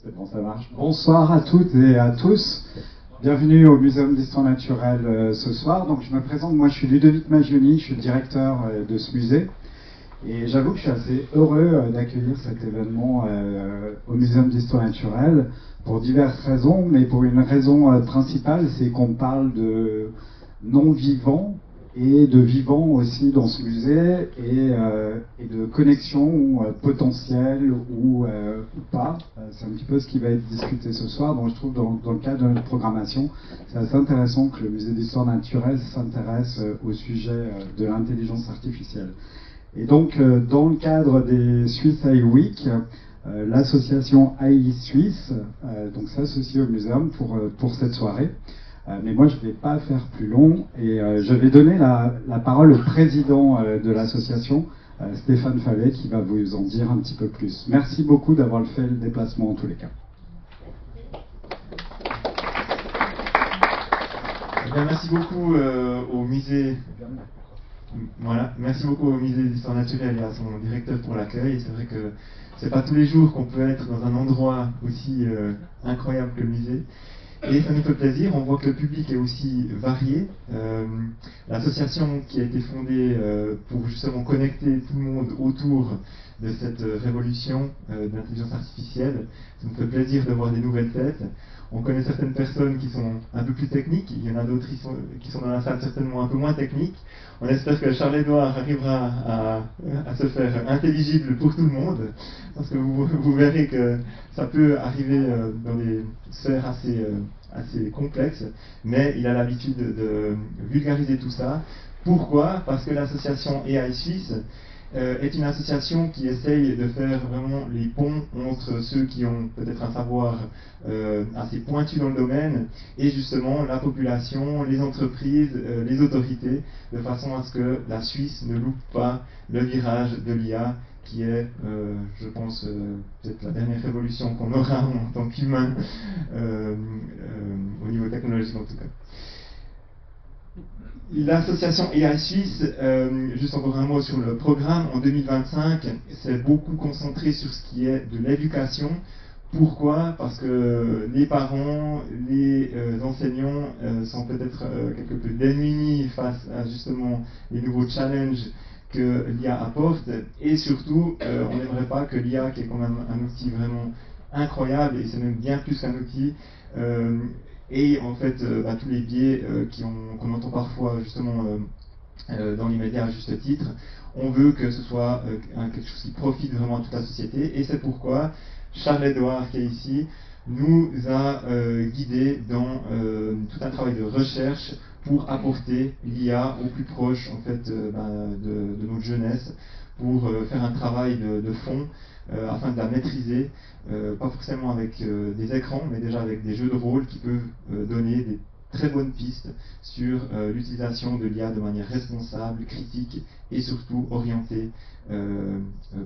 C'est bon, ça marche. Bonsoir à toutes et à tous. Bienvenue au Muséum d'Histoire Naturelle ce soir. Donc je me présente, moi je suis Ludovic Magioni, je suis le directeur de ce musée. Et j'avoue que je suis assez heureux d'accueillir cet événement au Muséum d'Histoire Naturelle pour diverses raisons, mais pour une raison principale, c'est qu'on parle de non-vivants et de vivants aussi dans ce musée et de connexions potentielles ou pas. C'est un petit peu ce qui va être discuté ce soir. Donc je trouve dans le cadre de notre programmation, c'est assez intéressant que le musée d'histoire naturelle s'intéresse au sujet de l'intelligence artificielle. Et donc dans le cadre des Swiss AI Week, l'association AI Suisse donc s'associe au muséum pour cette soirée. Mais moi, je ne vais pas faire plus long et je vais donner la parole au président de l'association, Stéphane Fallet, qui va vous en dire un petit peu plus. Merci beaucoup d'avoir fait le déplacement en tous les cas. Eh bien, merci beaucoup au musée. Voilà, merci beaucoup au musée d'histoire naturelle et à son directeur pour l'accueil. C'est vrai que c'est pas tous les jours qu'on peut être dans un endroit aussi incroyable que le musée. Et ça nous fait plaisir, on voit que le public est aussi varié. L'association qui a été fondée pour justement connecter tout le monde autour de cette révolution de l'intelligence artificielle, ça nous fait plaisir de voir des nouvelles têtes. On connaît certaines personnes qui sont un peu plus techniques, il y en a d'autres qui sont dans la salle certainement un peu moins techniques. On espère que Charles-Édouard arrivera à se faire intelligible pour tout le monde, parce que vous verrez que ça peut arriver dans des sphères assez complexes, mais il a l'habitude de vulgariser tout ça. Pourquoi ? Parce que l'association AI Suisse est une association qui essaye de faire vraiment les ponts entre ceux qui ont peut-être un savoir assez pointu dans le domaine et justement la population, les entreprises, les autorités, de façon à ce que la Suisse ne loupe pas le virage de l'IA qui est, je pense, peut-être la dernière révolution qu'on aura en tant qu'humain au niveau technologique en tout cas. L'association AI Suisse, juste encore un mot sur le programme, en 2025, s'est beaucoup concentré sur ce qui est de l'éducation. Pourquoi ? Parce que les parents, les enseignants sont peut-être quelque peu démunis face à justement les nouveaux challenges que l'IA apporte. Et surtout, on n'aimerait pas que l'IA, qui est quand même un outil vraiment incroyable, et c'est même bien plus qu'un outil, et en fait tous les biais qu'on entend parfois justement dans les médias à juste titre, on veut que ce soit quelque chose qui profite vraiment à toute la société, et c'est pourquoi Charles-Édouard, qui est ici, nous a guidés dans tout un travail de recherche pour apporter l'IA au plus proche en fait, de notre jeunesse, pour faire un travail de fond afin de la maîtriser, pas forcément avec des écrans, mais déjà avec des jeux de rôle qui peuvent donner des très bonnes pistes sur l'utilisation de l'IA de manière responsable, critique et surtout orientée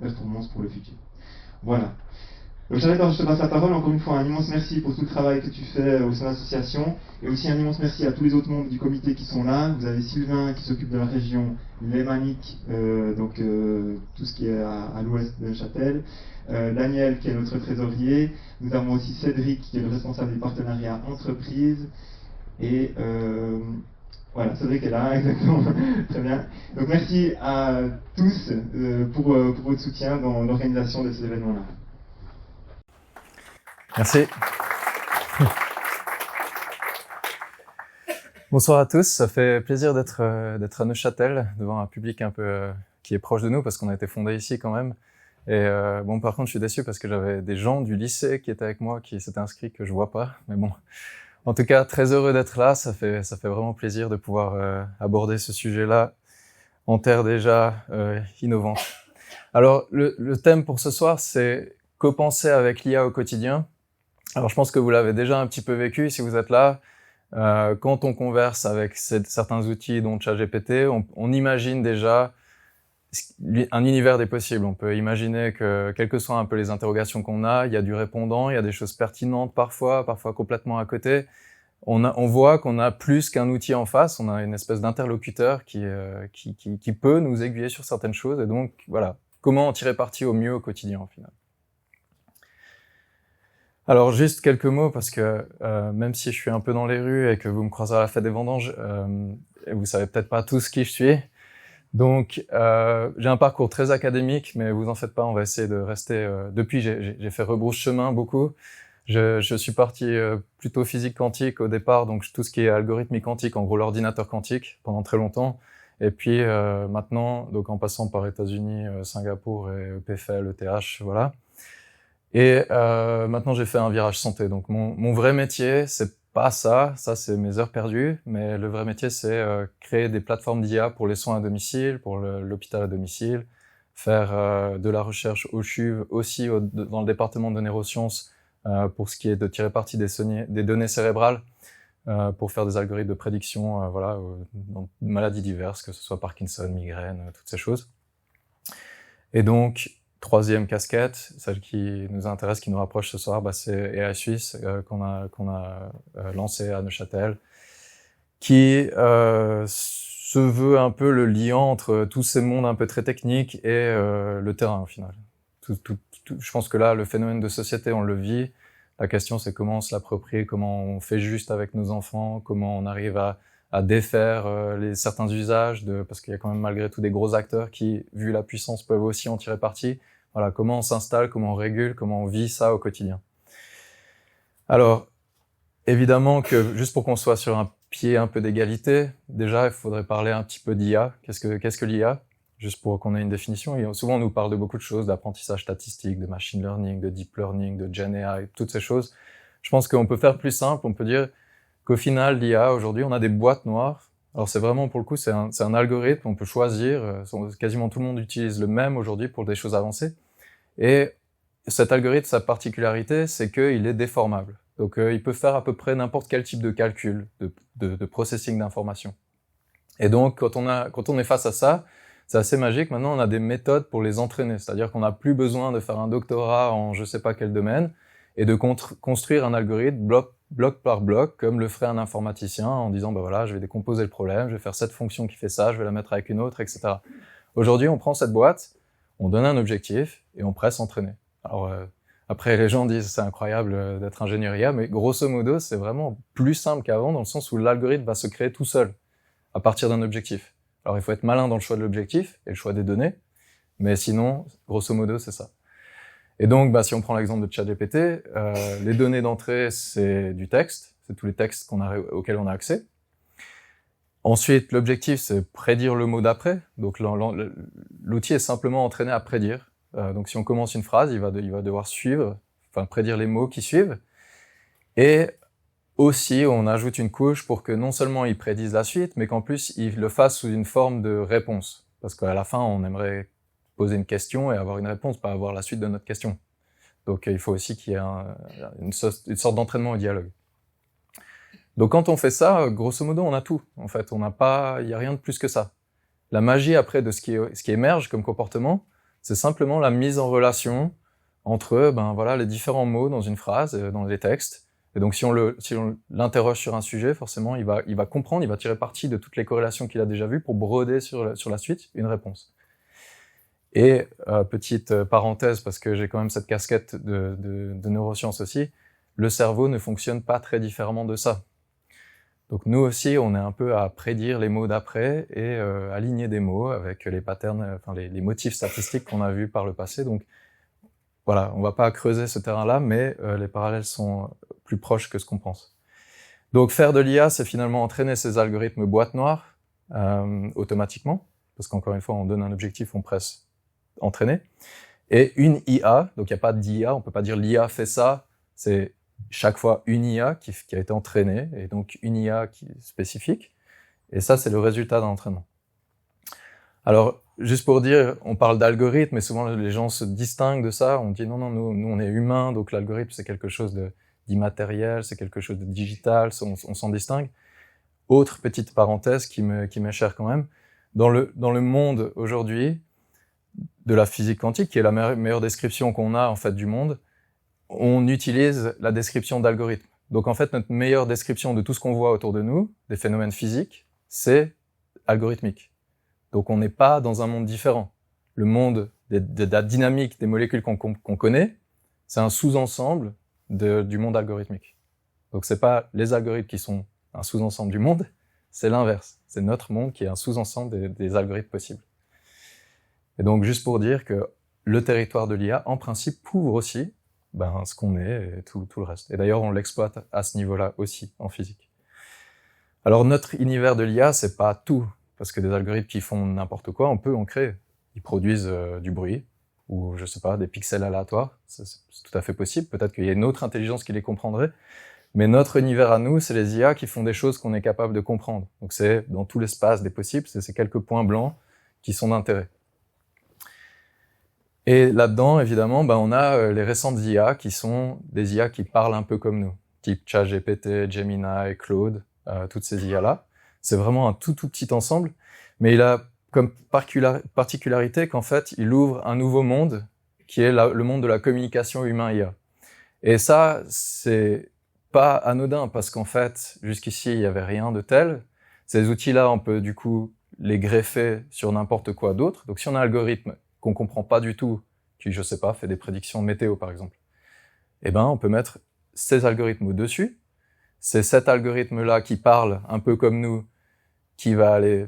performance pour le futur. Voilà. Donc Charles-Édouard, je te passe la parole. Encore une fois, un immense merci pour tout le travail que tu fais au sein de l'association, et aussi un immense merci à tous les autres membres du comité qui sont là. Vous avez Sylvain qui s'occupe de la région lémanique, donc tout ce qui est à l'ouest de Châtel, Daniel qui est notre trésorier, nous avons aussi Cédric qui est le responsable des partenariats entreprises, et voilà, Cédric est là, exactement, très bien. Donc merci à tous pour votre soutien dans l'organisation de ces événements-là. Merci. Bonsoir à tous, ça fait plaisir d'être à Neuchâtel, devant un public un peu qui est proche de nous, parce qu'on a été fondé ici quand même. Et bon, par contre, je suis déçu parce que j'avais des gens du lycée qui étaient avec moi, qui s'étaient inscrits, que je vois pas. Mais bon, en tout cas, très heureux d'être là. Ça fait vraiment plaisir de pouvoir aborder ce sujet-là en terre déjà innovante. Alors, le thème pour ce soir, c'est « Co-penser avec l'IA au quotidien ». Alors, je pense que vous l'avez déjà un petit peu vécu si vous êtes là. Quand on converse avec certains outils, dont ChatGPT, on imagine déjà un univers des possibles. On peut imaginer que, quelles que soient un peu les interrogations qu'on a, il y a du répondant, il y a des choses pertinentes parfois complètement à côté. On voit qu'on a plus qu'un outil en face, on a une espèce d'interlocuteur qui peut nous aiguiller sur certaines choses. Et donc, voilà, comment en tirer parti au mieux au quotidien, au final. Alors juste quelques mots parce que même si je suis un peu dans les rues et que vous me croisez à la fête des vendanges, vous savez peut-être pas tous qui je suis. Donc j'ai un parcours très académique, mais vous en faites pas, on va essayer de rester. Depuis, j'ai fait rebrousse chemin beaucoup. Je suis parti plutôt physique quantique au départ, donc tout ce qui est algorithmie quantique, en gros l'ordinateur quantique, pendant très longtemps. Et puis maintenant, donc en passant par États-Unis, Singapour et EPFL, ETH, voilà. Et maintenant j'ai fait un virage santé. Donc mon vrai métier, c'est pas ça c'est mes heures perdues, mais le vrai métier c'est créer des plateformes d'IA pour les soins à domicile, pour l'hôpital à domicile, faire de la recherche au CHUV aussi dans le département de neurosciences pour ce qui est de tirer parti des données cérébrales pour faire des algorithmes de prédiction voilà, dans maladies diverses, que ce soit Parkinson, migraine, toutes ces choses. Et donc, troisième casquette, celle qui nous intéresse, qui nous rapproche ce soir, c'est AI Suisse qu'on a lancé à Neuchâtel, qui se veut un peu le liant entre tous ces mondes un peu très techniques et le terrain au final. Je pense que là, le phénomène de société, on le vit. La question, c'est comment on se l'approprie, comment on fait juste avec nos enfants, comment on arrive à défaire certains usages, parce qu'il y a quand même malgré tout des gros acteurs qui, vu la puissance, peuvent aussi en tirer parti. Voilà, comment on s'installe, comment on régule, comment on vit ça au quotidien. Alors, évidemment que juste pour qu'on soit sur un pied un peu d'égalité, déjà, il faudrait parler un petit peu d'IA. Qu'est-ce que l'IA ? Juste pour qu'on ait une définition. Et souvent, on nous parle de beaucoup de choses, d'apprentissage statistique, de machine learning, de deep learning, de Gen AI, toutes ces choses. Je pense qu'on peut faire plus simple. On peut dire qu'au final, l'IA, aujourd'hui, on a des boîtes noires. Alors, c'est vraiment, pour le coup, c'est un algorithme. On peut choisir. Quasiment tout le monde utilise le même aujourd'hui pour des choses avancées. Et cet algorithme, sa particularité, c'est qu'il est déformable. Donc, il peut faire à peu près n'importe quel type de calcul, de processing d'informations. Et donc, quand on est face à ça, c'est assez magique. Maintenant, on a des méthodes pour les entraîner. C'est-à-dire qu'on n'a plus besoin de faire un doctorat en je sais pas quel domaine et de construire un algorithme bloc par bloc, comme le ferait un informaticien, en disant, voilà, je vais décomposer le problème, je vais faire cette fonction qui fait ça, je vais la mettre avec une autre, etc. Aujourd'hui, on prend cette boîte, on donne un objectif et on presse entraîner. Alors, après, les gens disent, c'est incroyable d'être ingénieur IA, mais grosso modo, c'est vraiment plus simple qu'avant, dans le sens où l'algorithme va se créer tout seul, à partir d'un objectif. Alors, il faut être malin dans le choix de l'objectif et le choix des données, mais sinon, grosso modo, c'est ça. Et donc, si on prend l'exemple de ChatGPT, les données d'entrée, c'est du texte, c'est tous les textes auxquels on a accès. Ensuite, l'objectif, c'est prédire le mot d'après. Donc, l'outil est simplement entraîné à prédire. Donc, si on commence une phrase, il va devoir prédire les mots qui suivent. Et aussi, on ajoute une couche pour que non seulement il prédise la suite, mais qu'en plus, il le fasse sous une forme de réponse. Parce qu'à la fin, on aimerait poser une question et avoir une réponse, pas avoir la suite de notre question. Donc, il faut aussi qu'il y ait une sorte d'entraînement au dialogue. Donc, quand on fait ça, grosso modo, on a tout. En fait, il y a rien de plus que ça. La magie, après, de ce qui émerge comme comportement, c'est simplement la mise en relation entre, les différents mots dans une phrase, dans les textes. Et donc, si on l'interroge sur un sujet, forcément, il va comprendre, il va tirer parti de toutes les corrélations qu'il a déjà vues pour broder sur la suite une réponse. Et petite parenthèse, parce que j'ai quand même cette casquette de neurosciences aussi, le cerveau ne fonctionne pas très différemment de ça. Donc nous aussi, on est un peu à prédire les mots d'après et aligner des mots avec les patterns, les motifs statistiques qu'on a vus par le passé. Donc voilà, on va pas creuser ce terrain-là, mais les parallèles sont plus proches que ce qu'on pense. Donc faire de l'IA, c'est finalement entraîner ces algorithmes boîte noire automatiquement, parce qu'encore une fois, on donne un objectif, on presse entraîner. Et une IA, donc il n'y a pas d'IA, on peut pas dire l'IA fait ça, c'est chaque fois une IA qui a été entraînée, et donc une IA qui est spécifique. Et ça, c'est le résultat d'un entraînement. Alors, juste pour dire, on parle d'algorithme, mais souvent les gens se distinguent de ça. On dit non, nous on est humains, donc l'algorithme c'est quelque chose d'immatériel, c'est quelque chose de digital, on s'en distingue. Autre petite parenthèse qui m'est chère quand même, dans le monde aujourd'hui de la physique quantique, qui est la meilleure description qu'on a en fait du monde, on utilise la description d'algorithmes. Donc en fait, notre meilleure description de tout ce qu'on voit autour de nous, des phénomènes physiques, c'est algorithmique. Donc on n'est pas dans un monde différent. Le monde de la dynamique des molécules qu'on connaît, c'est un sous-ensemble du monde algorithmique. Donc c'est pas les algorithmes qui sont un sous-ensemble du monde, c'est l'inverse. C'est notre monde qui est un sous-ensemble des algorithmes possibles. Et donc juste pour dire que le territoire de l'IA, en principe, couvre aussi ce qu'on est et tout le reste. Et d'ailleurs, on l'exploite à ce niveau-là aussi, en physique. Alors notre univers de l'IA, c'est pas tout, parce que des algorithmes qui font n'importe quoi, on peut en créer. Ils produisent du bruit, ou je sais pas, des pixels aléatoires, c'est tout à fait possible. Peut-être qu'il y a une autre intelligence qui les comprendrait. Mais notre univers à nous, c'est les IA qui font des choses qu'on est capable de comprendre. Donc c'est dans tout l'espace des possibles, c'est ces quelques points blancs qui sont d'intérêt. Et là-dedans, évidemment, on a les récentes IA qui sont des IA qui parlent un peu comme nous, type ChatGPT, Gemini, Claude, toutes ces IA-là. C'est vraiment un tout petit ensemble, mais il a comme particularité qu'en fait, il ouvre un nouveau monde qui est le monde de la communication humain-IA. Et ça, c'est pas anodin, parce qu'en fait, jusqu'ici, il y avait rien de tel. Ces outils-là, on peut du coup les greffer sur n'importe quoi d'autre. Donc si on a un algorithme qu'on comprend pas du tout, qui, je sais pas, fait des prédictions météo, par exemple, on peut mettre ces algorithmes au-dessus. C'est cet algorithme-là qui parle un peu comme nous, qui va aller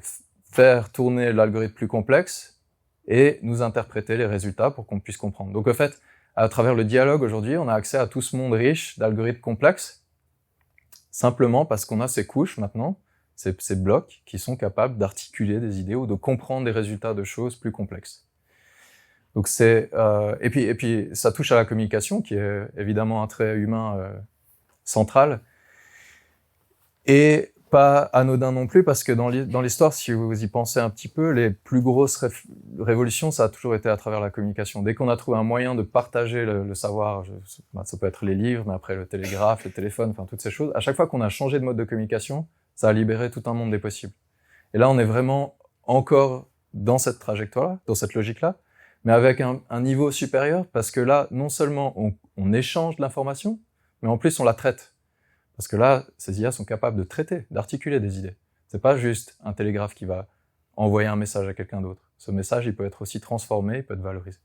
faire tourner l'algorithme plus complexe et nous interpréter les résultats pour qu'on puisse comprendre. Donc, en fait, à travers le dialogue aujourd'hui, on a accès à tout ce monde riche d'algorithmes complexes, simplement parce qu'on a ces couches maintenant, ces blocs qui sont capables d'articuler des idées ou de comprendre des résultats de choses plus complexes. Donc et puis ça touche à la communication, qui est évidemment un trait humain central, et pas anodin non plus, parce que dans l'histoire, si vous y pensez un petit peu, les plus grosses révolutions, ça a toujours été à travers la communication. Dès qu'on a trouvé un moyen de partager le savoir, ça peut être les livres, mais après le télégraphe, le téléphone, enfin toutes ces choses, à chaque fois qu'on a changé de mode de communication, ça a libéré tout un monde des possibles. Et là, on est vraiment encore dans cette trajectoire-là, dans cette logique-là, mais avec un niveau supérieur, parce que là, non seulement on échange de l'information, mais en plus on la traite. Parce que là, ces IA sont capables de traiter, d'articuler des idées. C'est pas juste un télégraphe qui va envoyer un message à quelqu'un d'autre. Ce message, il peut être aussi transformé, il peut être valorisé.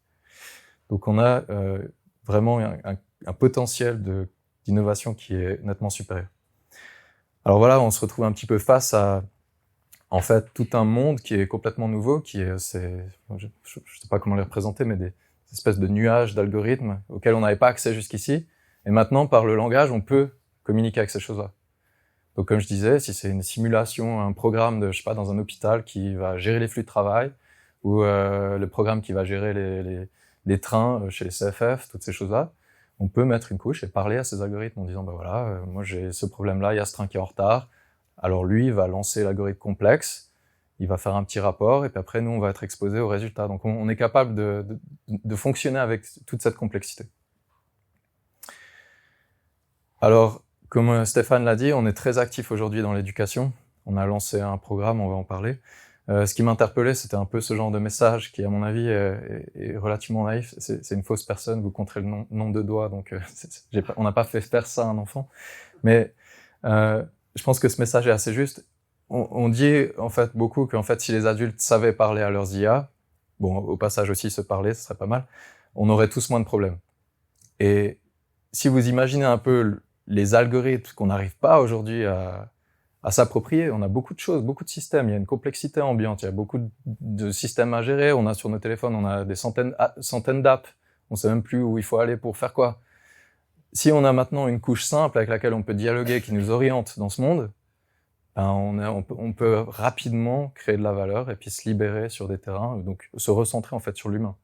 Donc on a vraiment un potentiel d'innovation qui est nettement supérieur. Alors voilà, on se retrouve un petit peu face à en fait tout un monde qui est complètement nouveau, je sais pas comment les représenter, mais des espèces de nuages d'algorithmes auxquels on n'avait pas accès jusqu'ici. Et maintenant, par le langage, on peut communiquer avec ces choses-là. Donc comme je disais, si c'est une simulation, un programme dans un hôpital qui va gérer les flux de travail, ou le programme qui va gérer les trains chez les CFF, toutes ces choses-là, on peut mettre une couche et parler à ces algorithmes en disant moi j'ai ce problème-là, il y a ce train qui est en retard. Alors lui, il va lancer l'algorithme complexe, il va faire un petit rapport, et puis après, nous, on va être exposés aux résultats. Donc on est capable de fonctionner avec toute cette complexité. Alors, comme Stéphane l'a dit, on est très actif aujourd'hui dans l'éducation. On a lancé un programme, on va en parler. Ce qui m'interpellait, c'était un peu ce genre de message qui, à mon avis, est relativement naïf. C'est une fausse personne, vous compterez le nombre de doigts, donc on n'a pas fait faire ça à un enfant. Mais je pense que ce message est assez juste. On dit en fait beaucoup qu'en fait, si les adultes savaient parler à leurs IA, au passage aussi se parler, ce serait pas mal, on aurait tous moins de problèmes. Et si vous imaginez un peu les algorithmes qu'on n'arrive pas aujourd'hui à s'approprier, on a beaucoup de choses, beaucoup de systèmes, il y a une complexité ambiante, il y a beaucoup de systèmes à gérer, on a sur nos téléphones, on a des centaines d'apps, on sait même plus où il faut aller pour faire quoi. Si on a maintenant une couche simple avec laquelle on peut dialoguer, qui nous oriente dans ce monde, on peut rapidement créer de la valeur et puis se libérer sur des terrains, donc se recentrer en fait sur l'humain.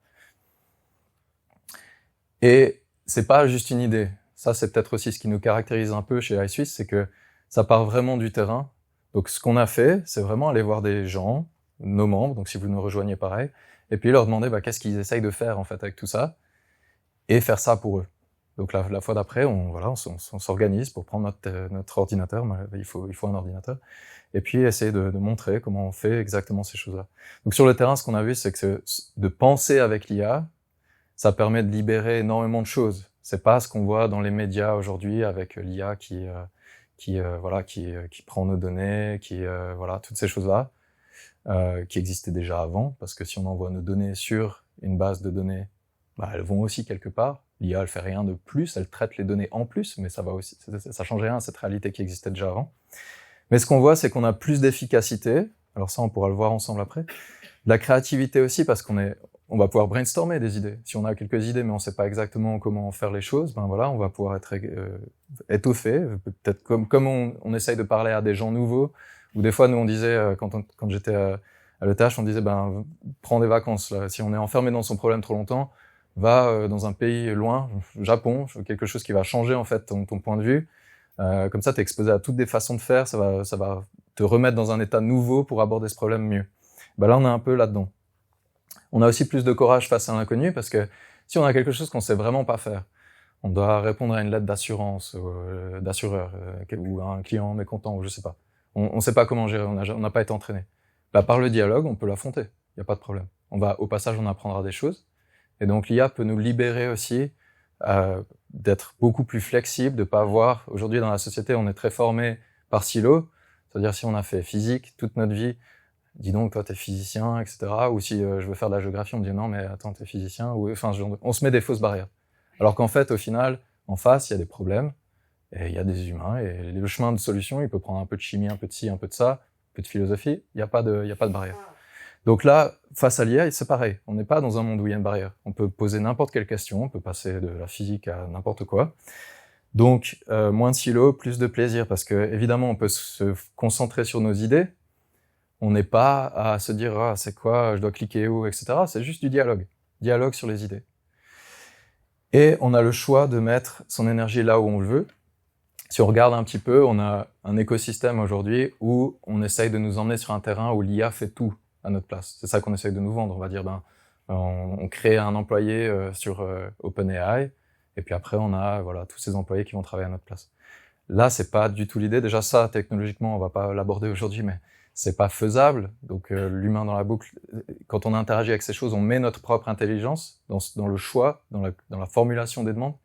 Et c'est pas juste une idée. Ça, c'est peut-être aussi ce qui nous caractérise un peu chez iSuisse, c'est que ça part vraiment du terrain. Donc, ce qu'on a fait, c'est vraiment aller voir des gens, nos membres, donc si vous nous rejoignez pareil, et puis leur demander qu'est-ce qu'ils essayent de faire en fait avec tout ça, et faire ça pour eux. Donc la fois d'après, on s'organise pour prendre notre ordinateur, il faut un ordinateur, et puis essayer de montrer comment on fait exactement ces choses-là. Donc sur le terrain, ce qu'on a vu, c'est que de penser avec l'IA, ça permet de libérer énormément de choses. C'est pas ce qu'on voit dans les médias aujourd'hui avec l'IA qui prend nos données, toutes ces choses-là, qui existaient déjà avant, parce que si on envoie nos données sur une base de données, elles vont aussi quelque part, L'IA, elle fait rien de plus, elle traite les données en plus, mais ça change rien à cette réalité qui existait déjà avant. Mais ce qu'on voit, c'est qu'on a plus d'efficacité. Alors ça, on pourra le voir ensemble après. De la créativité aussi, parce on va pouvoir brainstormer des idées. Si on a quelques idées, mais on sait pas exactement comment faire les choses, ben voilà, on va pouvoir être étoffé. Peut-être comme on essaye de parler à des gens nouveaux, ou des fois, nous, on disait, quand j'étais à l'ETH, on disait, ben, prends des vacances, là. Si on est enfermé dans son problème trop longtemps, va dans un pays loin, Japon, quelque chose qui va changer, en fait, ton point de vue. Comme ça, t'es exposé à toutes des façons de faire, ça va te remettre dans un état nouveau pour aborder ce problème mieux. Ben là, on est un peu là-dedans. On a aussi plus de courage face à l'inconnu, parce que si on a quelque chose qu'on sait vraiment pas faire, on doit répondre à une lettre d'assurance, d'assureur, ou à un client mécontent, ou je sais pas. On sait pas comment gérer, on n'a pas été entraîné. Bah, par le dialogue, on peut l'affronter. Y a pas de problème. Au passage, on apprendra des choses. Et donc, l'IA peut nous libérer aussi, d'être beaucoup plus flexible, de pas avoir, aujourd'hui dans la société, on est très formé par silo. C'est-à-dire, si on a fait physique toute notre vie, dis donc, toi, t'es physicien, etc. Ou si je veux faire de la géographie, on me dit non, mais attends, t'es physicien. Ou, enfin, on se met des fausses barrières. Alors qu'en fait, au final, en face, il y a des problèmes, et il y a des humains, et le chemin de solution, il peut prendre un peu de chimie, un peu de ci, un peu de ça, un peu de philosophie, il n'y a pas de barrière. Donc là, face à l'IA, c'est pareil. On n'est pas dans un monde où il y a une barrière. On peut poser n'importe quelle question, on peut passer de la physique à n'importe quoi. Donc, moins de silos, plus de plaisir, parce que évidemment, on peut se concentrer sur nos idées. On n'est pas à se dire, ah, c'est quoi, je dois cliquer où, etc. C'est juste du dialogue. Dialogue sur les idées. Et on a le choix de mettre son énergie là où on le veut. Si on regarde un petit peu, on a un écosystème aujourd'hui où on essaye de nous emmener sur un terrain où l'IA fait tout à notre place. C'est ça qu'on essaye de nous vendre. On va dire, on crée un employé sur OpenAI, et puis après on a tous ces employés qui vont travailler à notre place. Là, c'est pas du tout l'idée. Déjà ça, technologiquement, on va pas l'aborder aujourd'hui, mais c'est pas faisable. Donc l'humain dans la boucle, quand on interagit avec ces choses, on met notre propre intelligence dans le choix, dans la formulation des demandes.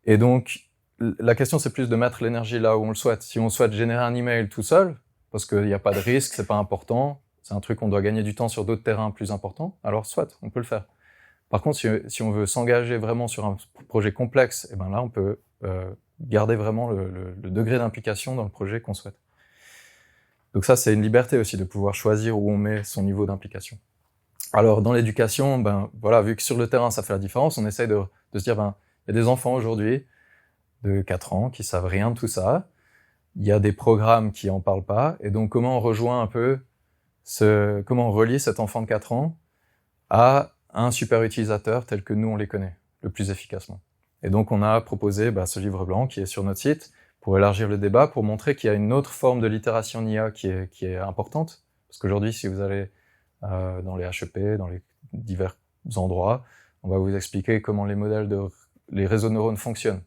Et donc la question, c'est plus de mettre l'énergie là où on le souhaite. Si on souhaite générer un email tout seul, parce qu'il n'y a pas de risque, c'est pas important, c'est un truc qu'on doit gagner du temps sur d'autres terrains plus importants, alors soit, on peut le faire. Par contre, si on veut s'engager vraiment sur un projet complexe, et ben là, on peut garder vraiment le degré d'implication dans le projet qu'on souhaite. Donc ça, c'est une liberté aussi de pouvoir choisir où on met son niveau d'implication. Alors, dans l'éducation, vu que sur le terrain, ça fait la différence, on essaye de se dire, il y a des enfants aujourd'hui de 4 ans qui savent rien de tout ça. Il y a des programmes qui en parlent pas. Et donc, comment on rejoint un peu comment on relie cet enfant de 4 ans à un super utilisateur tel que nous, on les connaît, le plus efficacement. Et donc, on a proposé ce livre blanc qui est sur notre site pour élargir le débat, pour montrer qu'il y a une autre forme de littération en IA qui est importante. Parce qu'aujourd'hui, si vous allez dans les HEP, dans les divers endroits, on va vous expliquer comment les réseaux de neurones fonctionnent.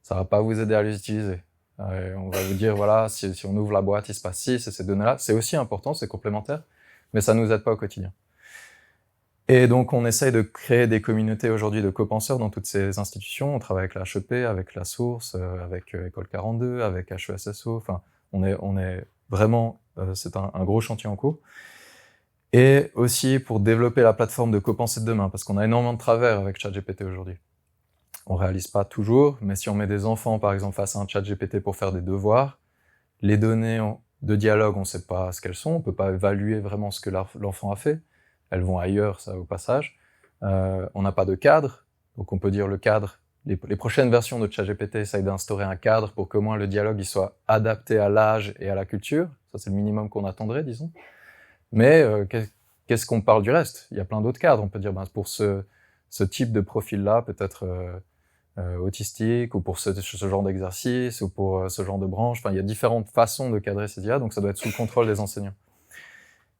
Ça va pas vous aider à les utiliser. On va vous dire, voilà, si on ouvre la boîte, il se passe ci, c'est ces données-là. C'est aussi important, c'est complémentaire, mais ça nous aide pas au quotidien. Et donc, on essaye de créer des communautés aujourd'hui de copenseurs dans toutes ces institutions. On travaille avec la HEP, avec la Source, avec École 42, avec HESSO. Enfin, on est vraiment, c'est un gros chantier en cours. Et aussi pour développer la plateforme de copensée de demain, parce qu'on a énormément de travers avec ChatGPT aujourd'hui. On réalise pas toujours, mais si on met des enfants, par exemple, face à un ChatGPT pour faire des devoirs, les données de dialogue, on sait pas ce qu'elles sont, on peut pas évaluer vraiment ce que l'enfant a fait. Elles vont ailleurs, ça, au passage. On n'a pas de cadre, donc on peut dire le cadre. Les prochaines versions de ChatGPT essayent d'instaurer un cadre pour qu'au moins le dialogue il soit adapté à l'âge et à la culture. Ça, c'est le minimum qu'on attendrait, disons. Mais qu'est-ce qu'on parle du reste? Il y a plein d'autres cadres. On peut dire, pour ce type de profil-là, peut-être autistique, ou pour ce genre d'exercice, ou pour ce genre de branche. Enfin, il y a différentes façons de cadrer ces IA, donc ça doit être sous le contrôle des enseignants.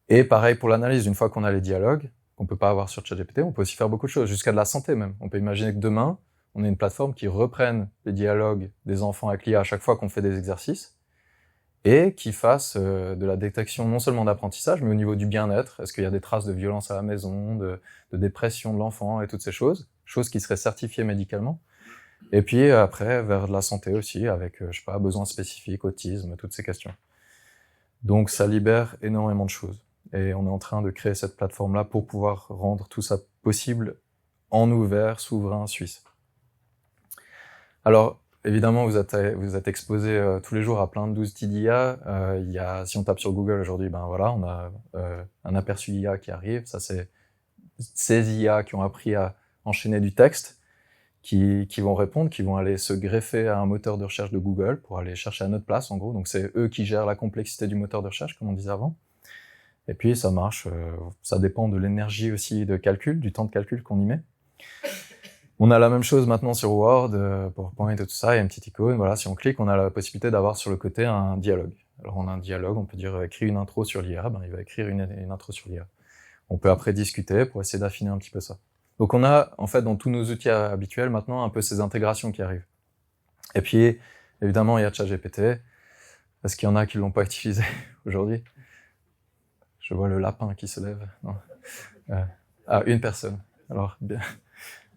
Et pareil pour l'analyse, une fois qu'on a les dialogues, qu'on peut pas avoir sur ChatGPT, on peut aussi faire beaucoup de choses, jusqu'à de la santé même. On peut imaginer que demain, on ait une plateforme qui reprenne les dialogues des enfants avec l'IA à chaque fois qu'on fait des exercices, et qui fasse de la détection non seulement d'apprentissage, mais au niveau du bien-être. Est-ce qu'il y a des traces de violence à la maison, de dépression de l'enfant, et toutes ces choses qui seraient certifiées médicalement. Et puis après, vers de la santé aussi, avec, besoins spécifiques, autisme, toutes ces questions. Donc ça libère énormément de choses. Et on est en train de créer cette plateforme-là pour pouvoir rendre tout ça possible en ouvert, souverain, suisse. Alors, évidemment, vous êtes exposé tous les jours à plein d'outils d'IA. Si on tape sur Google aujourd'hui, ben voilà, on a un aperçu d'IA qui arrive. Ça, c'est ces IA qui ont appris à enchaîner du texte, qui vont répondre, qui vont aller se greffer à un moteur de recherche de Google pour aller chercher à notre place, en gros. Donc, c'est eux qui gèrent la complexité du moteur de recherche, comme on disait avant. Et puis, ça marche. Ça dépend de l'énergie aussi de calcul, du temps de calcul qu'on y met. On a la même chose maintenant sur Word, PowerPoint et tout ça, il y a une petite icône, voilà, si on clique, on a la possibilité d'avoir sur le côté un dialogue. Alors on a un dialogue, on peut dire écrire une intro sur l'IA, ben il va écrire une intro sur l'IA. On peut après discuter pour essayer d'affiner un petit peu ça. Donc on a, en fait, dans tous nos outils habituels, maintenant, un peu ces intégrations qui arrivent. Et puis, évidemment, il y a ChatGPT. Est-ce qu'il y en a qui l'ont pas utilisé aujourd'hui? Je vois le lapin qui se lève. Non. Une personne. Alors, bien.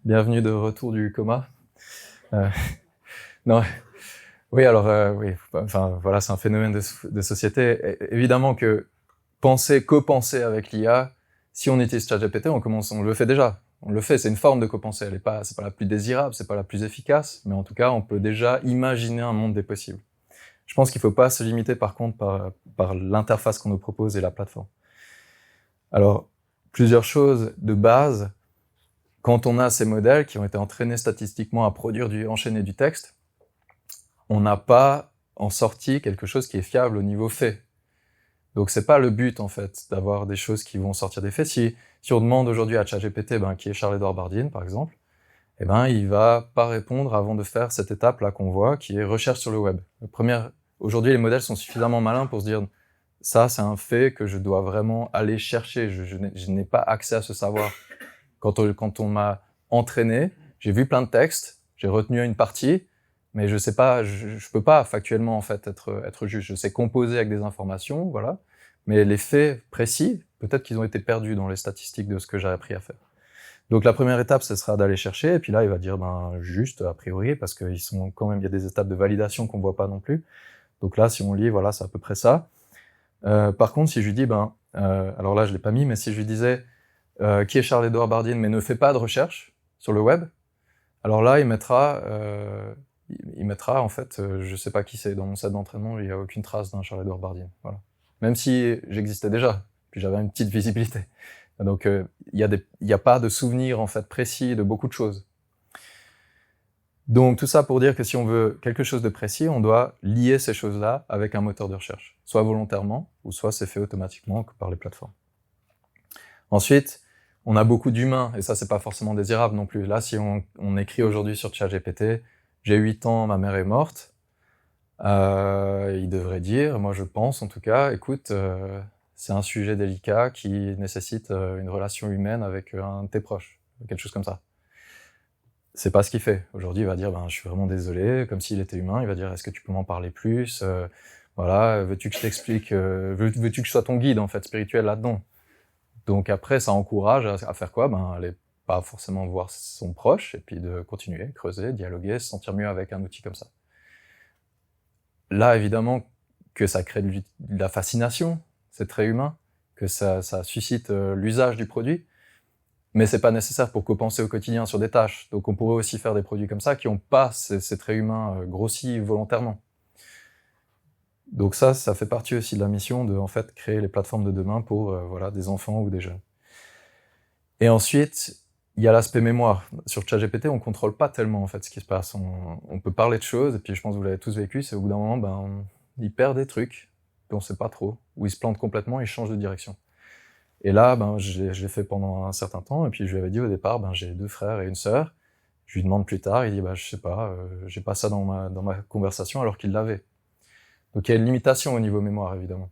Bienvenue de retour du coma. Non, oui, alors oui, enfin voilà, c'est un phénomène de société. Évidemment que copenser avec l'IA, si on utilise ChatGPT, on le fait déjà. On le fait, c'est une forme de copenser. C'est pas la plus désirable, c'est pas la plus efficace, mais en tout cas, on peut déjà imaginer un monde des possibles. Je pense qu'il faut pas se limiter par contre par l'interface qu'on nous propose et la plateforme. Alors, plusieurs choses de base. Quand on a ces modèles qui ont été entraînés statistiquement à enchaîner du texte, on n'a pas en sorti quelque chose qui est fiable au niveau fait. Donc c'est pas le but en fait d'avoir des choses qui vont sortir des faits. Si on demande aujourd'hui à ChatGPT, qui est Charles-Édouard Bardine par exemple, il va pas répondre avant de faire cette étape là qu'on voit, qui est recherche sur le web. Aujourd'hui les modèles sont suffisamment malins pour se dire ça c'est un fait que je dois vraiment aller chercher. Je n'ai pas accès à ce savoir. Quand on m'a entraîné, j'ai vu plein de textes, j'ai retenu une partie, mais je sais pas, je peux pas factuellement en fait être juste. Je sais composer avec des informations, voilà, mais les faits précis, peut-être qu'ils ont été perdus dans les statistiques de ce que j'ai appris à faire. Donc la première étape, ce sera d'aller chercher, et puis là il va dire juste a priori, parce qu'il y a des étapes de validation qu'on voit pas non plus. Donc là, si on lit, voilà, c'est à peu près ça. Par contre, si je lui dis alors là je l'ai pas mis, mais si je lui disais qui est Charles-Édouard Bardine, mais ne fait pas de recherche sur le web, alors là, il mettra en fait, je sais pas qui c'est, dans mon set d'entraînement, il y a aucune trace d'un Charles-Édouard Bardine, voilà. Même si j'existais déjà, puis j'avais une petite visibilité. Donc, il y a pas de souvenir, en fait, précis de beaucoup de choses. Donc, tout ça pour dire que si on veut quelque chose de précis, on doit lier ces choses-là avec un moteur de recherche. Soit volontairement, ou soit c'est fait automatiquement par les plateformes. Ensuite, on a beaucoup d'humains, et ça, c'est pas forcément désirable non plus. Là, si on écrit aujourd'hui sur ChatGPT, j'ai 8 ans, ma mère est morte, il devrait dire, moi je pense en tout cas, écoute, c'est un sujet délicat qui nécessite une relation humaine avec un de tes proches, quelque chose comme ça. C'est pas ce qu'il fait. Aujourd'hui, il va dire, je suis vraiment désolé, comme s'il était humain, il va dire, est-ce que tu peux m'en parler plus, voilà, veux-tu que je t'explique, veux-tu que je sois ton guide, en fait, spirituel là-dedans? Donc après, ça encourage à faire quoi? Aller pas forcément voir son proche, et puis de continuer, creuser, dialoguer, se sentir mieux avec un outil comme ça. Là, évidemment, que ça crée de la fascination, c'est très humain, que ça suscite l'usage du produit, mais c'est pas nécessaire pour copenser au quotidien sur des tâches. Donc on pourrait aussi faire des produits comme ça qui ont pas ces traits humains grossis volontairement. Donc ça fait partie aussi de la mission de, en fait, créer les plateformes de demain pour, des enfants ou des jeunes. Et ensuite, il y a l'aspect mémoire. Sur ChatGPT, on contrôle pas tellement, en fait, ce qui se passe. On peut parler de choses, et puis je pense que vous l'avez tous vécu, c'est au bout d'un moment, il perd des trucs, puis on sait pas trop, ou il se plante complètement, il change de direction. Et là, je l'ai fait pendant un certain temps, et puis je lui avais dit au départ, j'ai 2 frères et une sœur. Je lui demande plus tard, il dit, je sais pas, j'ai pas ça dans ma conversation, alors qu'il l'avait. Donc il y a une limitation au niveau mémoire, évidemment.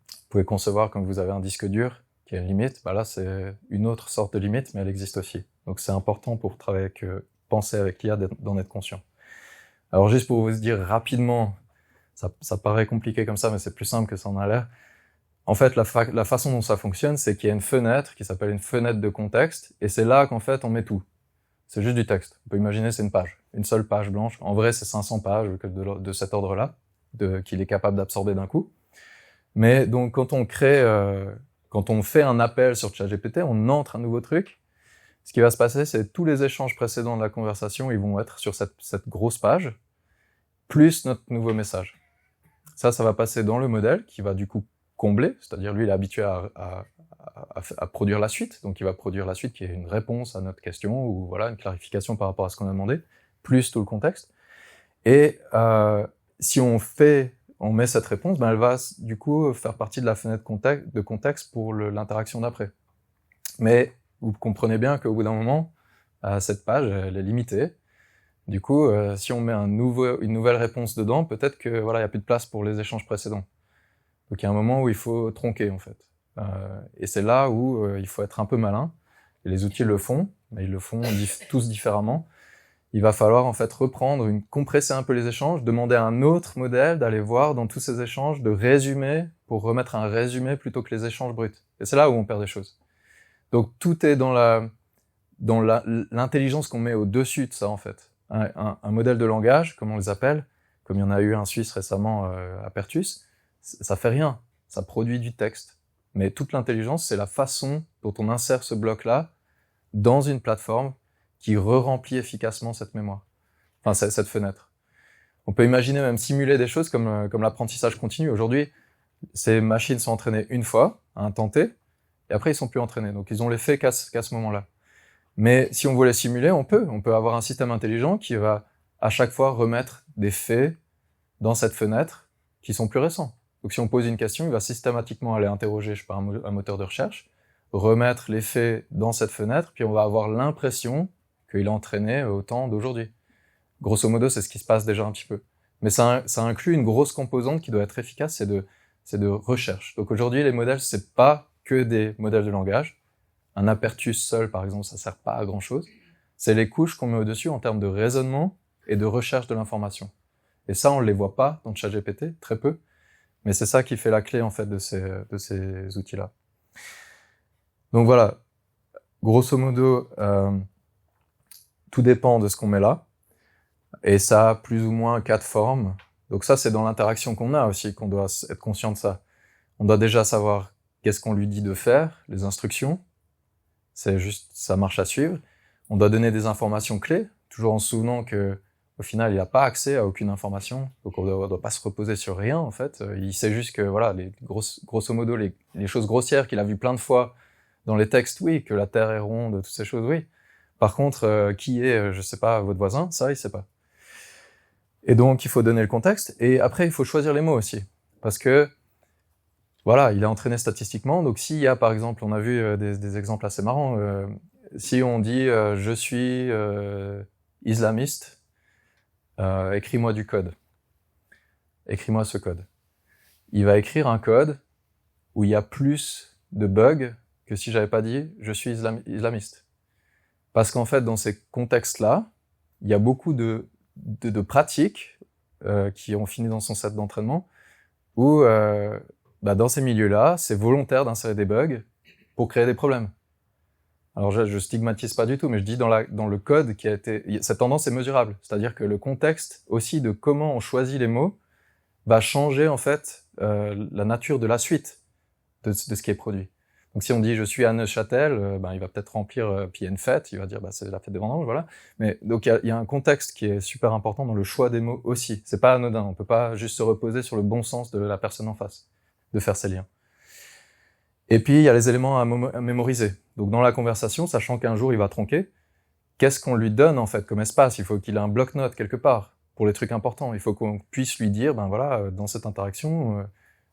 Vous pouvez concevoir comme vous avez un disque dur qui a une limite, là c'est une autre sorte de limite, mais elle existe aussi. Donc c'est important pour travailler penser avec l'IA, d'en être conscient. Alors juste pour vous dire rapidement, ça paraît compliqué comme ça, mais c'est plus simple que ça en a l'air. En fait, la façon dont ça fonctionne, c'est qu'il y a une fenêtre qui s'appelle une fenêtre de contexte, et c'est là qu'en fait on met tout. C'est juste du texte. On peut imaginer c'est une page, une seule page blanche. En vrai, c'est 500 pages de cet ordre-là, qu'il est capable d'absorber d'un coup. Mais donc quand on fait un appel sur ChatGPT, on entre un nouveau truc. Ce qui va se passer, c'est tous les échanges précédents de la conversation, ils vont être sur cette grosse page, plus notre nouveau message. Ça va passer dans le modèle, qui va du coup combler, c'est-à-dire lui, il est habitué à produire la suite, donc il va produire la suite qui est une réponse à notre question, ou voilà, une clarification par rapport à ce qu'on a demandé, plus tout le contexte. Et si on met cette réponse, ben elle va du coup faire partie de la fenêtre de contexte pour l'interaction d'après. Mais vous comprenez bien qu'au bout d'un moment, cette page, elle est limitée. Du coup, si on met une nouvelle réponse dedans, peut-être que voilà, il n'y a plus de place pour les échanges précédents. Donc il y a un moment où il faut tronquer en fait. Et c'est là où il faut être un peu malin. Et les outils le font, mais ils le font tous différemment. Il va falloir en fait compresser un peu les échanges, demander à un autre modèle d'aller voir dans tous ces échanges, de résumer pour remettre un résumé plutôt que les échanges bruts. Et c'est là où on perd des choses. Donc tout est dans l'intelligence qu'on met au-dessus de ça en fait. Un modèle de langage, comme on les appelle, comme il y en a eu un Suisse récemment à Pertus, ça fait rien, ça produit du texte. Mais toute l'intelligence, c'est la façon dont on insère ce bloc-là dans une plateforme qui re-remplit efficacement cette mémoire, enfin cette fenêtre. On peut imaginer même simuler des choses comme l'apprentissage continu. Aujourd'hui, ces machines sont entraînées une fois, à un temps T, et après ils sont plus entraînés. Donc ils ont l'effet qu'à ce moment-là. Mais si on veut les simuler, on peut avoir un système intelligent qui va à chaque fois remettre des faits dans cette fenêtre qui sont plus récents. Donc si on pose une question, il va systématiquement aller interroger, je sais pas, un moteur de recherche, remettre les faits dans cette fenêtre, puis on va avoir l'impression qu'il a entraîné au temps d'aujourd'hui. Grosso modo, c'est ce qui se passe déjà un petit peu. Mais ça inclut une grosse composante qui doit être efficace, c'est de recherche. Donc aujourd'hui, les modèles, c'est pas que des modèles de langage. Un apertus seul, par exemple, ça sert pas à grand chose. C'est les couches qu'on met au-dessus en termes de raisonnement et de recherche de l'information. Et ça, on les voit pas dans ChatGPT, très peu. Mais c'est ça qui fait la clé, en fait, de ces outils-là. Donc voilà. Grosso modo, tout dépend de ce qu'on met là. Et ça a plus ou moins 4 formes. Donc ça, c'est dans l'interaction qu'on a aussi, qu'on doit être conscient de ça. On doit déjà savoir qu'est-ce qu'on lui dit de faire, les instructions. C'est juste, ça marche à suivre. On doit donner des informations clés, toujours en se souvenant que, au final, il n'a pas accès à aucune information. Donc on doit pas se reposer sur rien, en fait. Il sait juste que, voilà, grosso modo, les choses grossières qu'il a vues plein de fois dans les textes, oui, que la Terre est ronde, toutes ces choses, oui. Par contre, qui est, je sais pas, votre voisin, ça, il sait pas. Et donc, il faut donner le contexte. Et après, il faut choisir les mots aussi. Parce que, voilà, il est entraîné statistiquement. Donc, s'il y a, par exemple, on a vu des exemples assez marrants. Si on dit je suis islamiste, écris-moi du code. Écris-moi ce code. Il va écrire un code où il y a plus de bugs que si j'avais pas dit je suis islamiste. Parce qu'en fait, dans ces contextes-là, il y a beaucoup de pratiques qui ont fini dans son set d'entraînement où dans ces milieux-là, c'est volontaire d'insérer des bugs pour créer des problèmes. Alors je stigmatise pas du tout, mais je dis dans le code qui a été... Cette tendance est mesurable, c'est-à-dire que le contexte aussi de comment on choisit les mots va changer en fait la nature de la suite de ce qui est produit. Donc si on dit je suis à Neuchâtel, il va peut-être remplir, puis il y a une fête, il va dire c'est la fête des vendanges, voilà. Mais donc il y a un contexte qui est super important dans le choix des mots aussi. C'est pas anodin, on peut pas juste se reposer sur le bon sens de la personne en face, de faire ces liens. Et puis il y a les éléments à mémoriser. Donc dans la conversation, sachant qu'un jour il va tronquer, qu'est-ce qu'on lui donne en fait comme espace ? Il faut qu'il ait un bloc-notes quelque part pour les trucs importants. Il faut qu'on puisse lui dire, dans cette interaction,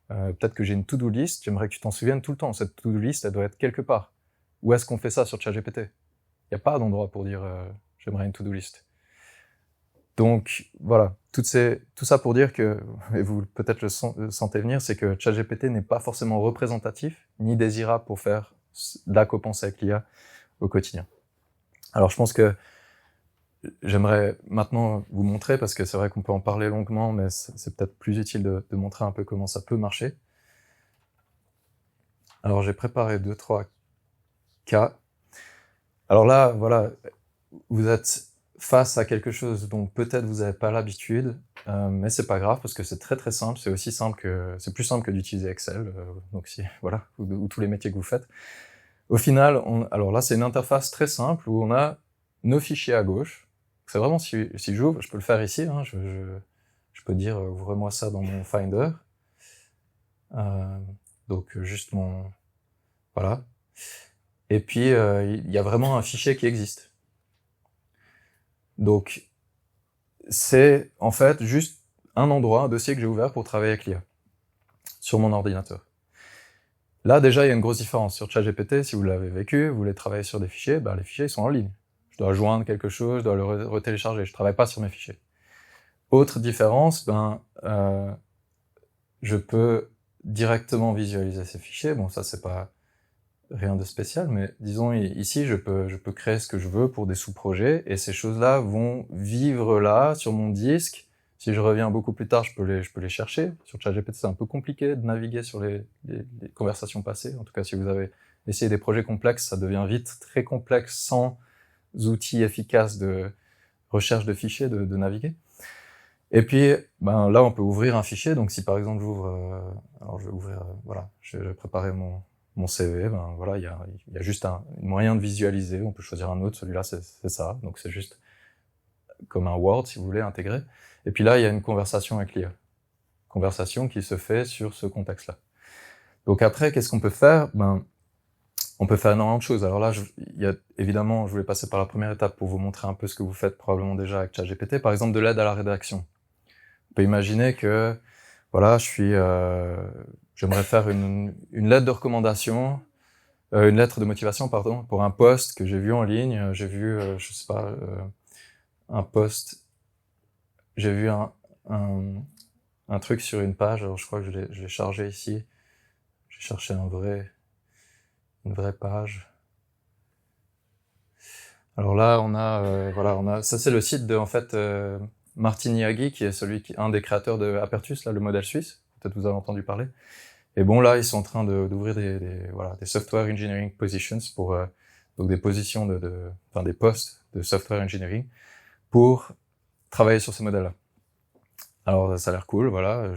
peut-être que j'ai une to-do list, j'aimerais que tu t'en souviennes tout le temps. Cette to-do list, elle doit être quelque part. Où est-ce qu'on fait ça sur ChatGPT ? Il n'y a pas d'endroit pour dire j'aimerais une to-do list. Donc voilà, tout ça pour dire que, et vous peut-être le sentez venir, c'est que ChatGPT n'est pas forcément représentatif, ni désirable pour faire de la copensée avec l'IA au quotidien. Alors je pense que j'aimerais maintenant vous montrer, parce que c'est vrai qu'on peut en parler longuement, mais c'est peut-être plus utile de montrer un peu comment ça peut marcher. Alors j'ai préparé 2-3 cas. Alors là, voilà, vous êtes face à quelque chose dont peut-être vous n'avez pas l'habitude, mais c'est pas grave parce que c'est très très simple. C'est aussi simple c'est plus simple que d'utiliser Excel, donc voilà, ou tous les métiers que vous faites. Au final, alors là, c'est une interface très simple où on a nos fichiers à gauche. C'est vraiment, si j'ouvre, je peux le faire ici, hein, je peux dire, ouvre-moi ça dans mon Finder. Donc, juste voilà. Et puis, il y a vraiment un fichier qui existe. Donc, c'est en fait juste un endroit, un dossier que j'ai ouvert pour travailler avec l'IA sur mon ordinateur. Là, déjà, il y a une grosse différence. Sur ChatGPT, si vous l'avez vécu, vous voulez travailler sur des fichiers, ben, les fichiers ils sont en ligne. Je dois joindre quelque chose, je dois le retélécharger. Je travaille pas sur mes fichiers. Autre différence, je peux directement visualiser ces fichiers. Bon, ça, c'est pas rien de spécial, mais disons, ici, je peux créer ce que je veux pour des sous-projets, et ces choses-là vont vivre là, sur mon disque. Si je reviens beaucoup plus tard, je peux les chercher. Sur ChatGPT, c'est un peu compliqué de naviguer sur les conversations passées. En tout cas, si vous avez essayé des projets complexes, ça devient vite très complexe sans outils efficaces de recherche de fichiers, de naviguer. Et puis, là, on peut ouvrir un fichier. Donc, si par exemple, alors je vais ouvrir, voilà, je vais préparer mon CV, voilà, il y a juste un moyen de visualiser. On peut choisir un autre. Celui-là, c'est ça. Donc, c'est juste comme un Word, si vous voulez, intégré. Et puis là, il y a une conversation avec l'IA. Conversation qui se fait sur ce contexte-là. Donc après, qu'est-ce qu'on peut faire? On peut faire énormément de choses. Alors là, évidemment, je voulais passer par la première étape pour vous montrer un peu ce que vous faites probablement déjà avec ChatGPT. Par exemple, de l'aide à la rédaction. On peut imaginer que, voilà, j'aimerais faire une lettre de recommandation, une lettre de motivation, pardon, pour un post que j'ai vu en ligne. J'ai vu, je sais pas, un post. J'ai vu un truc sur une page, alors je crois que je l'ai chargé ici. J'ai cherché une vraie page. Alors là, ça c'est le site de, en fait, Martin Yagi, qui est un des créateurs de Apertus, là, le modèle suisse. Peut-être vous avez entendu parler. Et bon, là, ils sont en train d'ouvrir des software engineering positions pour, donc des positions des postes de software engineering pour travailler sur ces modèles-là. Alors, ça a l'air cool, voilà,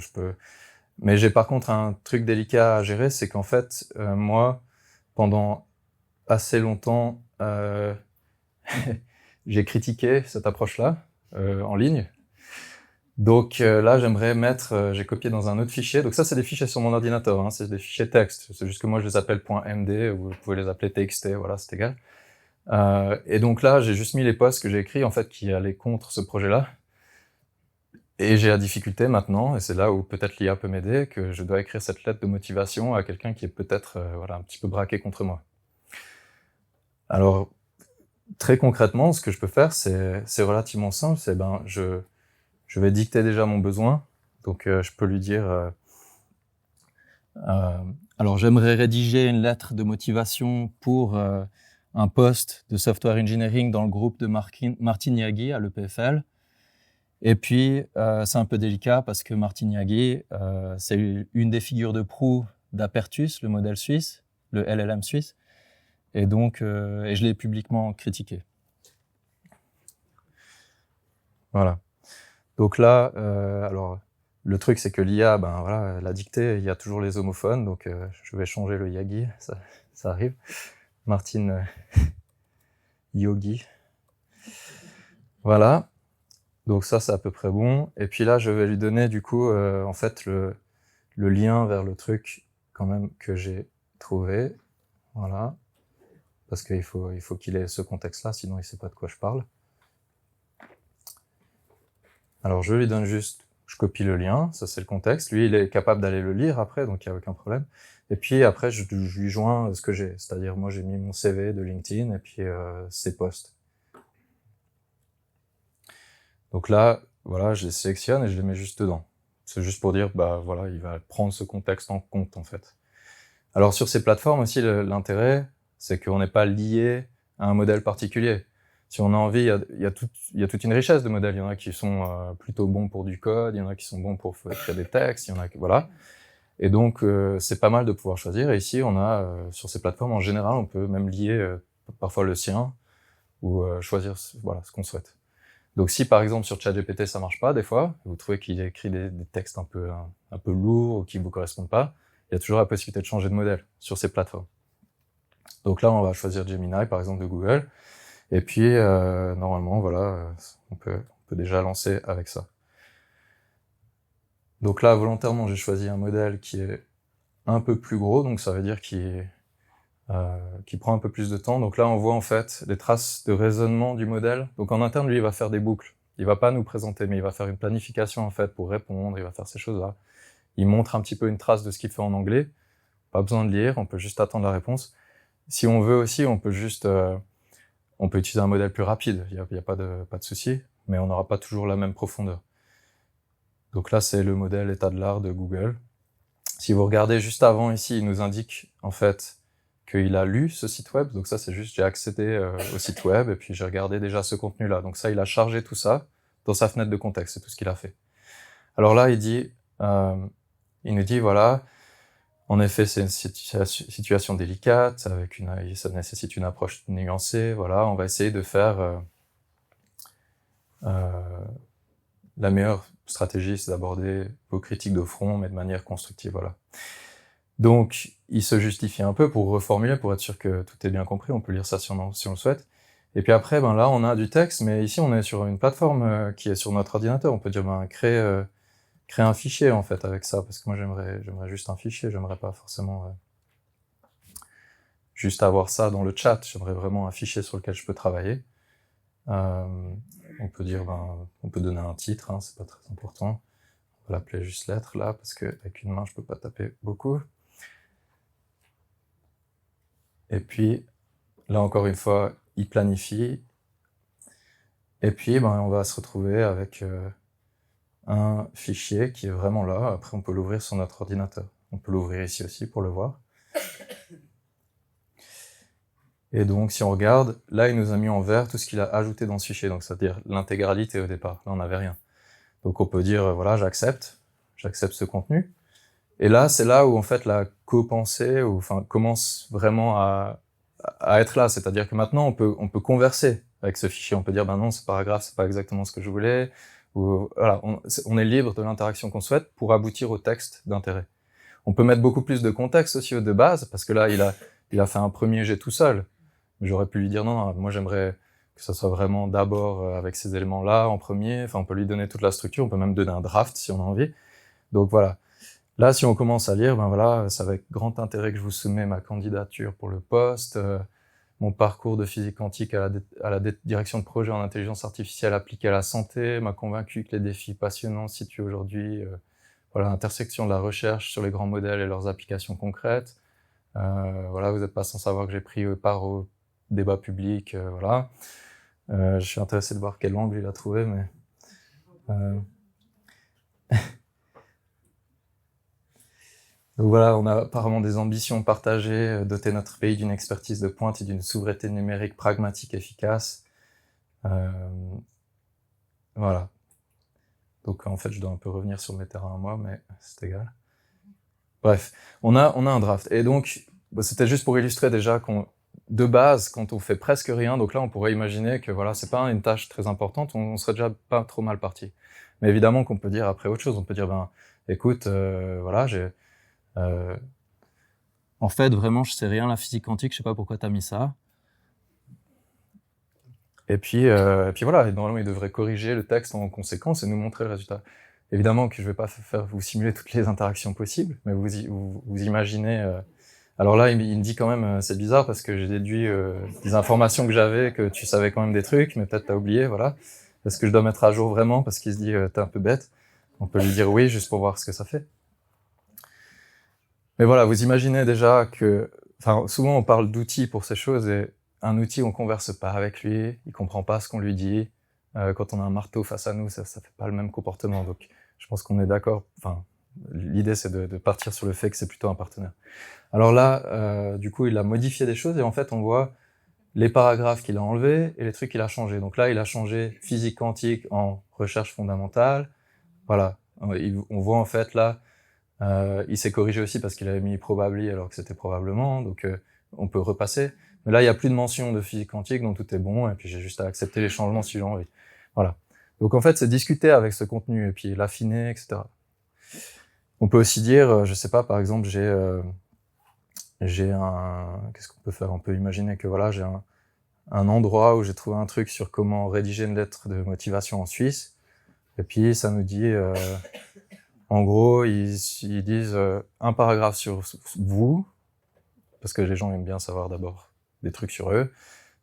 mais j'ai par contre un truc délicat à gérer, c'est qu'en fait, moi, pendant assez longtemps, j'ai critiqué cette approche-là, en ligne. Donc là, j'aimerais j'ai copié dans un autre fichier. Donc ça, c'est des fichiers sur mon ordinateur, hein, c'est des fichiers texte. C'est juste que moi, je les appelle .md, ou vous pouvez les appeler txt, voilà, c'est égal. Et donc là, j'ai juste mis les posts que j'ai écrits, en fait, qui allaient contre ce projet-là. Et j'ai la difficulté maintenant, et c'est là où peut-être l'IA peut m'aider, que je dois écrire cette lettre de motivation à quelqu'un qui est peut-être un petit peu braqué contre moi. Alors, très concrètement, ce que je peux faire, c'est relativement simple, je vais dicter déjà mon besoin, donc je peux lui dire... alors, j'aimerais rédiger une lettre de motivation pour un poste de software engineering dans le groupe de Martin Yagi à l'EPFL. Et puis, c'est un peu délicat parce que Martin Yagi, c'est une des figures de proue d'Apertus, le modèle suisse, le LLM suisse. Et donc, et je l'ai publiquement critiqué. Voilà. Donc là, alors, le truc, c'est que l'IA, la dictée, il y a toujours les homophones, donc je vais changer le Yagi, ça arrive. Martin Yogi. Voilà. Donc ça, c'est à peu près bon. Et puis là, je vais lui donner du coup, en fait, le lien vers le truc quand même que j'ai trouvé. Voilà. Parce qu'il faut qu'il ait ce contexte-là, sinon il sait pas de quoi je parle. Alors je lui donne juste, je copie le lien, ça c'est le contexte. Lui, il est capable d'aller le lire après, donc il n'y a aucun problème. Et puis après, je lui joins ce que j'ai. C'est-à-dire, moi, j'ai mis mon CV de LinkedIn et puis ses posts. Donc là, voilà, je les sélectionne et je les mets juste dedans. C'est juste pour dire, voilà, il va prendre ce contexte en compte, en fait. Alors sur ces plateformes aussi, l'intérêt, c'est qu'on n'est pas lié à un modèle particulier. Si on a envie, il y a toute une richesse de modèles. Il y en a qui sont plutôt bons pour du code, il y en a qui sont bons pour écrire des textes, il y en a voilà. Et donc, c'est pas mal de pouvoir choisir. Et ici, on a, sur ces plateformes, en général, on peut même lier parfois le sien ou choisir voilà, ce qu'on souhaite. Donc si par exemple sur ChatGPT ça marche pas des fois, vous trouvez qu'il écrit des textes un peu lourds ou qui vous correspondent pas, il y a toujours la possibilité de changer de modèle sur ces plateformes. Donc là, on va choisir Gemini, par exemple, de Google. Et puis, normalement, voilà, on peut déjà lancer avec ça. Donc là, volontairement, j'ai choisi un modèle qui est un peu plus gros, donc ça veut dire qui prend un peu plus de temps. Donc là, on voit en fait les traces de raisonnement du modèle. Donc en interne, lui, il va faire des boucles. Il va pas nous présenter, mais il va faire une planification en fait pour répondre, il va faire ces choses-là. Il montre un petit peu une trace de ce qu'il fait en anglais. Pas besoin de lire, on peut juste attendre la réponse. Si on veut aussi, on peut juste... on peut utiliser un modèle plus rapide, il y a pas de souci, mais on n'aura pas toujours la même profondeur. Donc là, c'est le modèle état de l'art de Google. Si vous regardez juste avant ici, il nous indique en fait qu'il a lu ce site web. Donc ça, c'est juste j'ai accédé au site web et puis j'ai regardé déjà ce contenu-là. Donc ça, il a chargé tout ça dans sa fenêtre de contexte, c'est tout ce qu'il a fait. Alors là, il nous dit voilà, en effet, c'est une situation délicate, ça nécessite une approche nuancée. Voilà, on va essayer de faire la meilleure stratégie, c'est d'aborder vos critiques de front, mais de manière constructive. Voilà. Donc, il se justifie un peu pour reformuler, pour être sûr que tout est bien compris. On peut lire ça si on le souhaite. Et puis après, là, on a du texte, mais ici, on est sur une plateforme qui est sur notre ordinateur. On peut dire, créer un fichier, en fait, avec ça, parce que moi, j'aimerais juste un fichier. J'aimerais pas forcément juste avoir ça dans le chat. J'aimerais vraiment un fichier sur lequel je peux travailler. On peut dire, on peut donner un titre, hein, c'est pas très important. On va l'appeler juste lettre, là, parce que avec une main, je peux pas taper beaucoup. Et puis, là, encore une fois, il planifie. Et puis, on va se retrouver avec un fichier qui est vraiment là. Après, on peut l'ouvrir sur notre ordinateur. On peut l'ouvrir ici aussi pour le voir. Et donc, si on regarde, là, il nous a mis en vert tout ce qu'il a ajouté dans ce fichier. Donc, c'est-à-dire l'intégralité au départ. Là, on n'avait rien. Donc, on peut dire, voilà, j'accepte ce contenu. Et là, c'est là où, en fait, la co-pensée, commence vraiment à être là. C'est-à-dire que maintenant, on peut converser avec ce fichier. On peut dire, non, c'est pas grave, c'est pas exactement ce que je voulais. Ou, voilà, on est libre de l'interaction qu'on souhaite pour aboutir au texte d'intérêt. On peut mettre beaucoup plus de contexte aussi de base, parce que là, il a fait un premier jet tout seul. J'aurais pu lui dire, non, moi, j'aimerais que ça soit vraiment d'abord avec ces éléments-là en premier. Enfin, on peut lui donner toute la structure. On peut même donner un draft si on a envie. Donc, voilà. Là, si on commence à lire, voilà, c'est avec grand intérêt que je vous soumets ma candidature pour le poste, mon parcours de physique quantique à la direction de projet en intelligence artificielle appliquée à la santé m'a convaincu que les défis passionnants situés aujourd'hui, voilà, l'intersection de la recherche sur les grands modèles et leurs applications concrètes. Voilà, vous n'êtes pas sans savoir que j'ai pris part au débat public, voilà. Je suis intéressé de voir quel angle il a trouvé, mais... Donc voilà, on a apparemment des ambitions partagées, doter notre pays d'une expertise de pointe et d'une souveraineté numérique pragmatique efficace. Voilà. Donc en fait, je dois un peu revenir sur mes terrains à moi, mais c'est égal. Bref, on a un draft. Et donc, c'était juste pour illustrer déjà de base, quand on fait presque rien, donc là, on pourrait imaginer que voilà, c'est pas une tâche très importante, on serait déjà pas trop mal parti. Mais évidemment qu'on peut dire après autre chose, on peut dire, écoute, voilà, en fait, vraiment, je sais rien, la physique quantique, je sais pas pourquoi t'as mis ça. Et puis voilà, et normalement, il devrait corriger le texte en conséquence et nous montrer le résultat. Évidemment que je vais pas vous simuler toutes les interactions possibles, mais vous imaginez... Alors là, il me dit quand même, c'est bizarre parce que j'ai déduit des informations que j'avais, que tu savais quand même des trucs, mais peut-être t'as oublié, voilà. Est-ce que je dois mettre à jour vraiment parce qu'il se dit, t'es un peu bête? On peut lui dire oui, juste pour voir ce que ça fait. Mais voilà, vous imaginez déjà que, souvent on parle d'outils pour ces choses et un outil, on converse pas avec lui, il comprend pas ce qu'on lui dit. Quand on a un marteau face à nous, ça fait pas le même comportement. Donc, je pense qu'on est d'accord. L'idée c'est de partir sur le fait que c'est plutôt un partenaire. Alors là, du coup, il a modifié des choses et en fait, on voit les paragraphes qu'il a enlevés et les trucs qu'il a changés. Donc là, il a changé physique quantique en recherche fondamentale. Voilà, on voit en fait là. Il s'est corrigé aussi parce qu'il avait mis probably alors que c'était probablement, donc on peut repasser. Mais là, il n'y a plus de mention de physique quantique, donc tout est bon, et puis j'ai juste à accepter les changements si j'ai envie. Voilà. Donc en fait, c'est discuter avec ce contenu, et puis l'affiner, etc. On peut aussi dire, je sais pas, par exemple, j'ai j'ai qu'est-ce qu'on peut faire? On peut imaginer que voilà, j'ai un endroit où j'ai trouvé un truc sur comment rédiger une lettre de motivation en Suisse. Et puis, ça nous dit, en gros, ils disent un paragraphe sur vous, parce que les gens aiment bien savoir d'abord des trucs sur eux,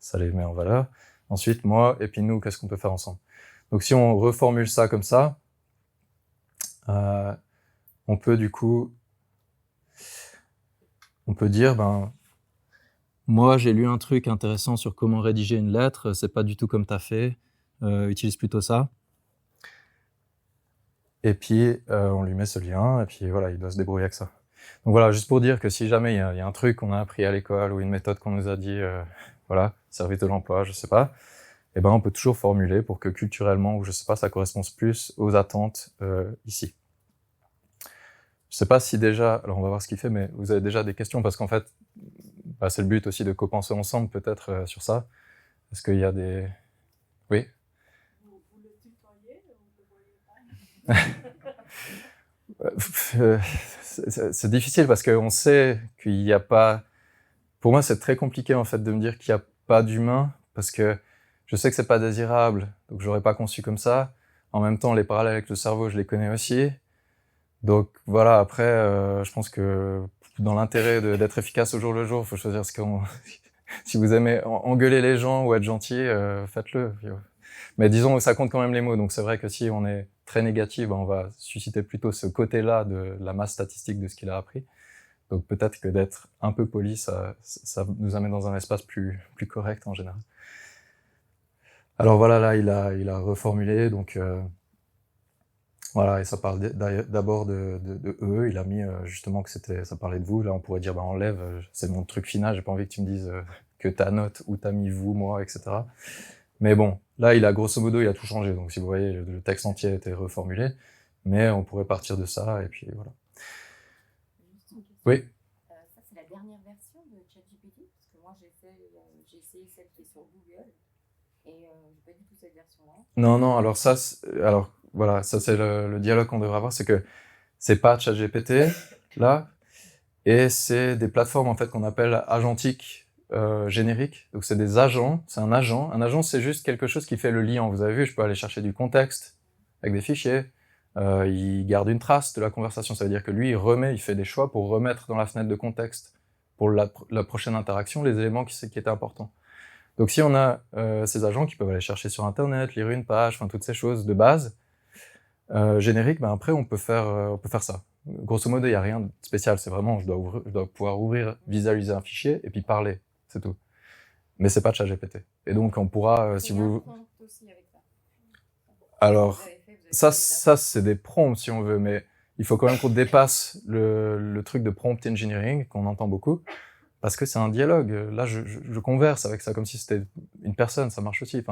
ça les met en valeur. Ensuite, moi, et puis nous, qu'est-ce qu'on peut faire ensemble? Donc, si on reformule ça comme ça, on peut du coup, on peut dire, moi, j'ai lu un truc intéressant sur comment rédiger une lettre, c'est pas du tout comme t'as fait, utilise plutôt ça. Et puis, on lui met ce lien, et puis voilà, il doit se débrouiller avec ça. Donc voilà, juste pour dire que si jamais il y a un truc qu'on a appris à l'école, ou une méthode qu'on nous a dit, voilà, service de l'emploi, je sais pas, eh ben, on peut toujours formuler pour que culturellement, ou je sais pas, ça corresponde plus aux attentes, ici. Je sais pas si déjà, alors on va voir ce qu'il fait, mais vous avez déjà des questions, parce qu'en fait, c'est le but aussi de copenser ensemble, peut-être, sur ça. Est-ce qu'il y a des... Oui? Vous le tutoyez ou vous le voyez pas? C'est difficile parce qu'on sait qu'il n'y a pas... Pour moi, c'est très compliqué en fait de me dire qu'il n'y a pas d'humain parce que je sais que c'est pas désirable, donc j'aurais pas conçu comme ça. En même temps, les parallèles avec le cerveau, je les connais aussi. Donc voilà, après, je pense que dans l'intérêt d'être efficace au jour le jour, il faut choisir ce qu'on... Si vous aimez engueuler les gens ou être gentil, faites-le. Mais disons, ça compte quand même les mots. Donc c'est vrai que si on est très négatif, on va susciter plutôt ce côté-là de la masse statistique de ce qu'il a appris. Donc peut-être que d'être un peu poli, ça nous amène dans un espace plus correct en général. Alors voilà, là il a reformulé, donc voilà, et ça parle d'abord de eux. Il a mis justement que ça parlait de vous. Là on pourrait dire enlève, c'est mon truc final. J'ai pas envie que tu me dises que ta note où t'as mis vous, moi, etc. Mais bon, là, grosso modo, il a tout changé. Donc, si vous voyez, le texte entier a été reformulé. Mais on pourrait partir de ça, et puis voilà. Juste une question. Oui. Ça, c'est la dernière version de ChatGPT, parce que moi, j'ai essayé celle qui est sur Google, et j'ai pas du tout cette version-là. Non, alors voilà, ça c'est le dialogue qu'on devrait avoir, c'est que c'est pas ChatGPT, là, et c'est des plateformes, en fait, qu'on appelle agentiques, générique. Donc c'est des agents, c'est un agent. Un agent, c'est juste quelque chose qui fait le lien. Vous avez vu, je peux aller chercher du contexte avec des fichiers. Il garde une trace de la conversation. Ça veut dire que lui, il fait des choix pour remettre dans la fenêtre de contexte pour la prochaine interaction les éléments qui étaient importants. Donc si on a ces agents qui peuvent aller chercher sur Internet, lire une page, enfin toutes ces choses de base génériques, après on peut faire ça. Grosso modo, il y a rien de spécial. C'est vraiment, je dois pouvoir ouvrir, visualiser un fichier et puis parler. C'est tout. Mais c'est pas ChatGPT. Et donc, on pourra, si vous... Aussi avec ça. Alors, ça c'est des prompts, si on veut, mais il faut quand même qu'on dépasse le truc de prompt engineering, qu'on entend beaucoup, parce que c'est un dialogue. Là, je converse avec ça comme si c'était une personne, ça marche aussi.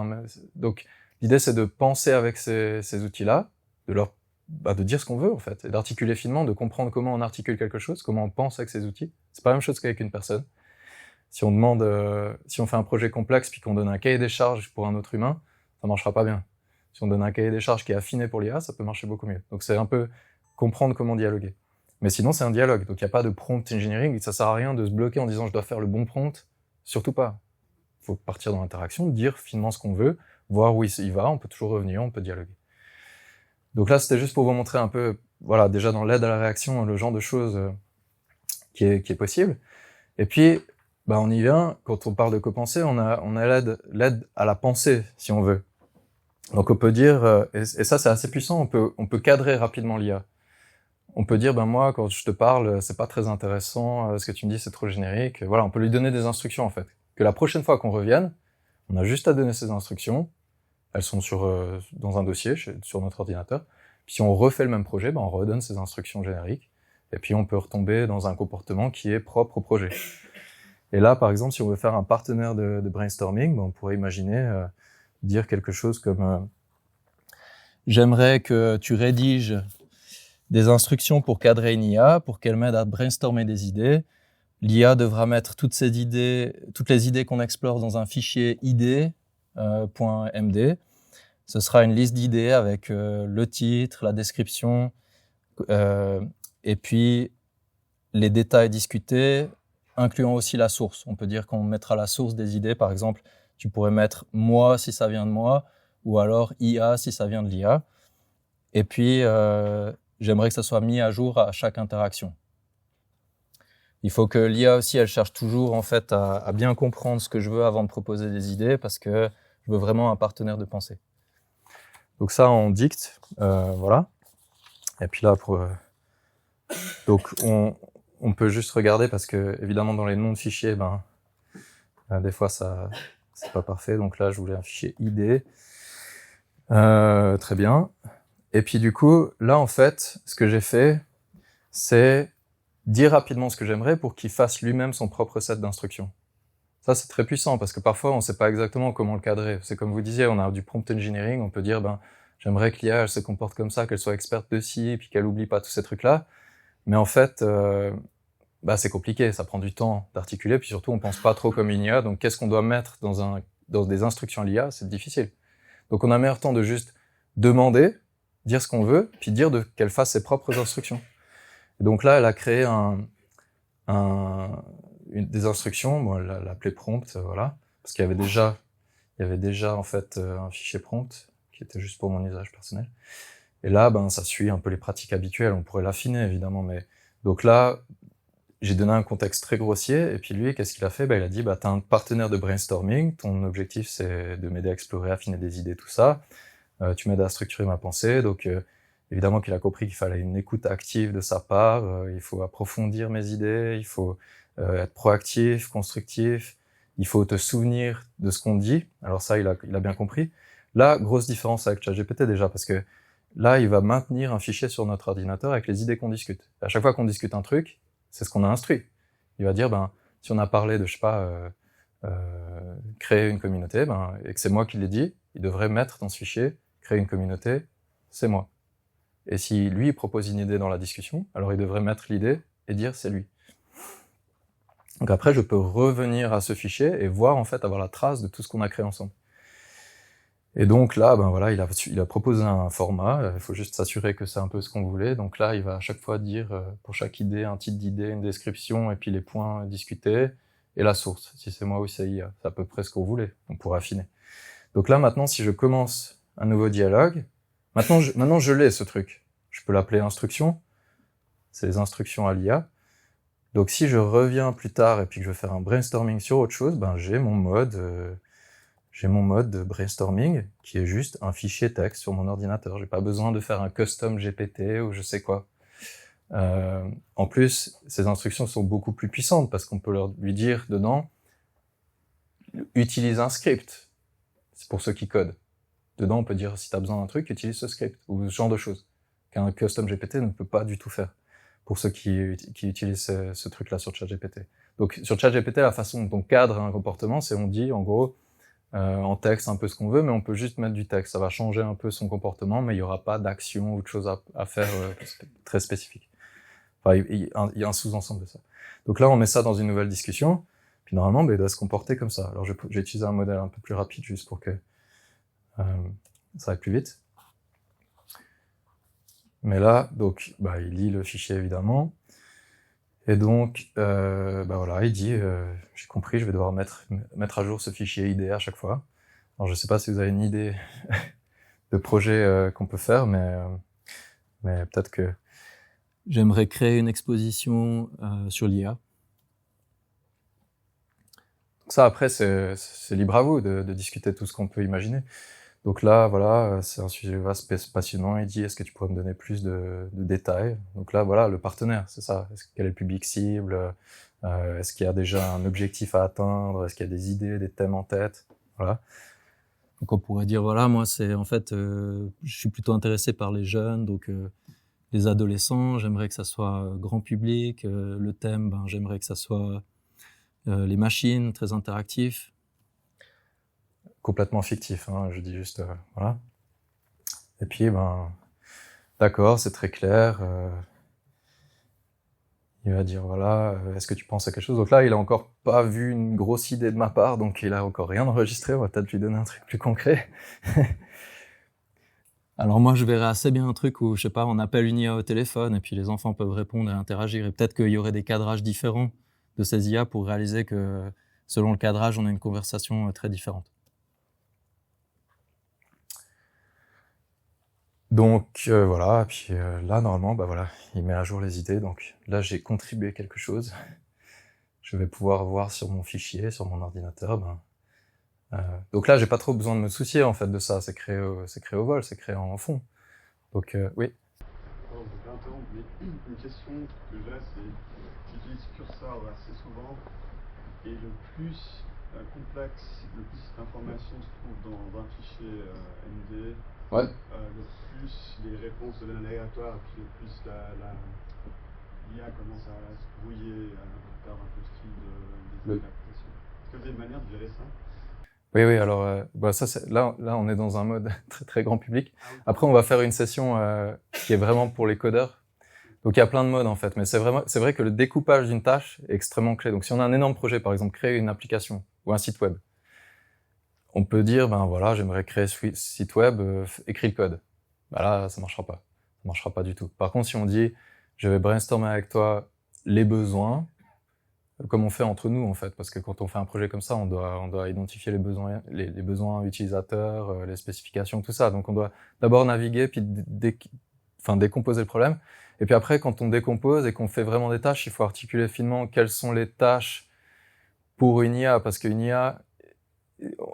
Donc, l'idée, c'est de penser avec ces outils-là, de dire ce qu'on veut, en fait, et d'articuler finement, de comprendre comment on articule quelque chose, comment on pense avec ces outils. C'est pas la même chose qu'avec une personne. Si on demande, si on fait un projet complexe puis qu'on donne un cahier des charges pour un autre humain, ça marchera pas bien. Si on donne un cahier des charges qui est affiné pour l'IA, ça peut marcher beaucoup mieux. Donc c'est un peu comprendre comment dialoguer. Mais sinon, c'est un dialogue. Donc il n'y a pas de prompt engineering. Ça sert à rien de se bloquer en disant je dois faire le bon prompt. Surtout pas. Il faut partir dans l'interaction, dire finement ce qu'on veut, voir où il va, on peut toujours revenir, on peut dialoguer. Donc là, c'était juste pour vous montrer un peu, voilà, déjà dans l'aide à la réaction, le genre de choses qui est possible. Et puis, on y vient, quand on parle de copensée, on a l'aide à la pensée, si on veut. Donc on peut dire, et ça c'est assez puissant, on peut cadrer rapidement l'IA. On peut dire, moi, quand je te parle, c'est pas très intéressant, ce que tu me dis c'est trop générique. Voilà, on peut lui donner des instructions en fait. Que la prochaine fois qu'on revienne, on a juste à donner ces instructions. Elles sont dans un dossier, sur notre ordinateur. Puis si on refait le même projet, on redonne ces instructions génériques. Et puis on peut retomber dans un comportement qui est propre au projet. Et là, par exemple, si on veut faire un partenaire de brainstorming, on pourrait imaginer dire quelque chose comme j'aimerais que tu rédiges des instructions pour cadrer une IA, pour qu'elle m'aide à brainstormer des idées. L'IA devra mettre toutes les idées qu'on explore dans un fichier idées.md. Ce sera une liste d'idées avec le titre, la description, et puis les détails discutés, incluant aussi la source. On peut dire qu'on mettra la source des idées. Par exemple, tu pourrais mettre moi si ça vient de moi, ou alors IA si ça vient de l'IA. Et puis, j'aimerais que ça soit mis à jour à chaque interaction. Il faut que l'IA aussi, elle cherche toujours en fait à bien comprendre ce que je veux avant de proposer des idées, parce que je veux vraiment un partenaire de pensée. Donc ça, on dicte, voilà. Et puis là, donc on peut juste regarder, parce que évidemment dans les noms de fichiers, des fois ça c'est pas parfait. Donc là, je voulais un fichier ID. Très bien. Et puis du coup, là en fait, ce que j'ai fait, c'est dire rapidement ce que j'aimerais pour qu'il fasse lui-même son propre set d'instructions. Ça, c'est très puissant, parce que parfois, on ne sait pas exactement comment le cadrer. C'est comme vous disiez, on a du prompt engineering, on peut dire, j'aimerais que l'IA, elle se comporte comme ça, qu'elle soit experte de ci, et puis qu'elle oublie pas tous ces trucs-là. Mais en fait, c'est compliqué, ça prend du temps d'articuler, puis surtout, on pense pas trop comme une IA, donc qu'est-ce qu'on doit mettre dans des instructions à l'IA, c'est difficile. Donc on a meilleur temps de juste demander, dire ce qu'on veut, puis dire qu'elle fasse ses propres instructions. Et donc là, elle a créé des instructions, bon, elle l'a appelé prompt, voilà, parce qu'il y avait déjà en fait un fichier prompt qui était juste pour mon usage personnel. Et là, ça suit un peu les pratiques habituelles. On pourrait l'affiner évidemment, mais donc là, j'ai donné un contexte très grossier. Et puis lui, qu'est-ce qu'il a fait ? Il a dit, t'as un partenaire de brainstorming. Ton objectif, c'est de m'aider à explorer, affiner des idées, tout ça. Tu m'aides à structurer ma pensée. Donc évidemment qu'il a compris qu'il fallait une écoute active de sa part. Il faut approfondir mes idées. Il faut être proactif, constructif. Il faut te souvenir de ce qu'on dit. Alors ça, il a bien compris. Là, grosse différence avec ChatGPT déjà, parce que là, il va maintenir un fichier sur notre ordinateur avec les idées qu'on discute. À chaque fois qu'on discute un truc, c'est ce qu'on a instruit. Il va dire, si on a parlé de, créer une communauté, et que c'est moi qui l'ai dit, il devrait mettre dans ce fichier, créer une communauté, c'est moi. Et si lui, il propose une idée dans la discussion, alors il devrait mettre l'idée et dire, c'est lui. Donc après, je peux revenir à ce fichier et voir, en fait, avoir la trace de tout ce qu'on a créé ensemble. Et donc là, il a proposé un format, il faut juste s'assurer que c'est un peu ce qu'on voulait. Donc là, il va à chaque fois dire, pour chaque idée, un titre d'idée, une description, et puis les points discutés, et la source, si c'est moi ou c'est IA. C'est à peu près ce qu'on voulait, on pourrait affiner. Donc là, maintenant, si je commence un nouveau dialogue, maintenant je l'ai, ce truc. Je peux l'appeler instruction, c'est les instructions à l'IA. Donc si je reviens plus tard, et puis que je veux faire un brainstorming sur autre chose, j'ai mon mode de brainstorming qui est juste un fichier texte sur mon ordinateur. J'ai pas besoin de faire un custom GPT ou je sais quoi. En plus, ces instructions sont beaucoup plus puissantes parce qu'on peut lui dire dedans utilise un script. C'est pour ceux qui codent. Dedans, on peut dire si tu as besoin d'un truc, utilise ce script ou ce genre de choses qu'un custom GPT ne peut pas du tout faire. Pour ceux qui utilisent ce truc-là sur ChatGPT. Donc sur ChatGPT, la façon dont on cadre un comportement, c'est on dit en gros en texte un peu ce qu'on veut, mais on peut juste mettre du texte. Ça va changer un peu son comportement, mais il n'y aura pas d'action ou de choses à faire très spécifiques. Enfin, il y a un sous-ensemble de ça. Donc là, on met ça dans une nouvelle discussion, puis normalement, il doit se comporter comme ça. Alors j'ai utilisé un modèle un peu plus rapide juste pour que ça aille plus vite. Mais là, donc, il lit le fichier évidemment. Et donc, il dit, j'ai compris, je vais devoir mettre à jour ce fichier ID à chaque fois. Alors, je sais pas si vous avez une idée de projet qu'on peut faire, mais peut-être que j'aimerais créer une exposition sur l'IA. Ça, après, c'est libre à vous de discuter tout ce qu'on peut imaginer. Donc là, voilà, c'est un sujet vaste, passionnant. Il dit, est-ce que tu pourrais me donner plus de détails? Donc là, voilà, le partenaire, c'est ça. Quel est le public cible? Est-ce qu'il y a déjà un objectif à atteindre? Est-ce qu'il y a des idées, des thèmes en tête? Voilà. Donc on pourrait dire, voilà, moi, c'est en fait, je suis plutôt intéressé par les jeunes, donc les adolescents. J'aimerais que ça soit grand public. Le thème, j'aimerais que ça soit les machines, très interactif. Complètement fictif, hein, je dis juste, voilà. Et puis, d'accord, c'est très clair. Il va dire, voilà, est-ce que tu penses à quelque chose? Donc là, il a encore pas vu une grosse idée de ma part, donc il a encore rien enregistré. On va peut-être lui donner un truc plus concret. Alors moi, je verrais assez bien un truc où, je sais pas, on appelle une IA au téléphone, et puis les enfants peuvent répondre et interagir, et peut-être qu'il y aurait des cadrages différents de ces IA pour réaliser que selon le cadrage, on a une conversation très différente. Donc voilà, puis là normalement, bah voilà, il met à jour les idées. Donc là, j'ai contribué quelque chose. Je vais pouvoir voir sur mon fichier, sur mon ordinateur. Donc là, j'ai pas trop besoin de me soucier en fait de ça. C'est créé au vol, c'est créé en fond. Donc oui. Alors, je vais interrompre, mais une question que j'ai, c'est j'utilise Cursor assez souvent, et le plus complexe, le plus d'informations se trouve dans un fichier MD, Ouais. le plus les réponses deviennent aléatoires, et puis le plus l'IA commence à se brouiller, à perdre un peu de fil des interprétations. Est-ce que vous avez une manière de gérer ça? Oui, alors ça, là, on est dans un mode très très grand public. Après, on va faire une session qui est vraiment pour les codeurs. Donc il y a plein de modes en fait, mais c'est vrai que le découpage d'une tâche est extrêmement clé. Donc si on a un énorme projet, par exemple créer une application ou un site web, on peut dire ben voilà, j'aimerais créer ce site web, écris le code. Ben là, ça marchera pas du tout. Par contre, si on dit je vais brainstormer avec toi les besoins, comme on fait entre nous en fait, parce que quand on fait un projet comme ça, on doit identifier les besoins utilisateurs, les spécifications, tout ça. Donc on doit d'abord naviguer puis décomposer le problème. Et puis après, quand on décompose et qu'on fait vraiment des tâches, il faut articuler finement quelles sont les tâches pour une IA, parce qu'une IA,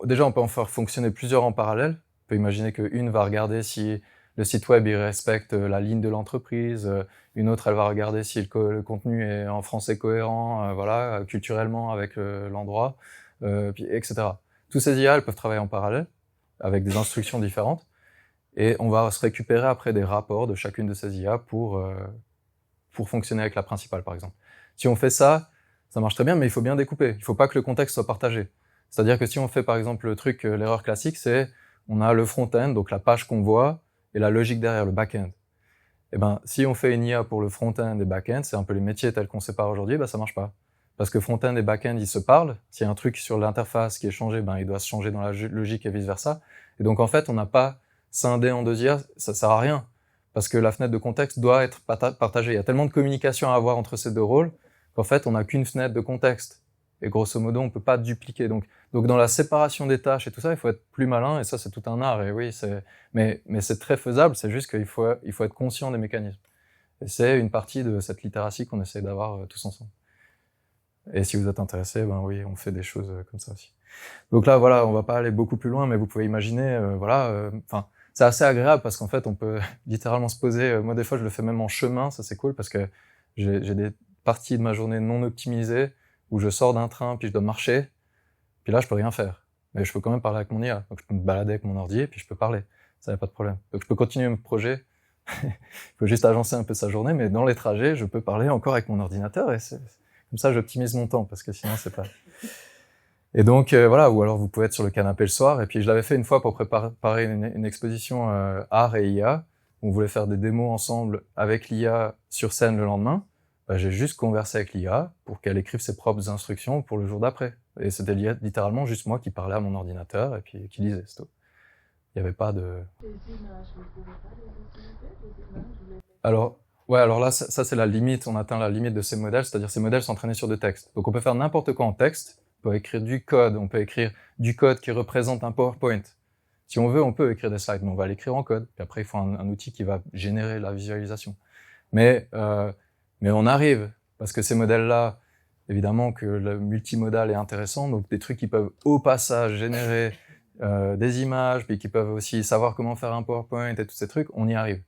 déjà on peut en faire fonctionner plusieurs en parallèle. On peut imaginer qu'une va regarder si le site web il respecte la ligne de l'entreprise, une autre elle va regarder si le contenu est en français cohérent, voilà, culturellement avec l'endroit, puis etc. Tous ces IA elles peuvent travailler en parallèle avec des instructions différentes. Et on va se récupérer après des rapports de chacune de ces IA pour fonctionner avec la principale, par exemple. Si on fait ça, ça marche très bien, mais il faut bien découper. Il faut pas que le contexte soit partagé. C'est-à-dire que si on fait, par exemple, le truc, l'erreur classique, c'est on a le front-end, donc la page qu'on voit, et la logique derrière, le back-end. Eh ben, si on fait une IA pour le front-end et back-end, c'est un peu les métiers tels qu'on sépare aujourd'hui, ça marche pas. Parce que front-end et back-end, ils se parlent. S'il y a un truc sur l'interface qui est changé, il doit se changer dans la logique et vice-versa. Et donc, en fait, on n'a pas scindé en deux IA, ça sert à rien. Parce que la fenêtre de contexte doit être partagée. Il y a tellement de communication à avoir entre ces deux rôles qu'en fait, on n'a qu'une fenêtre de contexte. Et grosso modo, on peut pas dupliquer. Donc dans la séparation des tâches et tout ça, il faut être plus malin, et ça, c'est tout un art. Et oui, mais c'est très faisable, c'est juste qu'il faut être conscient des mécanismes. Et c'est une partie de cette littératie qu'on essaie d'avoir tous ensemble. Et si vous êtes intéressés, oui, on fait des choses comme ça aussi. Donc là, voilà, on va pas aller beaucoup plus loin, mais vous pouvez imaginer, c'est assez agréable parce qu'en fait, on peut littéralement se poser. Moi, des fois, je le fais même en chemin, ça c'est cool parce que j'ai des parties de ma journée non optimisées où je sors d'un train puis je dois marcher, puis là, je peux rien faire. Mais je peux quand même parler avec mon IA. Donc, je peux me balader avec mon ordi et puis je peux parler. Ça n'a pas de problème. Donc, je peux continuer mon projet. Il faut juste agencer un peu sa journée, mais dans les trajets, je peux parler encore avec mon ordinateur et comme ça, j'optimise mon temps parce que sinon, c'est pas... Et donc voilà, ou alors vous pouvez être sur le canapé le soir. Et puis je l'avais fait une fois pour préparer une exposition art et IA. On voulait faire des démos ensemble avec l'IA sur scène le lendemain. J'ai juste conversé avec l'IA pour qu'elle écrive ses propres instructions pour le jour d'après. Et c'était littéralement juste moi qui parlais à mon ordinateur et puis qui lisais, c'est tout. Il n'y avait pas de... Alors là, ça c'est la limite. On atteint la limite de ces modèles, c'est-à-dire ces modèles s'entraînent sur des textes. Donc on peut faire n'importe quoi en texte. On peut écrire du code, qui représente un PowerPoint. Si on veut, on peut écrire des slides, mais on va l'écrire en code. Puis après, il faut un outil qui va générer la visualisation. Mais on arrive, parce que ces modèles-là, évidemment que le multimodal est intéressant, donc des trucs qui peuvent au passage générer des images, puis qui peuvent aussi savoir comment faire un PowerPoint et tous ces trucs, on y arrive.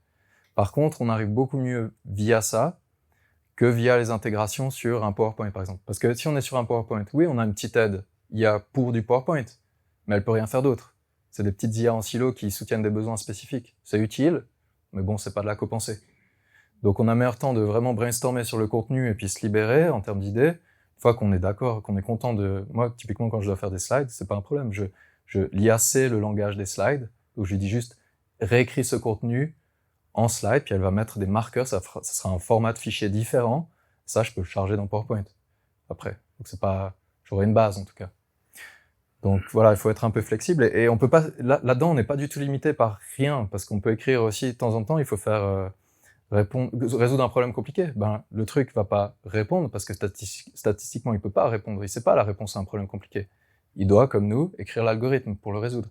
Par contre, on arrive beaucoup mieux via ça que via les intégrations sur un PowerPoint, par exemple. Parce que si on est sur un PowerPoint, oui, on a une petite aide IA pour du PowerPoint, mais elle peut rien faire d'autre. C'est des petites IA en silo qui soutiennent des besoins spécifiques. C'est utile, mais bon, c'est pas de la copensée. Donc on a meilleur temps de vraiment brainstormer sur le contenu et puis se libérer en termes d'idées. Une fois qu'on est d'accord, qu'on est content de... Moi, typiquement, quand je dois faire des slides, c'est pas un problème. L'IA sait le langage des slides, donc je lui dis juste réécris ce contenu en slide, puis elle va mettre des marqueurs, ça sera un format de fichier différent. Ça, je peux le charger dans PowerPoint après. Donc c'est pas, j'aurai une base en tout cas. Donc voilà, il faut être un peu flexible et on peut pas, là-dedans, on n'est pas du tout limité par rien parce qu'on peut écrire aussi de temps en temps. Il faut faire résoudre un problème compliqué, ben, le truc va pas répondre parce que statistiquement, il peut pas répondre. Il sait pas la réponse à un problème compliqué. Il doit, comme nous, écrire l'algorithme pour le résoudre.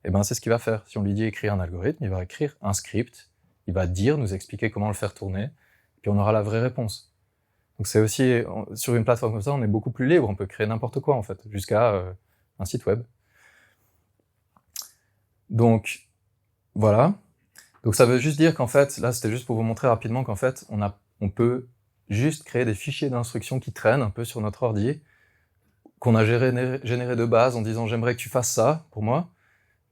Et ben, c'est ce qu'il va faire. Si on lui dit écrire un algorithme, il va écrire un script. Il va nous expliquer comment le faire tourner. Puis on aura la vraie réponse. Donc c'est aussi, sur une plateforme comme ça, on est beaucoup plus libre. On peut créer n'importe quoi, en fait, jusqu'à un site web. Donc, voilà. Donc ça veut juste dire qu'en fait, là c'était juste pour vous montrer rapidement qu'en fait, on peut juste créer des fichiers d'instructions qui traînent un peu sur notre ordi, qu'on a généré de base en disant j'aimerais que tu fasses ça pour moi,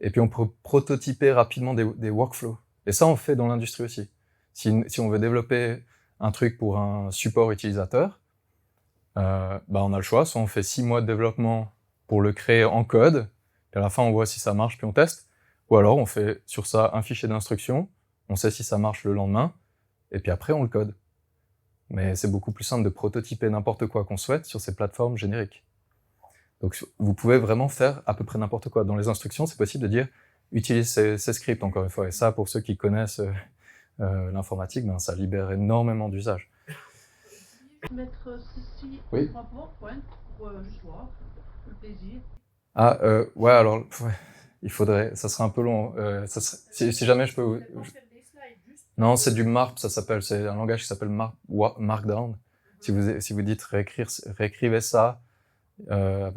et puis on peut prototyper rapidement des workflows. Et ça on fait dans l'industrie aussi. Si on veut développer un truc pour un support utilisateur, bah on a le choix, soit on fait 6 mois de développement pour le créer en code, et à la fin on voit si ça marche puis on teste, ou alors on fait sur ça un fichier d'instruction, on sait si ça marche le lendemain, et puis après on le code. Mais c'est beaucoup plus simple de prototyper n'importe quoi qu'on souhaite sur ces plateformes génériques. Donc vous pouvez vraiment faire à peu près n'importe quoi. Dans les instructions, c'est possible de dire utilise ces scripts encore une fois. Et ça, pour ceux qui connaissent l'informatique, ben, ça libère énormément d'usages. Mettre ceci Oui. en PowerPoint pour juste voir, le plaisir. Ah, ouais, alors... Ouais. Il faudrait, ça serait un peu long. Si jamais je peux... Non, c'est du MARP, ça s'appelle. C'est un langage qui s'appelle Markdown. Si vous dites réécrivez ça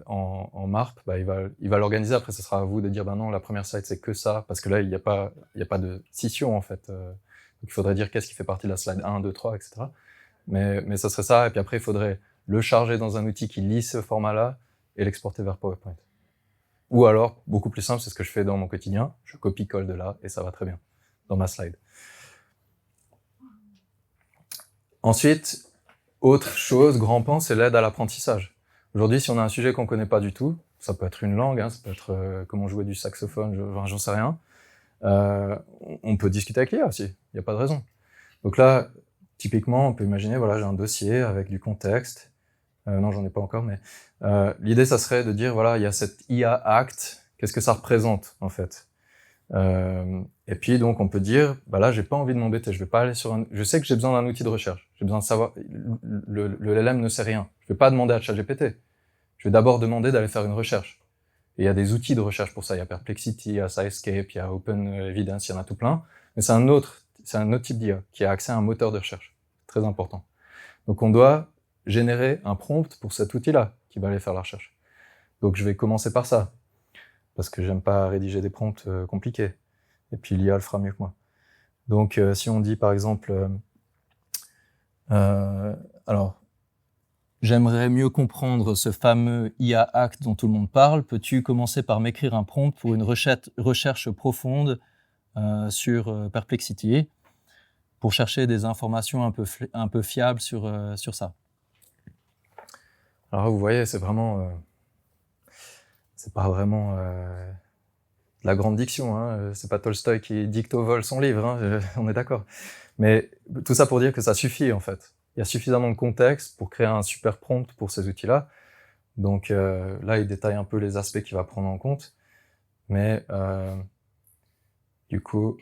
en MARP, bah, il va l'organiser. Après, ce sera à vous de dire, ben non, la première slide c'est que ça, parce que là il n'y a pas de scission en fait. Donc il faudrait dire qu'est-ce qui fait partie de la slide 1, 2, 3, etc. Mais ça serait ça. Et puis après, il faudrait le charger dans un outil qui lit ce format-là et l'exporter vers PowerPoint. Ou alors, beaucoup plus simple, c'est ce que je fais dans mon quotidien, je copie-colle de là, et ça va très bien, dans ma slide. Ensuite, autre chose, grand pan, c'est l'aide à l'apprentissage. Aujourd'hui, si on a un sujet qu'on connaît pas du tout, ça peut être une langue, hein, ça peut être comment jouer du saxophone, j'en sais rien, on peut discuter avec l'IA aussi, il n'y a pas de raison. Donc là, typiquement, on peut imaginer, voilà, j'ai un dossier avec du contexte, non, j'en ai pas encore, mais l'idée, ça serait de dire, voilà, il y a cette IA Act, qu'est-ce que ça représente, en fait. Et puis, donc, on peut dire, bah là, j'ai pas envie de m'embêter, je vais pas aller sur je sais que j'ai besoin d'un outil de recherche, j'ai besoin de savoir, le LLM ne sait rien, je vais pas demander à ChatGPT, je vais d'abord demander d'aller faire une recherche. Et il y a des outils de recherche pour ça, il y a Perplexity, il y a SciScape, il y a OpenEvidence, il y en a tout plein, mais c'est un autre type d'IA, qui a accès à un moteur de recherche, très important. Donc, on doit générer un prompt pour cet outil-là qui va aller faire la recherche. Donc je vais commencer par ça, parce que j'aime pas rédiger des prompts compliqués. Et puis l'IA le fera mieux que moi. Donc si on dit par exemple, alors, j'aimerais mieux comprendre ce fameux IA Act dont tout le monde parle, peux-tu commencer par m'écrire un prompt pour une recherche profonde sur Perplexity, pour chercher des informations un peu fiables sur ça. Alors vous voyez, c'est vraiment, c'est pas vraiment la grande diction, hein. C'est pas Tolstoï qui dicte au vol son livre, hein. On est d'accord. Mais tout ça pour dire que ça suffit en fait. Il y a suffisamment de contexte pour créer un super prompt pour ces outils-là. Donc là, il détaille un peu les aspects qu'il va prendre en compte. Mais du coup,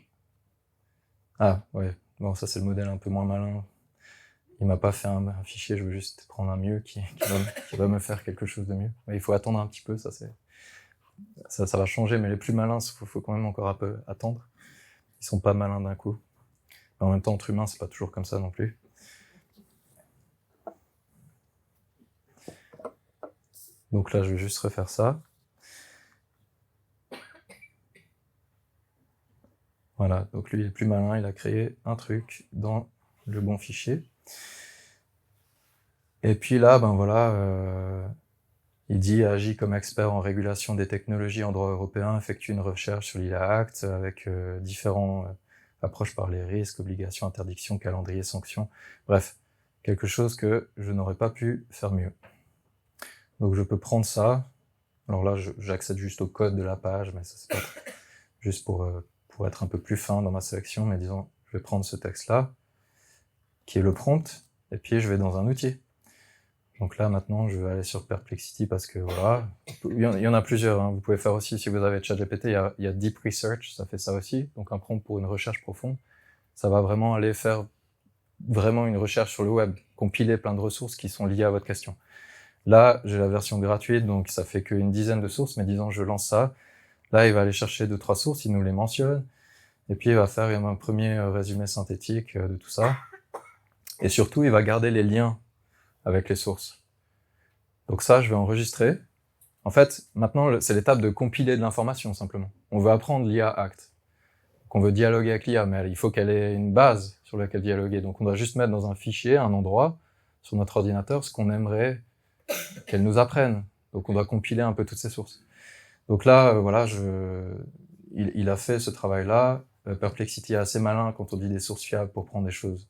ah ouais, bon ça c'est le modèle un peu moins malin. Il m'a pas fait un fichier, je veux juste prendre un mieux qui va me faire quelque chose de mieux. Mais il faut attendre un petit peu, ça va changer, mais les plus malins, faut quand même encore un peu attendre. Ils sont pas malins d'un coup. Mais en même temps, entre humains, c'est pas toujours comme ça non plus. Donc là, je vais juste refaire ça. Voilà, donc lui, il est plus malin, il a créé un truc dans le bon fichier. Et puis là, ben voilà, il dit agit comme expert en régulation des technologies en droit européen, effectue une recherche sur l'IA Act avec différentes approches par les risques, obligations, interdictions, calendrier, sanctions. Bref, quelque chose que je n'aurais pas pu faire mieux. Donc je peux prendre ça. Alors là, j'accède juste au code de la page, mais ça c'est pas juste pour être un peu plus fin dans ma sélection. Mais disons, je vais prendre ce texte-là, qui est le prompt, et puis je vais dans un outil. Donc là, maintenant, je vais aller sur Perplexity parce que voilà, il y en a plusieurs, hein. Vous pouvez faire aussi, si vous avez ChatGPT, il y a Deep Research, ça fait ça aussi. Donc un prompt pour une recherche profonde. Ça va vraiment aller faire vraiment une recherche sur le web, compiler plein de ressources qui sont liées à votre question. Là, j'ai la version gratuite, donc ça fait qu'une dizaine de sources, mais disons je lance ça. Là, il va aller chercher 2-3 sources, il nous les mentionne, et puis il va faire un premier résumé synthétique de tout ça. Et surtout, il va garder les liens avec les sources. Donc ça, je vais enregistrer. En fait, maintenant, c'est l'étape de compiler de l'information, simplement. On veut apprendre l'IA Act. Donc on veut dialoguer avec l'IA, mais il faut qu'elle ait une base sur laquelle dialoguer. Donc on doit juste mettre dans un fichier, un endroit, sur notre ordinateur, ce qu'on aimerait qu'elle nous apprenne. Donc on doit compiler un peu toutes ces sources. Donc là, voilà, il a fait ce travail-là. Perplexity est assez malin quand on dit des sources fiables pour prendre des choses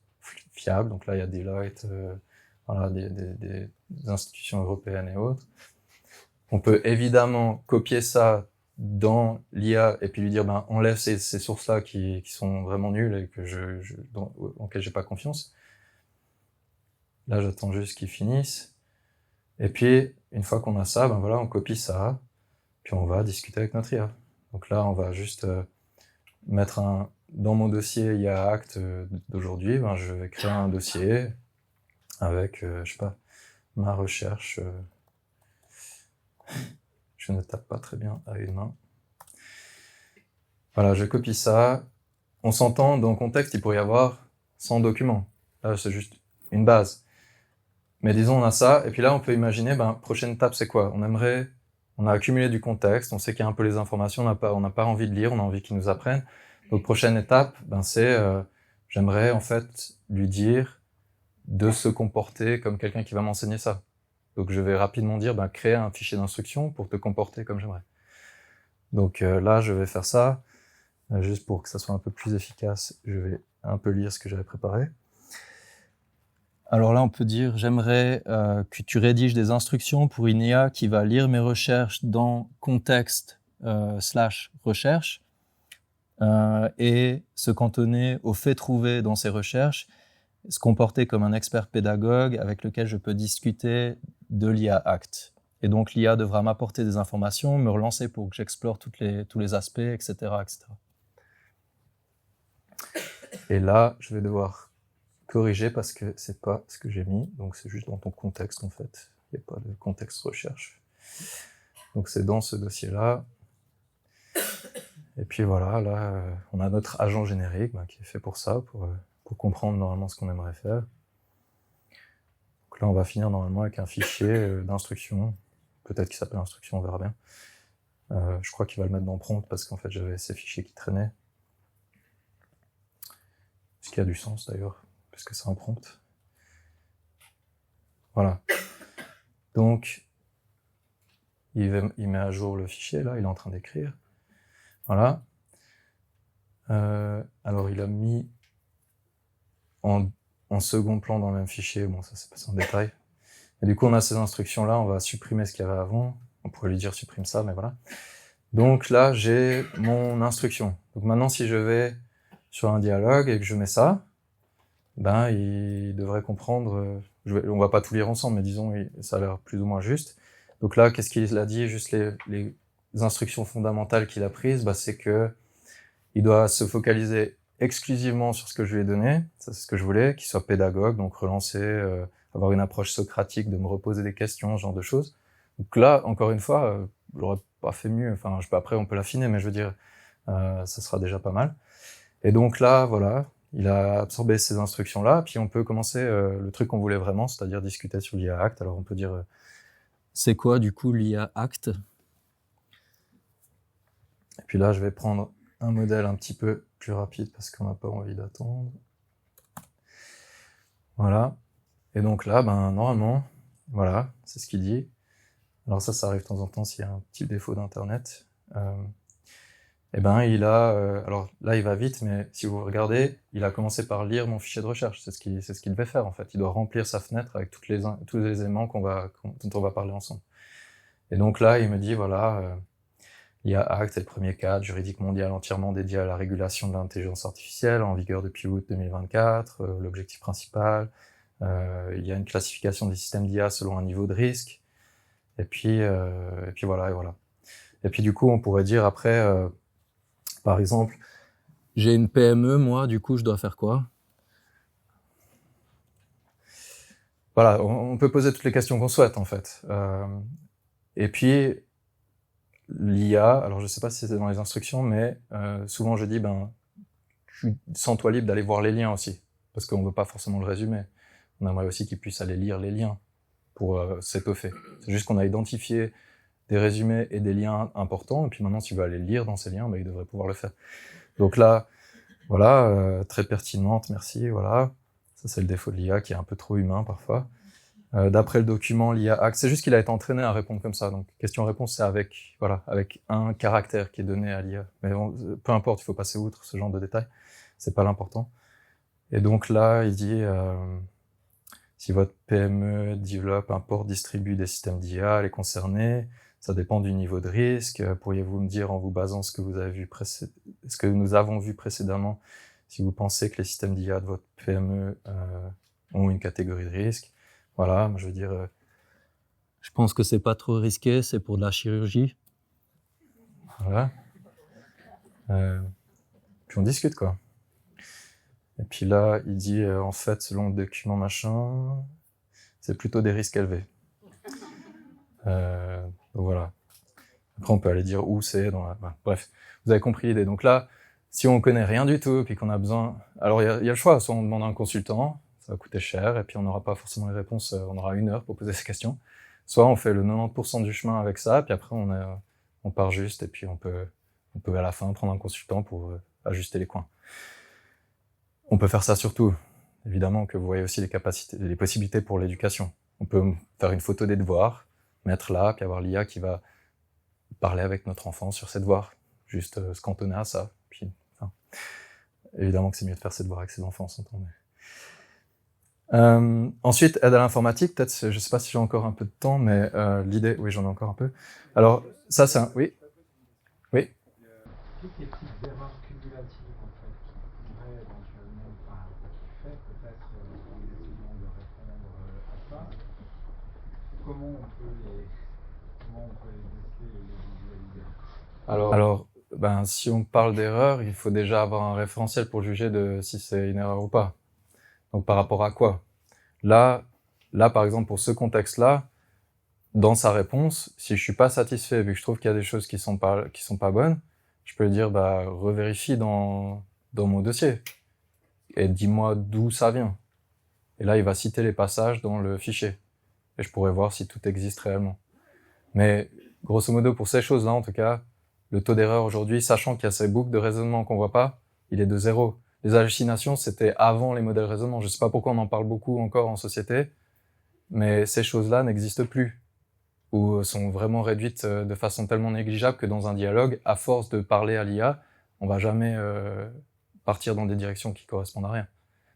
fiables. Donc là, il y a Deloitte, voilà, des institutions européennes et autres. On peut évidemment copier ça dans l'IA et puis lui dire, ben, enlève ces sources-là qui sont vraiment nulles et que auxquelles j'ai pas confiance. Là, j'attends juste qu'ils finissent. Et puis, une fois qu'on a ça, ben voilà, on copie ça, puis on va discuter avec notre IA. Donc là, on va juste mettre dans mon dossier IA Act d'aujourd'hui, ben je vais créer un dossier avec, je sais pas, ma recherche. Je ne tape pas très bien à une main. Voilà, je copie ça. On s'entend, dans le contexte, il pourrait y avoir 100 documents. Là, c'est juste une base. Mais disons, on a ça, et puis là, on peut imaginer, ben, prochaine étape, c'est quoi? On a accumulé du contexte, on sait qu'il y a un peu les informations, on n'a pas envie de lire, on a envie qu'ils nous apprennent. Donc, prochaine étape, ben, c'est, j'aimerais, en fait, lui dire de se comporter comme quelqu'un qui va m'enseigner ça. Donc, je vais rapidement dire, ben, créer un fichier d'instruction pour te comporter comme j'aimerais. Donc, là, je vais faire ça, juste pour que ça soit un peu plus efficace, je vais un peu lire ce que j'avais préparé. Alors là, on peut dire, j'aimerais que tu rédiges des instructions pour une IA qui va lire mes recherches dans contexte / recherche et se cantonner aux faits trouvés dans ces recherches, se comporter comme un expert pédagogue avec lequel je peux discuter de l'IA Act. Et donc l'IA devra m'apporter des informations, me relancer pour que j'explore tous les aspects, etc., etc. Et là, je vais devoir corriger parce que c'est pas ce que j'ai mis, donc c'est juste dans ton contexte en fait, il n'y a pas de contexte recherche. Donc c'est dans ce dossier-là. Et puis voilà, là on a notre agent générique qui est fait pour ça, pour comprendre normalement ce qu'on aimerait faire. Donc là on va finir normalement avec un fichier d'instruction, peut-être qu'il s'appelle instruction, on verra bien. Je crois qu'il va le mettre dans prompt parce qu'en fait j'avais ces fichiers qui traînaient. Ce qui a du sens d'ailleurs, parce que c'est un prompt. Voilà. Donc, il met à jour le fichier, là, il est en train d'écrire. Voilà. Alors, il a mis en second plan dans le même fichier, bon, ça c'est passé en détail. Et du coup, on a ces instructions-là, on va supprimer ce qu'il y avait avant. On pourrait lui dire supprime ça, mais voilà. Donc là, j'ai mon instruction. Donc maintenant, si je vais sur un dialogue et que je mets ça, ben il devrait comprendre, on va pas tout lire ensemble, mais disons, ça a l'air plus ou moins juste. Donc là, qu'est-ce qu'il a dit? Juste les instructions fondamentales qu'il a prises, c'est que il doit se focaliser exclusivement sur ce que je lui ai donné, ça c'est ce que je voulais, qu'il soit pédagogue, donc relancer, avoir une approche socratique, de me reposer des questions, ce genre de choses. Donc là, encore une fois, j'aurais pas fait mieux, enfin, après on peut l'affiner, mais je veux dire, ça sera déjà pas mal. Et donc là, voilà, il a absorbé ces instructions-là, puis on peut commencer le truc qu'on voulait vraiment, c'est-à-dire discuter sur l'IA Act. Alors on peut dire, c'est quoi du coup l'IA Act? Et puis là, je vais prendre un modèle un petit peu plus rapide parce qu'on n'a pas envie d'attendre. Voilà. Et donc là, normalement, voilà, c'est ce qu'il dit. Alors ça arrive de temps en temps s'il y a un petit défaut d'internet. Il a, alors là il va vite, mais si vous regardez, il a commencé par lire mon fichier de recherche, c'est ce qu'il devait faire en fait. Il doit remplir sa fenêtre avec tous les éléments dont on va parler ensemble. Et donc là, il me dit voilà, l'IA Act est le premier cadre juridique mondial entièrement dédié à la régulation de l'intelligence artificielle, en vigueur depuis août 2024. L'objectif principal, il y a une classification des systèmes d'IA selon un niveau de risque. Et puis voilà, et voilà. Et puis du coup, on pourrait dire après, par exemple, j'ai une PME, moi, du coup, je dois faire quoi? voilà, on peut poser toutes les questions qu'on souhaite en fait. Et puis l'IA, alors je sais pas si c'est dans les instructions, mais souvent je dis sens-toi libre d'aller voir les liens aussi, parce qu'on veut pas forcément le résumer. On aimerait aussi qu'il puisse aller lire les liens pour s'étoffer. C'est juste qu'on a identifié des résumés et des liens importants, et puis maintenant s'il veut aller lire dans ces liens, il devrait pouvoir le faire. Donc là, voilà, très pertinente, merci, voilà. Ça c'est le défaut de l'IA qui est un peu trop humain parfois. D'après le document, l'IA hack, c'est juste qu'il a été entraîné à répondre comme ça. Donc question-réponse, c'est avec un caractère qui est donné à l'IA. Mais bon, peu importe, il faut passer outre ce genre de détails. C'est pas l'important. Et donc là, il dit si votre PME développe, importe, distribue des systèmes d'IA, elle est concernée. Ça dépend du niveau de risque. Pourriez-vous me dire, en vous basant ce que vous avez vu ce que nous avons vu précédemment, si vous pensez que les systèmes d'IA de votre PME ont une catégorie de risque? Voilà, je veux dire, je pense que c'est pas trop risqué, c'est pour de la chirurgie. Voilà. Puis on discute, quoi. Et puis là, il dit, en fait, selon le document machin, c'est plutôt des risques élevés. Donc voilà. Après, on peut aller dire où c'est dans la... Bref, vous avez compris l'idée. Donc là, si on connaît rien du tout, puis qu'on a besoin... Alors, il y a le choix. Soit on demande à un consultant, ça va coûter cher, et puis on n'aura pas forcément les réponses, on aura 1 heure pour poser ces questions. Soit on fait le 90% du chemin avec ça, puis après on part juste, et puis on peut à la fin prendre un consultant pour ajuster les coins. On peut faire ça surtout, évidemment, que vous voyez aussi les possibilités pour l'éducation. On peut faire une photo des devoirs, mettre là, puis avoir l'IA qui va parler avec notre enfant sur ses devoirs, juste se cantonner à ça. Puis, enfin, évidemment que c'est mieux de faire ses devoirs avec ses enfants, on s'entend. Ensuite, aide à l'informatique, peut-être, je sais pas si j'ai encore un peu de temps, mais l'idée, oui, j'en ai encore un peu. Alors, ça, c'est un... Oui. Toutes les petites erreurs cumulatives, en fait, qui pourraient éventuellement, qui fait peut-être en essayant de répondre à ça, comment on peut les déceler et les visualiser? Alors, si on parle d'erreur, il faut déjà avoir un référentiel pour juger de si c'est une erreur ou pas. Donc par rapport à quoi? Là, par exemple, pour ce contexte-là, dans sa réponse, si je suis pas satisfait, vu que je trouve qu'il y a des choses qui sont pas bonnes, je peux lui dire, revérifie dans mon dossier. Et dis-moi d'où ça vient. Et là, il va citer les passages dans le fichier. Et je pourrais voir si tout existe réellement. Mais, grosso modo, pour ces choses-là, en tout cas, le taux d'erreur aujourd'hui, sachant qu'il y a ces boucles de raisonnement qu'on voit pas, il est de 0. Les hallucinations, c'était avant les modèles raisonnement. Je sais pas pourquoi on en parle beaucoup encore en société, mais ces choses-là n'existent plus, ou sont vraiment réduites de façon tellement négligeable que dans un dialogue, à force de parler à l'IA, on va jamais partir dans des directions qui correspondent à rien.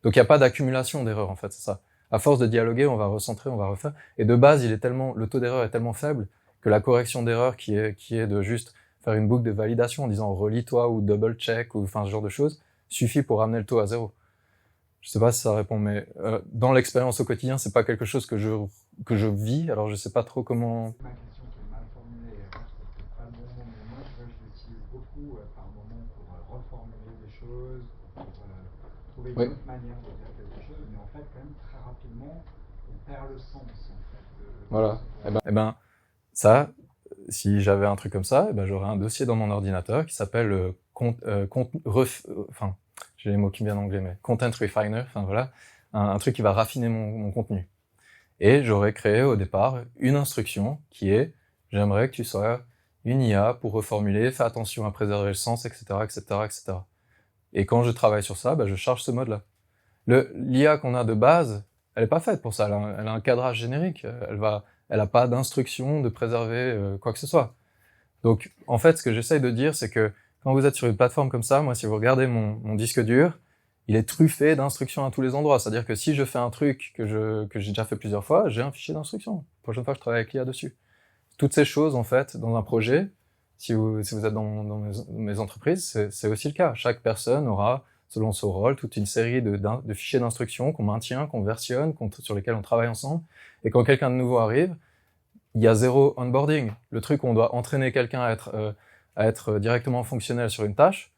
Donc il n'y a pas d'accumulation d'erreurs, en fait, c'est ça. À force de dialoguer, on va recentrer, on va refaire. Et de base, le taux d'erreur est tellement faible que la correction d'erreur qui est de juste faire une boucle de validation en disant relis-toi ou double check ou enfin ce genre de choses, suffit pour ramener le taux à 0. Je sais pas si ça répond, mais dans l'expérience au quotidien, c'est pas quelque chose que je vis, alors je sais pas trop comment... Ma question qui est mal formulée, c'est peut-être pas le bon mot, mais moi je l'utilise beaucoup par moment pour reformuler des choses, pour trouver une autre manière de dire quelque chose, mais en fait quand même très rapidement, on perd le sens en fait. Voilà. Ça, si j'avais un truc comme ça, j'aurais un dossier dans mon ordinateur qui s'appelle j'ai les mots qui me viennent en anglais, mais Content Refiner, enfin voilà, un truc qui va raffiner mon contenu. Et j'aurais créé au départ une instruction qui est « J'aimerais que tu sois une IA pour reformuler, fais attention à préserver le sens, etc., etc., etc. » Et quand je travaille sur ça, je charge ce mode-là. L'IA qu'on a de base, elle est pas faite pour ça, elle a un cadrage générique, elle a pas d'instruction de préserver quoi que ce soit. Donc, en fait, ce que j'essaye de dire, c'est que quand vous êtes sur une plateforme comme ça, moi, si vous regardez mon disque dur, il est truffé d'instructions à tous les endroits. C'est-à-dire que si je fais un truc que j'ai déjà fait plusieurs fois, j'ai un fichier d'instructions. La prochaine fois, je travaille avec l'IA dessus. Toutes ces choses, en fait, dans un projet, si vous êtes dans mes entreprises, c'est aussi le cas. Chaque personne aura, selon son rôle, toute une série de fichiers d'instructions qu'on maintient, qu'on versionne, sur lesquels on travaille ensemble. Et quand quelqu'un de nouveau arrive, il y a 0 onboarding. Le truc où on doit entraîner quelqu'un à être directement fonctionnel sur une tâche,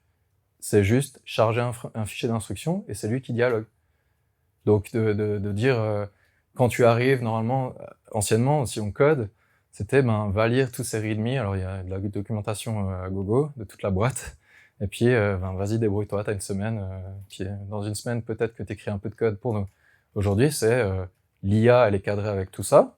c'est juste charger un fichier d'instruction et c'est lui qui dialogue. Donc de dire quand tu arrives, normalement, anciennement, si on code, c'était, va lire tous ces readme. Alors, il y a de la documentation à gogo de toute la boîte. Et puis, vas-y, débrouille-toi, t'as une semaine. Puis, dans une semaine, peut-être que t'écris un peu de code pour nous. Aujourd'hui, c'est l'IA, elle est cadrée avec tout ça,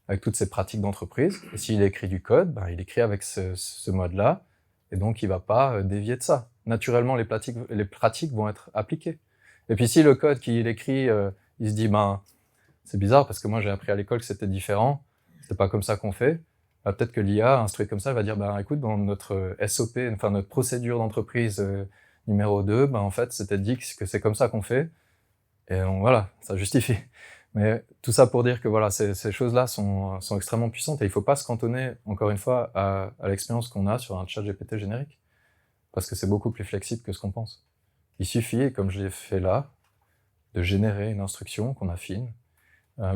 avec toutes ces pratiques d'entreprise. Et s'il écrit du code, il écrit avec ce mode-là. Et donc, il va pas dévier de ça. Naturellement, les pratiques vont être appliquées. Et puis, si le code qu'il écrit, il se dit, c'est bizarre parce que moi, j'ai appris à l'école que c'était différent. C'est pas comme ça qu'on fait. Peut-être que l'IA, instruite comme ça, elle va dire, écoute, dans notre SOP, enfin, notre procédure d'entreprise numéro 2, en fait, c'était dit que c'est comme ça qu'on fait. Et donc, voilà, ça justifie. Mais tout ça pour dire que voilà, ces choses-là sont extrêmement puissantes et il faut pas se cantonner, encore une fois, à l'expérience qu'on a sur un chat GPT générique. Parce que c'est beaucoup plus flexible que ce qu'on pense. Il suffit, comme je l'ai fait là, de générer une instruction qu'on affine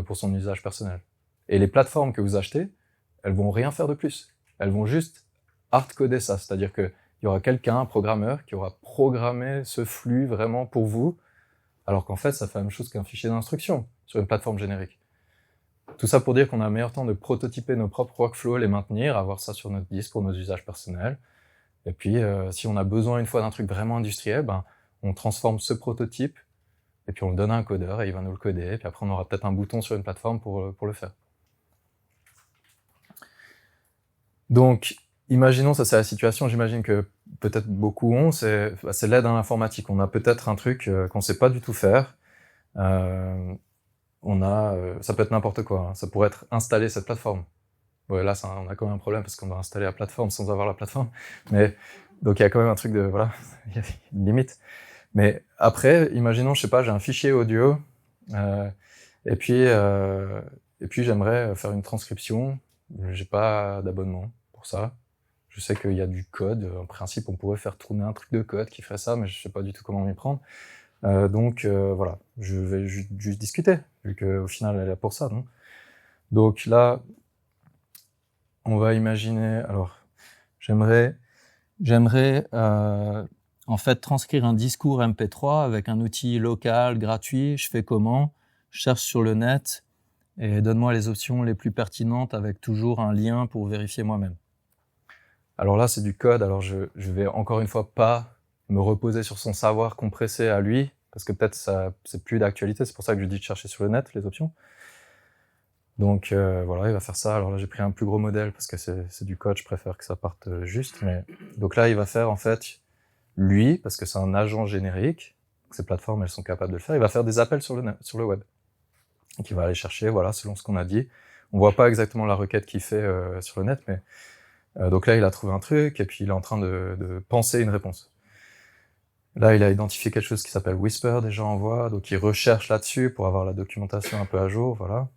pour son usage personnel. Et les plateformes que vous achetez, elles vont rien faire de plus. Elles vont juste hardcoder ça, c'est-à-dire qu'il y aura quelqu'un, un programmeur, qui aura programmé ce flux vraiment pour vous, alors qu'en fait, ça fait la même chose qu'un fichier d'instruction sur une plateforme générique. Tout ça pour dire qu'on a un meilleur temps de prototyper nos propres workflows, les maintenir, avoir ça sur notre disque pour nos usages personnels. Et puis, si on a besoin une fois d'un truc vraiment industriel, on transforme ce prototype, et puis on le donne à un codeur, et il va nous le coder, et puis après on aura peut-être un bouton sur une plateforme pour le faire. Donc, imaginons, ça c'est la situation, j'imagine que peut-être beaucoup ont, c'est l'aide à l'informatique. On a peut-être un truc qu'on sait pas du tout faire. Ça peut être n'importe quoi, hein. Ça pourrait être installer cette plateforme. Ouais, là, on a quand même un problème parce qu'on doit installer la plateforme sans avoir la plateforme. Mais, donc il y a quand même un truc voilà, il y a une limite. Mais après, imaginons, je sais pas, j'ai un fichier audio, et puis j'aimerais faire une transcription. J'ai pas d'abonnement pour ça. Je sais qu'il y a du code. En principe, on pourrait faire tourner un truc de code qui ferait ça, mais je sais pas du tout comment m'y prendre. Voilà, je vais juste discuter, vu qu'au final, elle est là pour ça, non? Donc là, on va imaginer, alors, j'aimerais en fait transcrire un discours MP3 avec un outil local, gratuit. Je fais comment? Je cherche sur le net et donne-moi les options les plus pertinentes avec toujours un lien pour vérifier moi-même. Alors là, c'est du code. Alors je vais encore une fois pas me reposer sur son savoir compressé à lui, parce que peut-être ça c'est plus d'actualité. C'est pour ça que je dis de chercher sur le net les options. Donc voilà, il va faire ça. Alors là, j'ai pris un plus gros modèle parce que c'est du code. Je préfère que ça parte juste. Mais donc là, il va faire en fait lui, parce que c'est un agent générique. Ces plateformes, elles sont capables de le faire. Il va faire des appels sur le web. Donc il va aller chercher, voilà, selon ce qu'on a dit. On voit pas exactement la requête qu'il fait sur le net, mais donc là, il a trouvé un truc et puis il est en train de penser une réponse. Là, il a identifié quelque chose qui s'appelle Whisper déjà en voix, donc il recherche là-dessus pour avoir la documentation un peu à jour, voilà.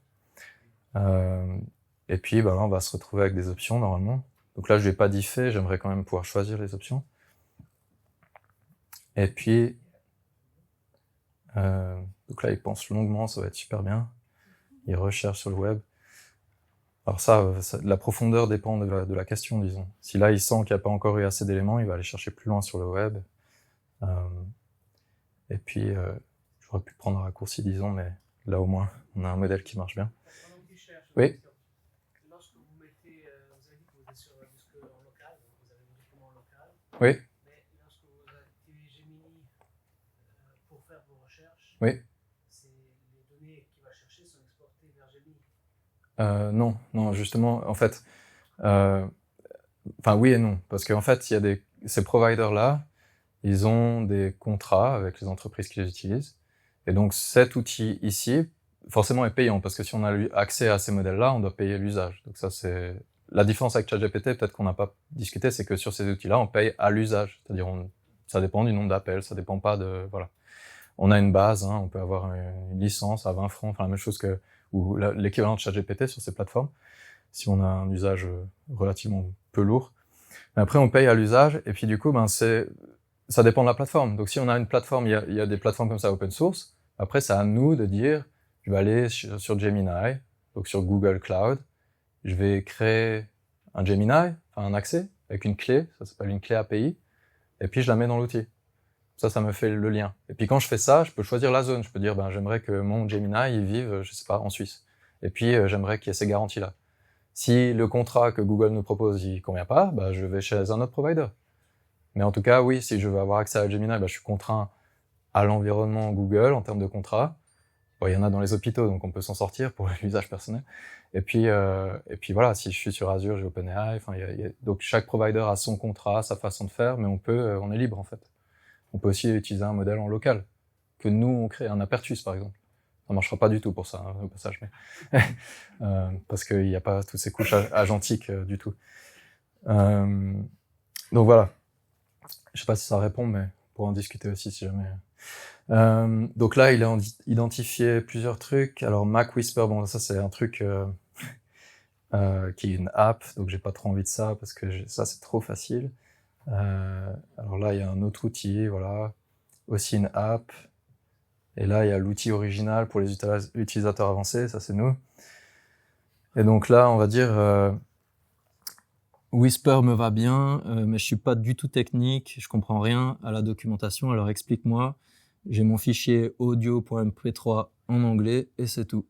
Et puis, là, on va se retrouver avec des options normalement. Donc là, je lui ai pas dit fait, j'aimerais quand même pouvoir choisir les options. Et puis, donc là, il pense longuement, ça va être super bien. Il recherche sur le web. Alors la profondeur dépend de la question, disons. Si là, il sent qu'il n'y a pas encore eu assez d'éléments, il va aller chercher plus loin sur le web. Et puis, j'aurais pu prendre un raccourci, disons, mais là, au moins, on a un modèle qui marche bien. Oui. Lorsque vous mettez, vous avez dit que vous êtes sur un disque en local, donc vous avez un document en local. Oui. Mais lorsque vous activez Gemini pour faire vos recherches, oui. Les données qu'il va chercher sont exportées vers Gemini. Non, justement, en fait, oui et non, parce qu'en fait, il y a ces providers-là, ils ont des contrats avec les entreprises qui les utilisent, et donc cet outil ici, forcément est payant, parce que si on a accès à ces modèles-là, on doit payer l'usage. Donc ça, c'est la différence avec ChatGPT, peut-être qu'on n'a pas discuté, c'est que sur ces outils-là, on paye à l'usage, c'est-à-dire ça dépend du nombre d'appels, ça dépend pas de voilà. On a une base, on peut avoir une licence à 20 francs, la même chose ou l'équivalent de ChatGPT sur ces plateformes, si on a un usage relativement peu lourd. Mais après, on paye à l'usage, et puis du coup, ça dépend de la plateforme. Donc si on a une plateforme, il y a des plateformes comme ça open source, après, c'est à nous de dire, je vais aller sur Gemini, donc sur Google Cloud, je vais créer un Gemini, un accès, avec une clé, ça s'appelle une clé API, et puis je la mets dans l'outil. Ça me fait le lien. Et puis quand je fais ça, je peux choisir la zone. Je peux dire, ben, j'aimerais que mon Gemini, il vive, je sais pas, en Suisse. Et puis, j'aimerais qu'il y ait ces garanties-là. Si le contrat que Google nous propose, il convient pas, bah, je vais chez un autre provider. Mais en tout cas, oui, si je veux avoir accès à Gemini, bah, je suis contraint à l'environnement Google en termes de contrat. Bon, il y en a dans les hôpitaux, donc on peut s'en sortir pour l'usage personnel. Et puis voilà, si je suis sur Azure, j'ai OpenAI. Enfin, donc chaque provider a son contrat, sa façon de faire, mais on est libre en fait. On peut aussi utiliser un modèle en local que nous on crée, un Apertus par exemple. Ça marchera pas du tout pour ça, au passage, mais parce qu'il n'y a pas toutes ces couches agentiques du tout. Donc voilà. Je sais pas si ça répond, mais pour en discuter aussi si jamais. Donc là, il a identifié plusieurs trucs. Alors Mac Whisper, bon ça c'est un truc qui est une app, donc j'ai pas trop envie de ça parce que ça c'est trop facile. Alors là, il y a un autre outil, voilà, aussi une app. Et là, il y a l'outil original pour les utilisateurs avancés, ça c'est nous. Et donc là, on va dire, Whisper me va bien, mais je suis pas du tout technique, je comprends rien à la documentation, alors explique-moi. J'ai mon fichier audio.mp3 en anglais et c'est tout.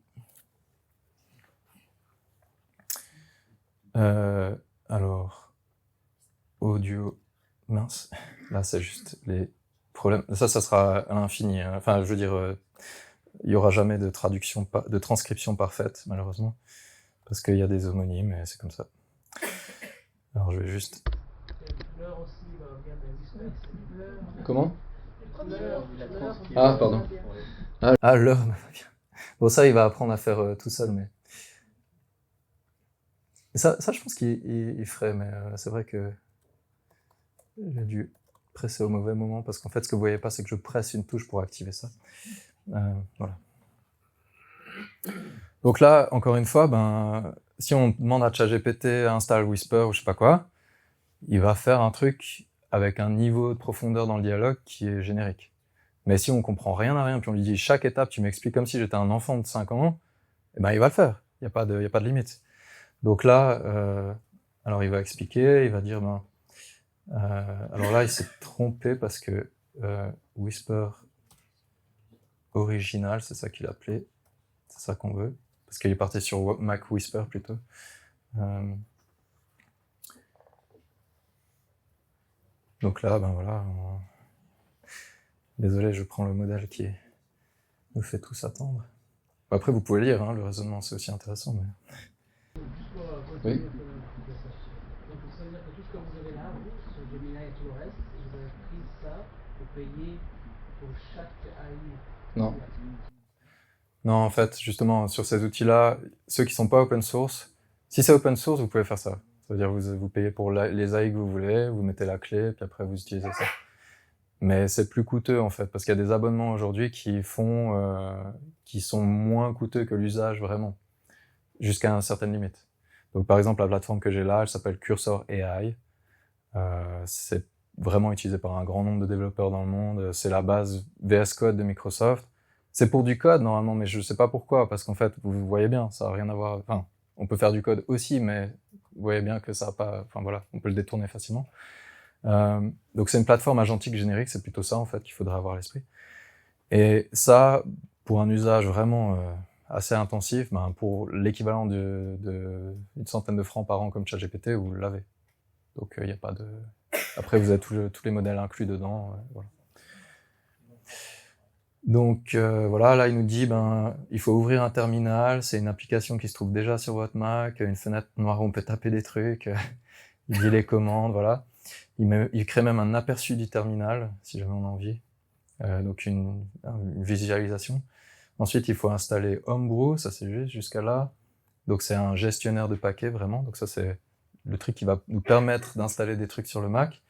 Alors, audio, mince, là c'est juste les problèmes. Ça sera à l'infini. Hein. Enfin, je veux dire, il y aura jamais de transcription parfaite, malheureusement, parce qu'il y a des homonymes et c'est comme ça. Alors, je vais juste. L'heure aussi vient de Whisper. Comment? Ah, pardon. Ah, l'heure me va bien. Bon, ça, il va apprendre à faire tout seul, mais. Ça, je pense qu'il ferait, mais c'est vrai que j'ai dû presser au mauvais moment, parce qu'en fait, ce que vous voyez pas, c'est que je presse une touche pour activer ça. Voilà. Donc là, encore une fois, ben, si on demande à ChatGPT installe Whisper ou je sais pas quoi, il va faire un truc avec un niveau de profondeur dans le dialogue qui est générique. Mais si on comprend rien à rien, puis on lui dit chaque étape, tu m'expliques comme si j'étais un enfant de 5 ans, eh ben, il va le faire. Il y a pas de limite. Donc là, alors il va expliquer, il va dire, ben, alors là il s'est trompé parce que Whisper original, c'est ça qu'il a appelé, c'est ça qu'on veut, parce qu'il est parti sur Mac Whisper plutôt. Donc là, ben voilà, désolé, je prends le modèle qui nous fait tous attendre. Après vous pouvez lire, hein, le raisonnement c'est aussi intéressant, mais... Oui. Donc ça veut dire que tout ce que vous avez là, vous, sur Gemini et tout le reste, vous avez pris ça pour payer pour chaque AI. Non. Non, en fait, justement, sur ces outils-là, ceux qui sont pas open source, si c'est open source, vous pouvez faire ça. Ça veut dire vous payez pour les AI que vous voulez, vous mettez la clé, puis après vous utilisez ça. Mais c'est plus coûteux, en fait, parce qu'il y a des abonnements aujourd'hui qui sont moins coûteux que l'usage vraiment, jusqu'à une certaine limite. Donc, par exemple, la plateforme que j'ai là, elle s'appelle Cursor AI. C'est vraiment utilisé par un grand nombre de développeurs dans le monde. C'est la base VS Code de Microsoft. C'est pour du code, normalement, mais je sais pas pourquoi, parce qu'en fait, vous voyez bien, ça a rien à voir, enfin, on peut faire du code aussi, mais vous voyez bien que ça a pas, enfin voilà, on peut le détourner facilement. Donc c'est une plateforme agentique générique, c'est plutôt ça, en fait, qu'il faudrait avoir à l'esprit. Et ça, pour un usage vraiment assez intensif, ben, pour l'équivalent d'une centaine de francs par an comme ChatGPT, vous l'avez. Donc il n'y a pas de... Après, vous avez tous les modèles inclus dedans, voilà. Donc voilà, là il nous dit ben il faut ouvrir un terminal, c'est une application qui se trouve déjà sur votre Mac, une fenêtre noire où on peut taper des trucs, il dit les commandes, voilà. Il crée même un aperçu du terminal, si jamais on a envie, donc une visualisation. Ensuite il faut installer Homebrew, ça c'est juste jusqu'à là, donc c'est un gestionnaire de paquets vraiment, donc ça c'est le truc qui va nous permettre d'installer des trucs sur le Mac.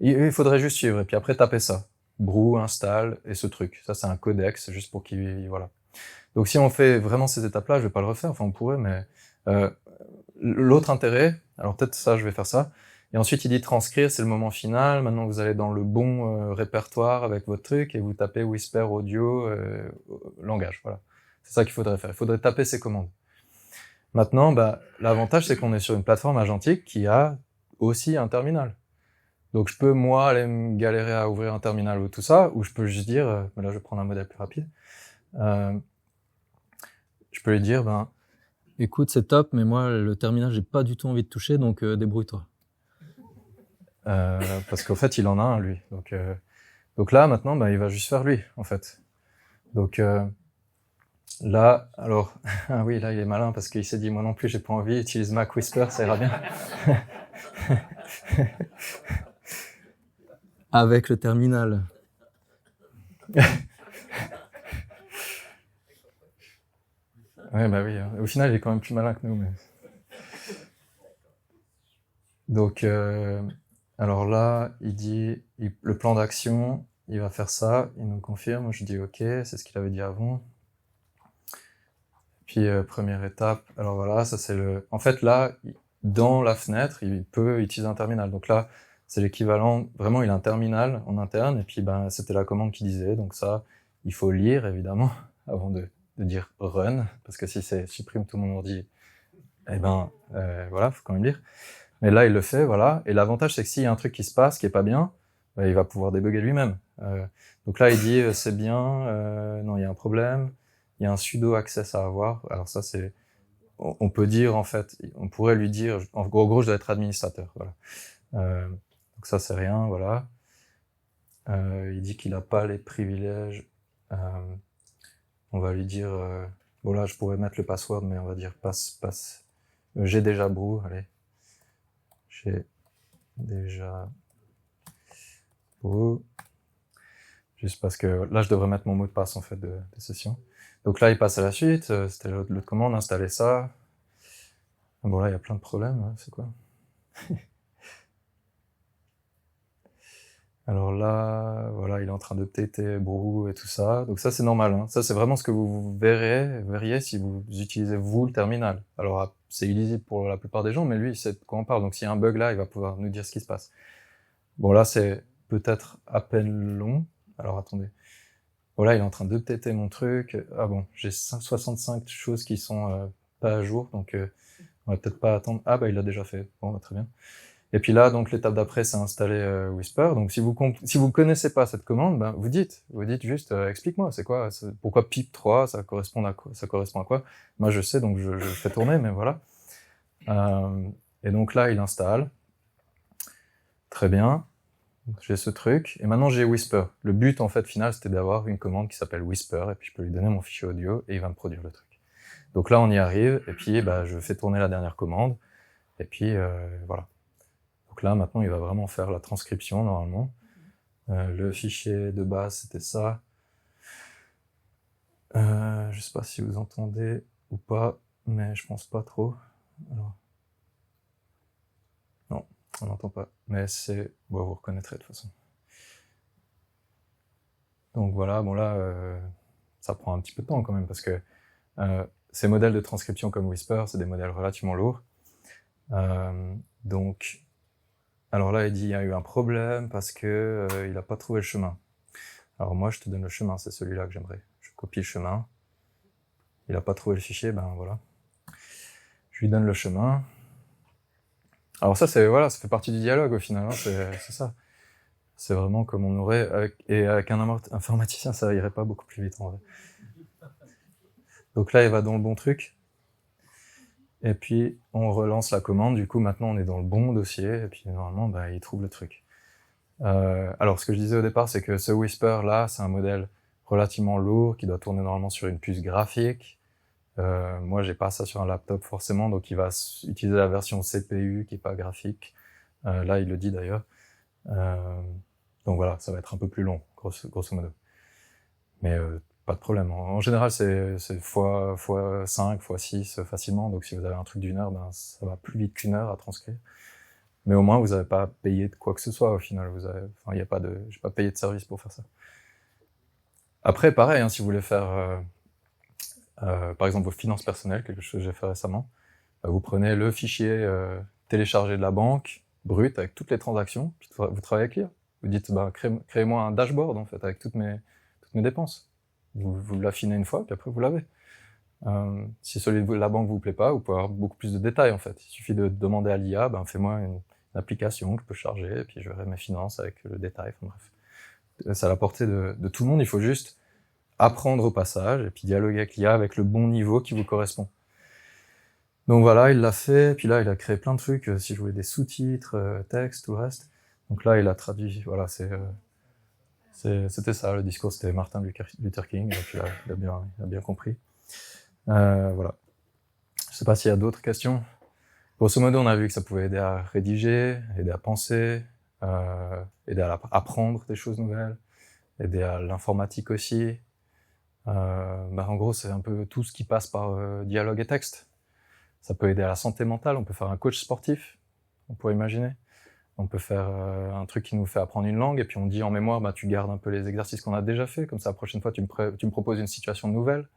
Et il faudrait juste suivre, et puis après taper ça. Brew, installe, et ce truc. Ça, c'est un codex, juste pour qu'il... Voilà. Donc si on fait vraiment ces étapes-là, je vais pas le refaire, enfin on pourrait, mais... l'autre intérêt, alors peut-être ça, je vais faire ça, et ensuite il dit transcrire, c'est le moment final, maintenant vous allez dans le bon répertoire avec votre truc, et vous tapez Whisper Audio, langage, voilà. C'est ça qu'il faudrait faire, il faudrait taper ces commandes. Maintenant, bah, l'avantage, c'est qu'on est sur une plateforme agentique qui a aussi un terminal. Donc je peux, moi, aller me galérer à ouvrir un terminal ou tout ça, ou je peux juste dire, là je vais prendre un modèle plus rapide, je peux lui dire, ben, écoute, c'est top, mais moi, le terminal, j'ai pas du tout envie de toucher, donc débrouille-toi. Parce qu'en fait, il en a un, lui. Donc là, maintenant, ben, il va juste faire lui, en fait. Donc là, alors, ah oui, là, il est malin, parce qu'il s'est dit, moi non plus, j'ai pas envie, utilise Mac Whisper, ça ira bien. Avec le terminal. Ouais, bah oui. Au final, il est quand même plus malin que nous. Mais... Donc, alors là, il dit le plan d'action, il va faire ça, il nous confirme. Je dis OK, c'est ce qu'il avait dit avant. Puis première étape, alors voilà, ça c'est le. En fait, là, dans la fenêtre, il peut utiliser un terminal. Donc là, c'est l'équivalent. Vraiment, il a un terminal en interne. Et puis, ben, c'était la commande qui disait. Donc ça, il faut lire évidemment avant de dire run, parce que si c'est supprime tout mon ordi, eh ben voilà, faut quand même lire. Mais là, il le fait, voilà. Et l'avantage, c'est que s'il y a un truc qui se passe, qui est pas bien, ben, il va pouvoir débugger lui-même. Donc là, il dit c'est bien, non, il y a un problème, il y a un sudo access à avoir. Alors ça, c'est, on peut dire en fait, on pourrait lui dire, en gros, je dois être administrateur, voilà. Donc ça, c'est rien, voilà. Il dit qu'il a pas les privilèges. On va lui dire, bon là je pourrais mettre le password, mais on va dire passe. J'ai déjà brew, allez. J'ai déjà brew. Juste parce que là je devrais mettre mon mot de passe en fait de session. Donc là il passe à la suite, c'était l'autre commande, installer ça. Bon là il y a plein de problèmes, hein, c'est quoi? Alors là, voilà, il est en train de updater brew et tout ça. Donc ça, c'est normal. Hein. Ça, c'est vraiment ce que vous verriez si vous utilisez, vous, le terminal. Alors, c'est illisible pour la plupart des gens, mais lui, il sait de quoi on parle. Donc, s'il y a un bug là, il va pouvoir nous dire ce qui se passe. Bon, là, c'est peut-être à peine long. Alors, attendez. Voilà, il est en train d'updater mon truc. Ah bon, j'ai 65 choses qui sont pas à jour. Donc, on va peut-être pas attendre. Ah bah, il l'a déjà fait. Bon, bah, très bien. Et puis là, donc l'étape d'après, c'est installer Whisper. Donc si vous connaissez pas cette commande, ben vous dites juste explique-moi, c'est quoi, pourquoi pip3, ça correspond à quoi? Moi je sais, donc je le fais tourner, mais voilà. Et donc là, il installe. Très bien. J'ai ce truc. Et maintenant j'ai Whisper. Le but en fait final, c'était d'avoir une commande qui s'appelle Whisper, et puis je peux lui donner mon fichier audio et il va me produire le truc. Donc là, on y arrive, et puis bah, je fais tourner la dernière commande, et puis voilà. Donc là, maintenant, il va vraiment faire la transcription, normalement. Le fichier de base, c'était ça. Je sais pas si vous entendez ou pas, mais je pense pas trop. Alors... Non, on n'entend pas. Mais c'est... Bon, vous reconnaîtrez de toute façon. Donc voilà, bon là, ça prend un petit peu de temps quand même, parce que ces modèles de transcription comme Whisper, c'est des modèles relativement lourds. Donc... Alors là, il dit il y a eu un problème parce que il a pas trouvé le chemin. Alors moi, je te donne le chemin, c'est celui-là que j'aimerais. Je copie le chemin. Il a pas trouvé le fichier, ben voilà. Je lui donne le chemin. Alors ça, c'est voilà, ça fait partie du dialogue au final. Hein, c'est ça. C'est vraiment comme on aurait avec un informaticien, ça irait pas beaucoup plus vite en vrai. Donc là, il va dans le bon truc. Et puis, on relance la commande, du coup, maintenant, on est dans le bon dossier, et puis, normalement, bah, il trouve le truc. Alors, ce que je disais au départ, c'est que ce Whisper, là, c'est un modèle relativement lourd, qui doit tourner normalement sur une puce graphique. Moi, j'ai pas ça sur un laptop, forcément, donc il va utiliser la version CPU, qui est pas graphique. Là, il le dit, d'ailleurs. Donc voilà, ça va être un peu plus long, grosso modo. Mais pas de problème. En général, c'est x5, x6 facilement. Donc si vous avez un truc d'1 heure, ben ça va plus vite qu'1 heure à transcrire. Mais au moins, vous n'avez pas payé de quoi que ce soit au final. Enfin, il y a pas de, j'ai pas payé de service pour faire ça. Après, pareil, hein, si vous voulez faire, par exemple, vos finances personnelles, quelque chose que j'ai fait récemment, vous prenez le fichier téléchargé de la banque, brut, avec toutes les transactions, puis vous travaillez avec l'IA. Vous dites, bah, créez-moi un dashboard en fait avec toutes mes dépenses. Vous l'affinez une fois, puis après vous l'avez. Si celui de la banque vous plaît pas, vous pouvez avoir beaucoup plus de détails en fait. Il suffit de demander à l'IA, ben fais-moi application que je peux charger, et puis je verrai mes finances avec le détail, enfin bref. C'est à la portée de tout le monde, il faut juste apprendre au passage, et puis dialoguer avec l'IA avec le bon niveau qui vous correspond. Donc voilà, il l'a fait, puis là il a créé plein de trucs, si je voulais des sous-titres, texte, tout le reste. Donc là il a traduit, voilà, c'était ça, le discours c'était Martin Luther King, et puis là il a bien compris. Voilà. Je sais pas s'il y a d'autres questions. Grosso modo, on a vu que ça pouvait aider à rédiger, aider à penser, aider à apprendre des choses nouvelles, aider à l'informatique aussi. En gros, c'est un peu tout ce qui passe par dialogue et texte. Ça peut aider à la santé mentale, on peut faire un coach sportif, on pourrait imaginer. On peut faire un truc qui nous fait apprendre une langue, et puis on dit en mémoire, tu gardes un peu les exercices qu'on a déjà fait, comme ça la prochaine fois tu me proposes une situation nouvelle.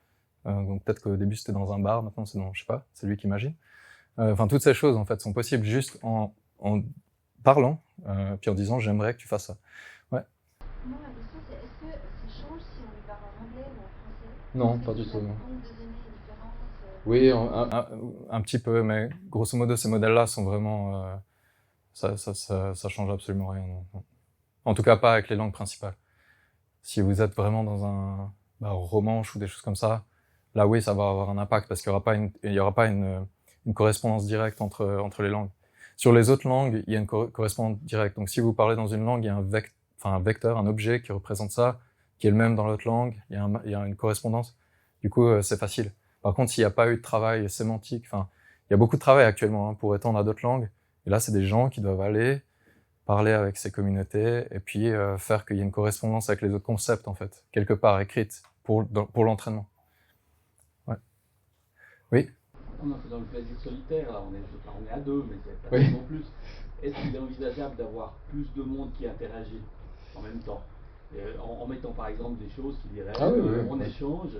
Donc peut-être qu'au début c'était dans un bar, maintenant c'est dans, je sais pas, c'est lui qui imagine. Enfin, toutes ces choses en fait sont possibles juste en parlant, puis en disant j'aimerais que tu fasses ça. Ouais. Moi, ma question c'est est-ce que ça change si on lui parle en anglais ou en français? Non, pas du tout, non. Compte de données différentes Oui, un petit peu, mais grosso modo ces modèles-là sont vraiment, ça change absolument rien. Non. En tout cas pas avec les langues principales. Si vous êtes vraiment dans un romanche ou des choses comme ça, là oui, ça va avoir un impact parce qu'il y aura pas une correspondance directe entre les langues. Sur les autres langues, il y a une correspondance directe. Donc si vous parlez dans une langue, il y a un vecteur, un objet qui représente ça, qui est le même dans l'autre langue, il y a une correspondance. Du coup, c'est facile. Par contre, s'il n'y a pas eu de travail sémantique, il y a beaucoup de travail actuellement pour étendre à d'autres langues. Et là, c'est des gens qui doivent aller parler avec ces communautés et puis faire qu'il y ait une correspondance avec les autres concepts, en fait, quelque part écrite pour l'entraînement. Ouais. Oui. On est dans le plaisir solitaire, là, on est à deux, mais c'est pas oui. non plus. Est-ce qu'il est envisageable d'avoir plus de monde qui interagit en même temps, en mettant par exemple des choses qui diraient on échange,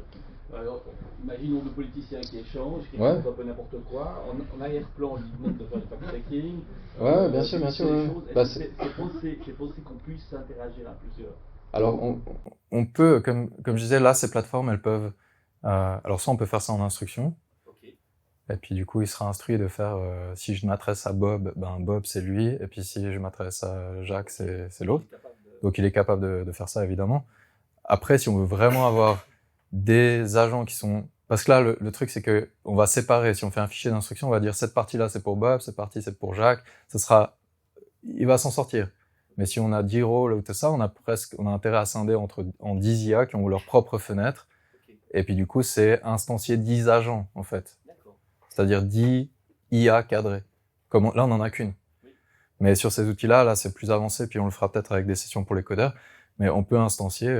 imaginons deux politiciens qui échangent, qui racontent un peu n'importe quoi, en arrière-plan on lui demande de faire du fact-checking. Ouais, bien sûr, bien sûr. C'est possible qu'on puisse interagir à plusieurs. Alors on peut, comme je disais, là ces plateformes elles peuvent, alors soit on peut faire ça en instruction. Et puis du coup, il sera instruit de faire, si je m'adresse à Bob, Bob c'est lui, et puis si je m'adresse à Jacques, c'est l'autre. Donc il est capable de faire ça, évidemment. Après, si on veut vraiment avoir des agents qui sont... Parce que là, le truc, c'est que on va séparer. Si on fait un fichier d'instruction, on va dire cette partie-là, c'est pour Bob, cette partie, c'est pour Jacques. Il va s'en sortir. Mais si on a 10 rôles ou tout ça, on a intérêt à scinder en 10 IA qui ont leur propre fenêtre. Et puis du coup, c'est instancier 10 agents, en fait. C'est-à-dire 10 IA cadrés. Là, on n'en a qu'une. Mais sur ces outils-là, là, c'est plus avancé, puis on le fera peut-être avec des sessions pour les codeurs, mais on peut instancier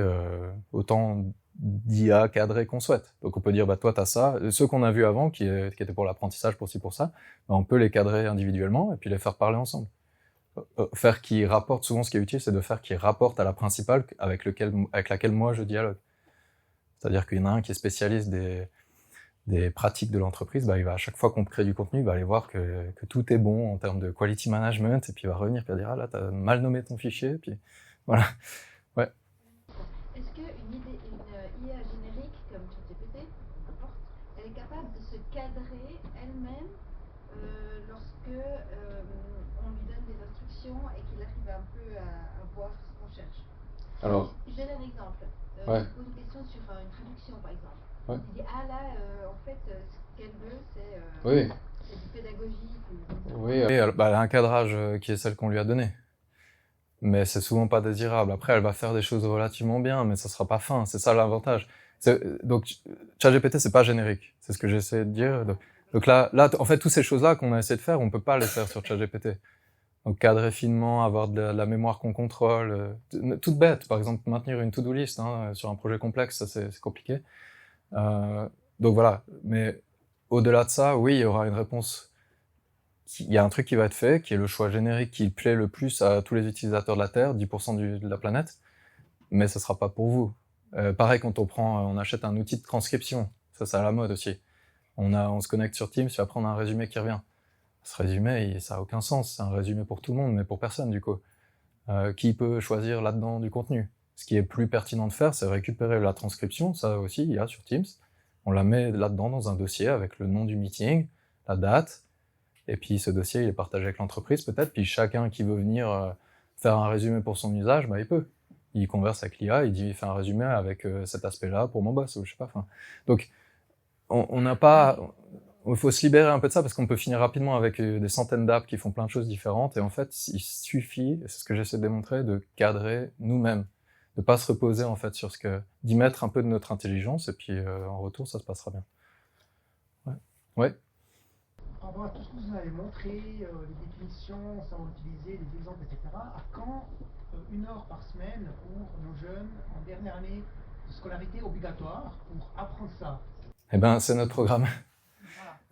autant d'IA cadrés qu'on souhaite. Donc on peut dire, toi, t'as ça. Ceux qu'on a vus avant, qui étaient pour l'apprentissage, pour ci, pour ça, on peut les cadrer individuellement et puis les faire parler ensemble. Faire qu'ils rapportent, souvent ce qui est utile, c'est de faire qu'ils rapportent à la principale avec laquelle moi je dialogue. C'est-à-dire qu'il y en a un qui est spécialiste des pratiques de l'entreprise, il va à chaque fois qu'on crée du contenu, il va aller voir que tout est bon en termes de quality management, et puis il va revenir et dire là t'as mal nommé ton fichier, et puis voilà. Ouais. Est-ce qu'une IA générique comme ChatGPT, n'importe, elle est capable de se cadrer elle-même lorsque on lui donne des instructions et qu'il arrive un peu à voir ce qu'on cherche? Alors. Je donne un exemple. Je pose une question sur une traduction par exemple. Ouais. Il dit en fait ce qu'elle veut c'est du pédagogique Oui, elle a un cadrage qui est celle qu'on lui a donné, mais c'est souvent pas désirable. Après elle va faire des choses relativement bien, mais ça sera pas fin, c'est ça l'avantage. Donc ChatGPT c'est pas générique, c'est ce que j'essaie de dire. Donc là en fait toutes ces choses là qu'on a essayé de faire, on peut pas les faire sur ChatGPT. Donc cadrer finement, avoir de la mémoire qu'on contrôle, toute bête, par exemple maintenir une to-do list sur un projet complexe, ça c'est compliqué. Donc voilà, mais au-delà de ça, oui, il y aura une réponse. Il y a un truc qui va être fait, qui est le choix générique qui plaît le plus à tous les utilisateurs de la Terre, 10% de la planète, mais ce sera pas pour vous. Pareil quand on achète un outil de transcription, ça c'est à la mode aussi. On se connecte sur Teams, puis après on a un résumé qui revient. Ce résumé, ça a aucun sens, c'est un résumé pour tout le monde, mais pour personne du coup. Qui peut choisir là-dedans du contenu? Ce qui est plus pertinent de faire, c'est récupérer la transcription, ça aussi, il y a sur Teams. On la met là-dedans dans un dossier avec le nom du meeting, la date, Et puis ce dossier, il est partagé avec l'entreprise peut-être, puis chacun qui veut venir faire un résumé pour son usage, il peut. Il converse avec l'IA, il dit, il fait un résumé avec cet aspect-là pour mon boss, ou je sais pas. Donc, on n'a pas... Il faut se libérer un peu de ça, parce qu'on peut finir rapidement avec des centaines d'apps qui font plein de choses différentes, et en fait, il suffit, et c'est ce que j'essaie de démontrer, de cadrer nous-mêmes, de pas se reposer en fait sur d'y mettre un peu de notre intelligence, et puis en retour, ça se passera bien. Ouais. Par rapport à tout ce que vous avez montré, les définitions, savoir utiliser, les exemples, etc., à quand 1 heure par semaine pour nos jeunes en dernière année de scolarité obligatoire pour apprendre ça? Eh ben, c'est notre programme.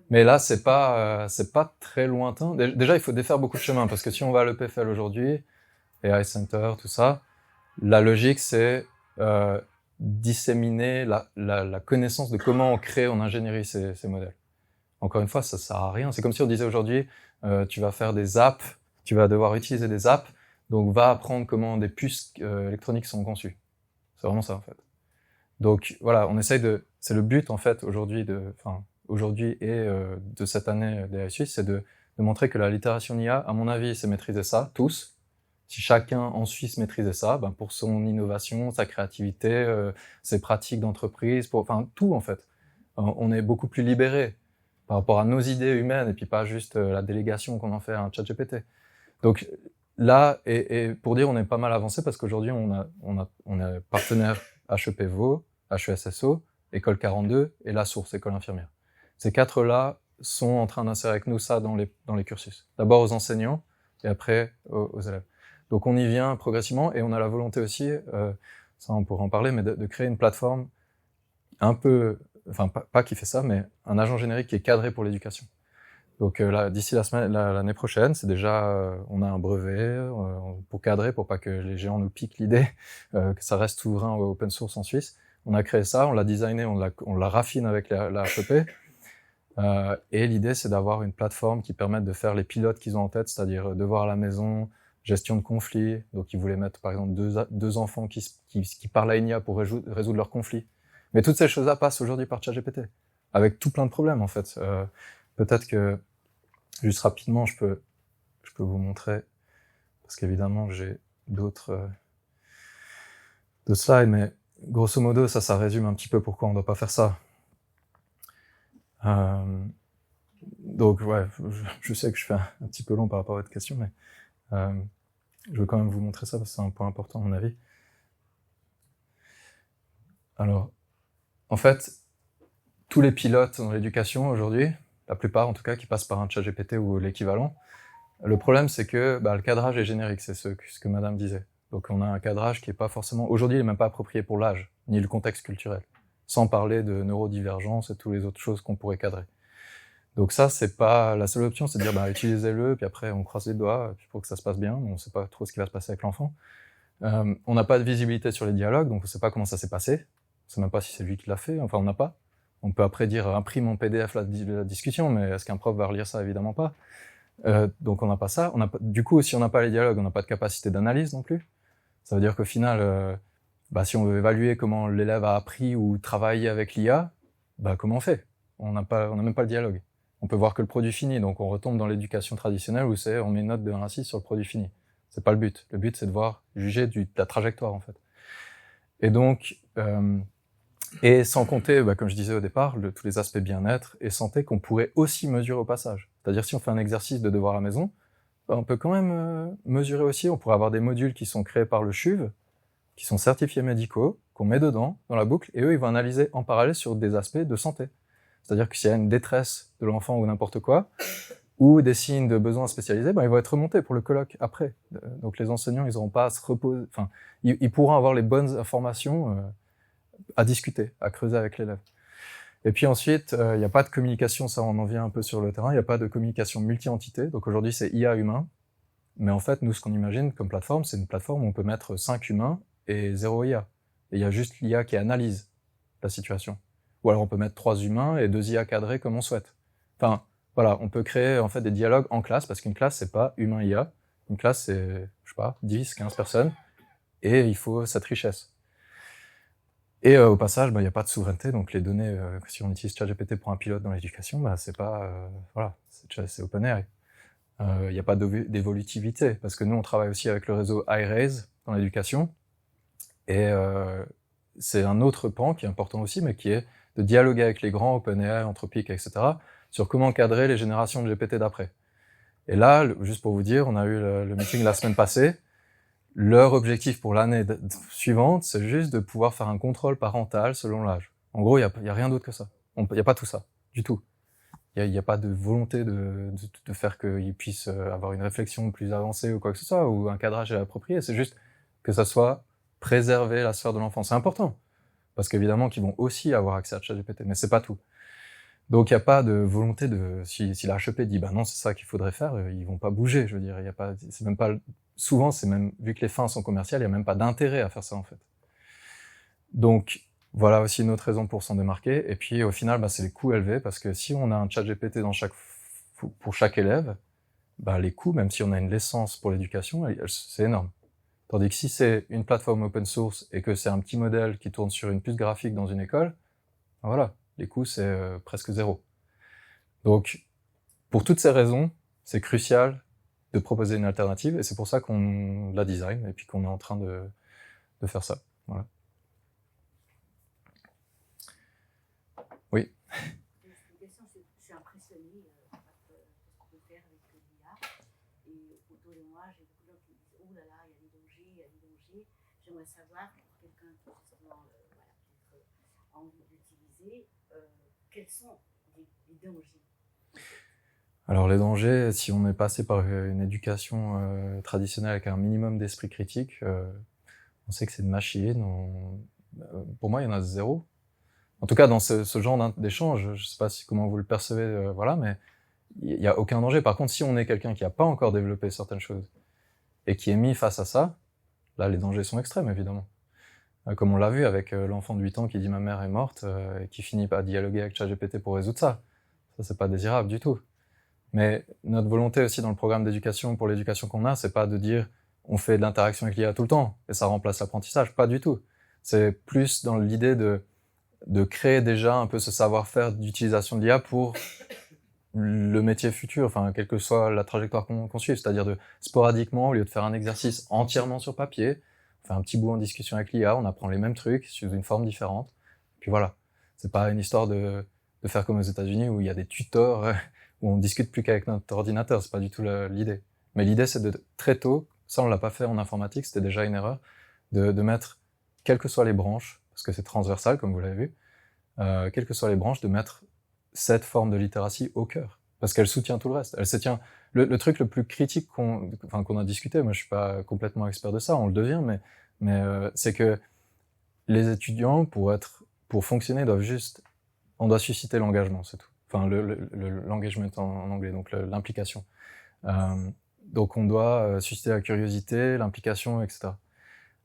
Mais là, c'est pas très lointain. Déjà, il faut défaire beaucoup de chemin, parce que si on va à l'EPFL aujourd'hui, AI Center, tout ça, la logique, c'est disséminer la connaissance de comment on crée en ingénierie ces modèles. Encore une fois, ça sert à rien. C'est comme si on disait aujourd'hui, tu vas faire des apps, tu vas devoir utiliser des apps, donc va apprendre comment des puces électroniques sont conçues. C'est vraiment ça, en fait. Donc voilà, on essaye c'est le but, en fait, aujourd'hui et de cette année d'AI Suisse, c'est de montrer que la littération IA, à mon avis, c'est maîtriser ça, tous. Si chacun en Suisse maîtrisait ça, pour son innovation, sa créativité, ses pratiques d'entreprise, tout, en fait. On est beaucoup plus libéré par rapport à nos idées humaines, et puis pas juste la délégation qu'on en fait à un ChatGPT. Donc là, et pour dire, on est pas mal avancé, parce qu'aujourd'hui, on est partenaire HEP Vaud, HESSO, École 42 et La Source, École infirmière. Ces 4-là sont en train d'insérer avec nous ça dans les cursus. D'abord aux enseignants, et après aux élèves. Donc on y vient progressivement, et on a la volonté aussi, ça on pourra en parler, mais de créer une plateforme un peu, pas qui fait ça, mais un agent générique qui est cadré pour l'éducation. Donc là, d'ici l'année prochaine, c'est déjà, on a un brevet pour cadrer, pour pas que les géants nous piquent l'idée, que ça reste souverain au open source en Suisse. On a créé ça, on l'a designé, on l'a raffine avec la HEP. Et l'idée, c'est d'avoir une plateforme qui permette de faire les pilotes qu'ils ont en tête, c'est-à-dire devoir à la maison, gestion de conflits. Donc ils voulaient mettre par exemple deux enfants qui parlent à Enya pour résoudre leurs conflits. Mais toutes ces choses-là passent aujourd'hui par ChatGPT, avec tout plein de problèmes en fait. Peut-être que juste rapidement, je peux vous montrer, parce qu'évidemment j'ai d'autres slides, mais grosso modo, ça résume un petit peu pourquoi on ne doit pas faire ça. Donc ouais, je sais que je fais un petit peu long par rapport à votre question, mais je veux quand même vous montrer ça, parce que c'est un point important à mon avis. Alors, en fait, tous les pilotes dans l'éducation aujourd'hui, la plupart en tout cas, qui passent par un ChatGPT ou l'équivalent, le problème c'est que le cadrage est générique, c'est ce que madame disait. Donc on a un cadrage qui est pas forcément, aujourd'hui il est même pas approprié pour l'âge, ni le contexte culturel, sans parler de neurodivergence et toutes les autres choses qu'on pourrait cadrer. Donc ça, c'est pas la seule option, c'est de dire utilisez-le, puis après on croise les doigts pour que ça se passe bien, mais on sait pas trop ce qui va se passer avec l'enfant. On n'a pas de visibilité sur les dialogues, donc on sait pas comment ça s'est passé, on sait même pas si c'est lui qui l'a fait, enfin on n'a pas. On peut après dire imprime en PDF la discussion, mais est-ce qu'un prof va relire ça? Évidemment pas. Donc on n'a pas ça. Du coup, si on n'a pas les dialogues, on n'a pas de capacité d'analyse non plus. Ça veut dire qu'au final, si on veut évaluer comment l'élève a appris ou travaillé avec l'IA, comment on fait? On n'a même pas le dialogue. On peut voir que le produit fini, donc on retombe dans l'éducation traditionnelle où on met une note de 1 à 6 sur le produit fini. C'est pas le but. Le but, c'est de juger de la trajectoire, en fait. Et donc, et sans compter, comme je disais au départ, tous les aspects bien-être et santé qu'on pourrait aussi mesurer au passage. C'est-à-dire, si on fait un exercice de devoir à la maison, on peut quand même mesurer aussi. On pourrait avoir des modules qui sont créés par le CHUV, qui sont certifiés médicaux, qu'on met dedans, dans la boucle, et eux, ils vont analyser en parallèle sur des aspects de santé. C'est-à-dire que s'il y a une détresse de l'enfant ou n'importe quoi, ou des signes de besoins spécialisés, ils vont être remontés pour le colloque après. Donc les enseignants, ils n'auront pas à se reposer, ils pourront avoir les bonnes informations à discuter, à creuser avec l'élève. Et puis ensuite, il n'y a pas de communication, ça on en vient un peu sur le terrain, il n'y a pas de communication multi-entité, donc aujourd'hui c'est IA humain, mais en fait, nous, ce qu'on imagine comme plateforme, c'est une plateforme où on peut mettre 5 humains et 0 IA. Et il y a juste l'IA qui analyse la situation. Ou alors on peut mettre 3 humains et 2 IA cadrés comme on souhaite. Enfin, voilà, on peut créer en fait des dialogues en classe, parce qu'une classe, c'est pas humain-IA. Une classe, c'est, 10, 15 personnes, et il faut cette richesse. Et au passage, il n'y a pas de souveraineté, donc les données, si on utilise ChatGPT pour un pilote dans l'éducation, c'est pas, voilà, c'est OpenAI. Il n'y a pas d'évolutivité, parce que nous, on travaille aussi avec le réseau iRaise dans l'éducation, et c'est un autre pan qui est important aussi, mais qui est de dialoguer avec les grands, OpenAI, Anthropic, etc., sur comment cadrer les générations de GPT d'après. Et là, juste pour vous dire, on a eu le meeting la semaine passée. Leur objectif pour l'année suivante, c'est juste de pouvoir faire un contrôle parental selon l'âge. En gros, il y a rien d'autre que ça. Il n'y a pas tout ça, du tout. Il y a pas de volonté de faire qu'ils puissent avoir une réflexion plus avancée ou quoi que ce soit, ou un cadrage approprié. C'est juste que ça soit préserver la sphère de l'enfant. C'est important. Parce qu'évidemment qu'ils vont aussi avoir accès à ChatGPT, mais c'est pas tout. Donc il n'y a pas de volonté de, si la HEP dit non, c'est ça qu'il faudrait faire, ils vont pas bouger, je veux dire, il y a pas, c'est même pas, souvent c'est même, vu que les fins sont commerciales, il y a même pas d'intérêt à faire ça en fait. Donc voilà aussi une autre raison pour s'en démarquer, et puis au final c'est les coûts élevés, parce que si on a un ChatGPT pour chaque élève, les coûts, même si on a une licence pour l'éducation, c'est énorme. Tandis que si c'est une plateforme open source et que c'est un petit modèle qui tourne sur une puce graphique dans une école, voilà. Les coûts, c'est presque zéro. Donc, pour toutes ces raisons, c'est crucial de proposer une alternative, et c'est pour ça qu'on la design, et puis qu'on est en train de faire ça. Voilà. Oui. Je suis impressionnée par ce qu'on peut faire avec l'IA. Et autour de moi, j'ai beaucoup de gens qui me disent « Oh là là, il y a des dangers, il y a des dangers ». J'aimerais savoir, pour quelqu'un qui justement a envie d'utiliser, quels sont les dangers? Alors les dangers, si on est passé par une éducation traditionnelle avec un minimum d'esprit critique, on sait que c'est une machine. Pour moi, il y en a zéro. En tout cas, dans ce genre d'échange, je ne sais pas comment vous le percevez, voilà, mais il n'y a aucun danger. Par contre, si on est quelqu'un qui n'a pas encore développé certaines choses et qui est mis face à ça, là, les dangers sont extrêmes, évidemment. Comme on l'a vu avec l'enfant de 8 ans qui dit « ma mère est morte » et qui finit par dialoguer avec ChatGPT pour résoudre ça. Ça, c'est pas désirable du tout. Mais notre volonté aussi dans le programme d'éducation, pour l'éducation qu'on a, c'est pas de dire on fait de l'interaction avec l'IA tout le temps et ça remplace l'apprentissage, pas du tout. C'est plus dans l'idée de créer déjà un peu ce savoir-faire d'utilisation de l'IA pour le métier futur, enfin, quelle que soit la trajectoire qu'on suive, c'est-à-dire de sporadiquement, au lieu de faire un exercice entièrement sur papier, on fait un petit bout en discussion avec l'IA, on apprend les mêmes trucs sous une forme différente, puis voilà. C'est pas une histoire de faire comme aux États-Unis où il y a des tutors où on discute plus qu'avec notre ordinateur, c'est pas du tout l'idée. Mais l'idée, c'est de très tôt, ça on l'a pas fait en informatique, c'était déjà une erreur, de mettre, quelles que soient les branches, parce que c'est transversal comme vous l'avez vu, quelles que soient les branches, de mettre cette forme de littératie au cœur, parce qu'elle soutient tout le reste. Elle se tient. Le truc le plus critique qu'on a discuté, moi je suis pas complètement expert de ça, on le devient, mais c'est que les étudiants, pour fonctionner, on doit susciter l'engagement, c'est tout. Enfin, l'engagement en anglais, donc l'implication. Donc on doit susciter la curiosité, l'implication, etc.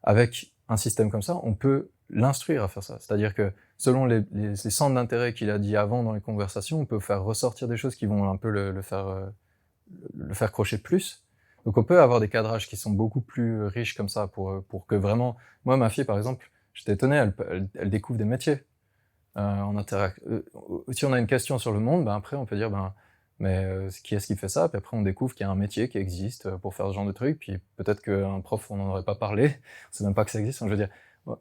Avec un système comme ça, on peut l'instruire à faire ça. C'est-à-dire que selon les centres d'intérêt qu'il a dit avant dans les conversations, on peut faire ressortir des choses qui vont un peu le faire crocher plus. Donc on peut avoir des cadrages qui sont beaucoup plus riches comme ça pour que vraiment... Moi, ma fille, par exemple, j'étais étonné, elle découvre des métiers. Si on a une question sur le monde, après on peut dire qui est-ce qui fait ça, puis après on découvre qu'il y a un métier qui existe pour faire ce genre de truc, puis peut-être qu'un prof on n'en aurait pas parlé, on sait même pas que ça existe. Je veux dire,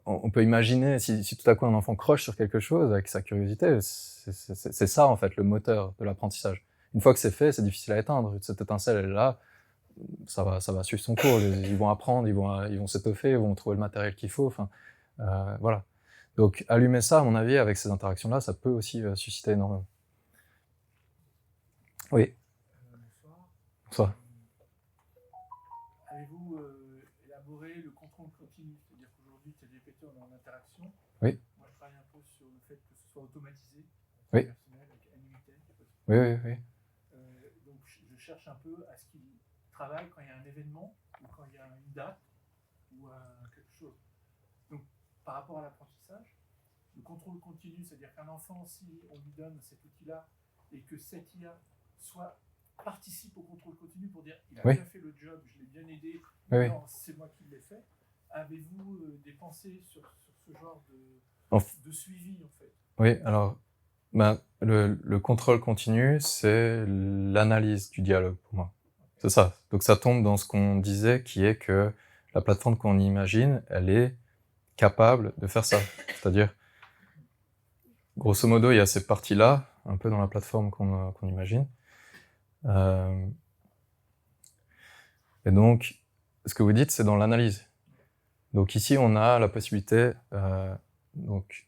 on peut imaginer si tout à coup un enfant croche sur quelque chose avec sa curiosité, c'est ça en fait le moteur de l'apprentissage. Une fois que c'est fait, c'est difficile à éteindre. Cette étincelle elle est là, ça va suivre son cours, ils vont apprendre, ils vont s'étoffer, ils vont trouver le matériel qu'il faut, enfin voilà. Donc, allumer ça, à mon avis, avec ces interactions-là, ça peut aussi susciter énormément. Oui. Bonsoir. Bonsoir. Avez-vous élaboré le contrôle continu? C'est-à-dire qu'aujourd'hui, ChatGPT, on est en interaction. Oui. Moi, je travaille un peu sur le fait que ce soit automatisé, oui. personnel, avec Animated. Oui. Donc, je cherche un peu à ce qu'il travaille quand il y a un événement, ou quand il y a une date, ou quelque chose. Donc, par rapport à l'apprentissage, le contrôle continu, c'est-à-dire qu'un enfant, si on lui donne cet outil-là et que cette IA participe au contrôle continu pour dire il a bien fait le job, je l'ai bien aidé, non, c'est moi qui l'ai fait. Avez-vous des pensées sur ce genre de suivi, en fait. Oui, alors, le contrôle continu, c'est l'analyse du dialogue pour moi. C'est ça. Donc ça tombe dans ce qu'on disait, qui est que la plateforme qu'on imagine, elle est capable de faire ça. C'est-à-dire, grosso modo, il y a ces parties-là, un peu dans la plateforme qu'on imagine. Et donc, ce que vous dites, c'est dans l'analyse. Donc ici, on a la possibilité, donc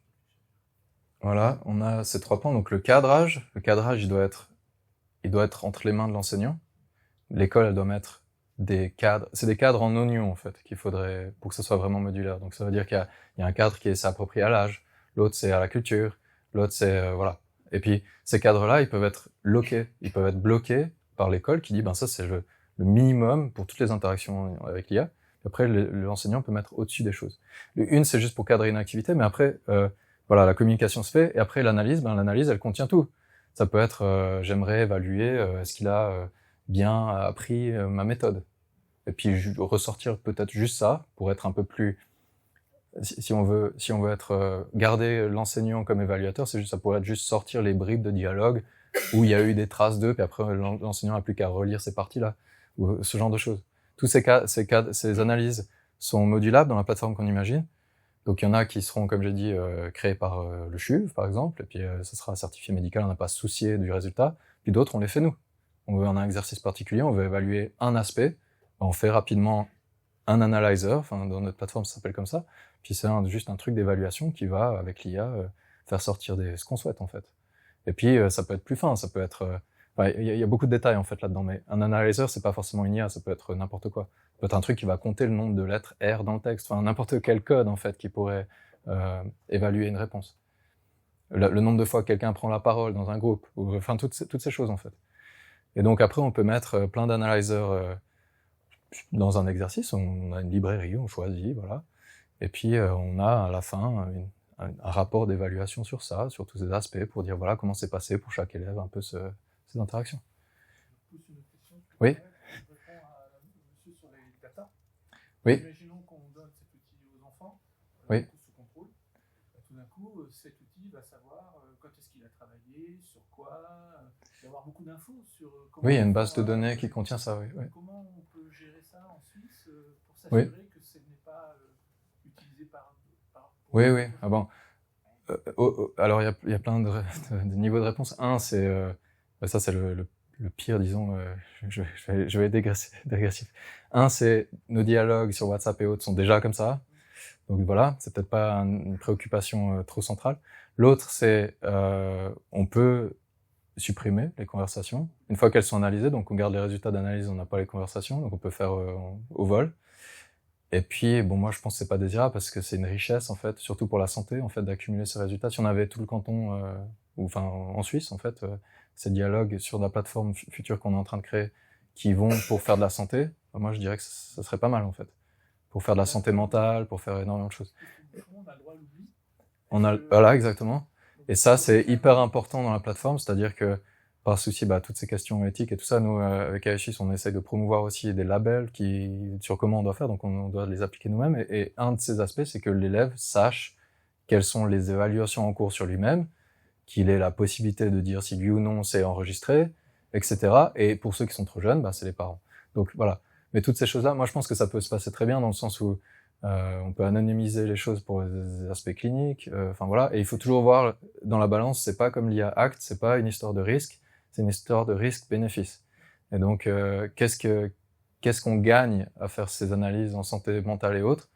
voilà, on a ces 3 points. Donc le cadrage, il doit être entre les mains de l'enseignant. L'école, elle doit mettre des cadres. C'est des cadres en oignon, en fait, qu'il faudrait, pour que ce soit vraiment modulaire. Donc ça veut dire qu'il y a un cadre qui est approprié à l'âge, l'autre c'est à la culture, l'autre c'est, voilà. Et puis, ces cadres-là, ils peuvent être loqués, ils peuvent être bloqués par l'école qui dit, ben ça c'est le minimum pour toutes les interactions avec l'IA. Après, l'enseignant peut mettre au-dessus des choses. Une, c'est juste pour cadrer une activité, mais après, voilà, la communication se fait, et après l'analyse, l'analyse, elle contient tout. Ça peut être, j'aimerais évaluer, est-ce qu'il a bien appris ma méthode. Et puis ressortir peut-être juste ça, pour être un peu plus... Si on veut être garder l'enseignant comme évaluateur, ça pourrait être juste sortir les bribes de dialogue, où il y a eu des traces d'eux, puis après l'enseignant n'a plus qu'à relire ces parties-là, ou ce genre de choses. Tous ces analyses sont modulables dans la plateforme qu'on imagine. Donc il y en a qui seront, comme j'ai dit, créés par le CHUV, par exemple, et puis ça sera certifié médical, on n'a pas à se soucier du résultat. Puis d'autres, on les fait nous. On a un exercice particulier, on veut évaluer un aspect, on fait rapidement un analyzer, enfin dans notre plateforme ça s'appelle comme ça, puis c'est juste un truc d'évaluation qui va, avec l'IA, faire sortir ce qu'on souhaite en fait. Et puis ça peut être plus fin, ça peut être... il y a beaucoup de détails en fait là-dedans, mais un analyzer c'est pas forcément une IA, ça peut être n'importe quoi. Ça peut être un truc qui va compter le nombre de lettres R dans le texte, enfin n'importe quel code en fait qui pourrait évaluer une réponse. Le nombre de fois que quelqu'un prend la parole dans un groupe, ou, enfin toutes ces choses en fait. Et donc après on peut mettre plein d'analysers dans un exercice, on a une librairie, on choisit, voilà. Et puis on a à la fin un rapport d'évaluation sur ça, sur tous ces aspects, pour dire voilà comment c'est passé pour chaque élève, un peu ces interactions. Oui. Monsieur sur les data. Oui. Imaginons qu'on donne cet outil aux enfants, oui. Sous contrôle. Tout d'un coup, cet outil va savoir quand est-ce qu'il a travaillé, sur quoi, il va y avoir beaucoup d'infos sur comment... Oui, il y a une base de données qui contient ça, oui. Comment on peut gérer ça en Suisse pour s'assurer que ce n'est pas utilisé par... Oui. Ah bon. Alors, il y a plein de niveaux de réponse. Un, c'est... ça, c'est le pire, disons, je vais être dégressif. Un, c'est nos dialogues sur WhatsApp et autres sont déjà comme ça. Donc voilà, c'est peut-être pas une préoccupation trop centrale. L'autre, c'est on peut supprimer les conversations. Une fois qu'elles sont analysées, donc on garde les résultats d'analyse, on n'a pas les conversations, donc on peut faire au vol. Et puis, bon, moi je pense que c'est pas désirable parce que c'est une richesse, en fait, surtout pour la santé, en fait, d'accumuler ces résultats. Si on avait tout le canton, ou enfin en Suisse, en fait, ces dialogues sur la plateforme future qu'on est en train de créer, qui vont pour faire de la santé, moi je dirais que ça serait pas mal, en fait. Pour faire de la santé mentale, pour faire énormément de choses. On a le droit à l'oubli. Voilà, exactement. Et ça, c'est hyper important dans la plateforme, c'est-à-dire que, par souci, toutes ces questions éthiques et tout ça, nous, avec ASUS, on essaye de promouvoir aussi des labels sur comment on doit faire, donc on doit les appliquer nous-mêmes. Et un de ces aspects, c'est que l'élève sache quelles sont les évaluations en cours sur lui-même, qu'il ait la possibilité de dire si oui ou non c'est enregistré, etc. Et pour ceux qui sont trop jeunes, c'est les parents. Donc voilà. Mais toutes ces choses-là, moi je pense que ça peut se passer très bien dans le sens où on peut anonymiser les choses pour les aspects cliniques, enfin voilà. Et il faut toujours voir dans la balance, c'est pas comme l'IA Act, c'est pas une histoire de risque, c'est une histoire de risque-bénéfice. Et donc qu'est-ce qu'on gagne à faire ces analyses en santé mentale et autres?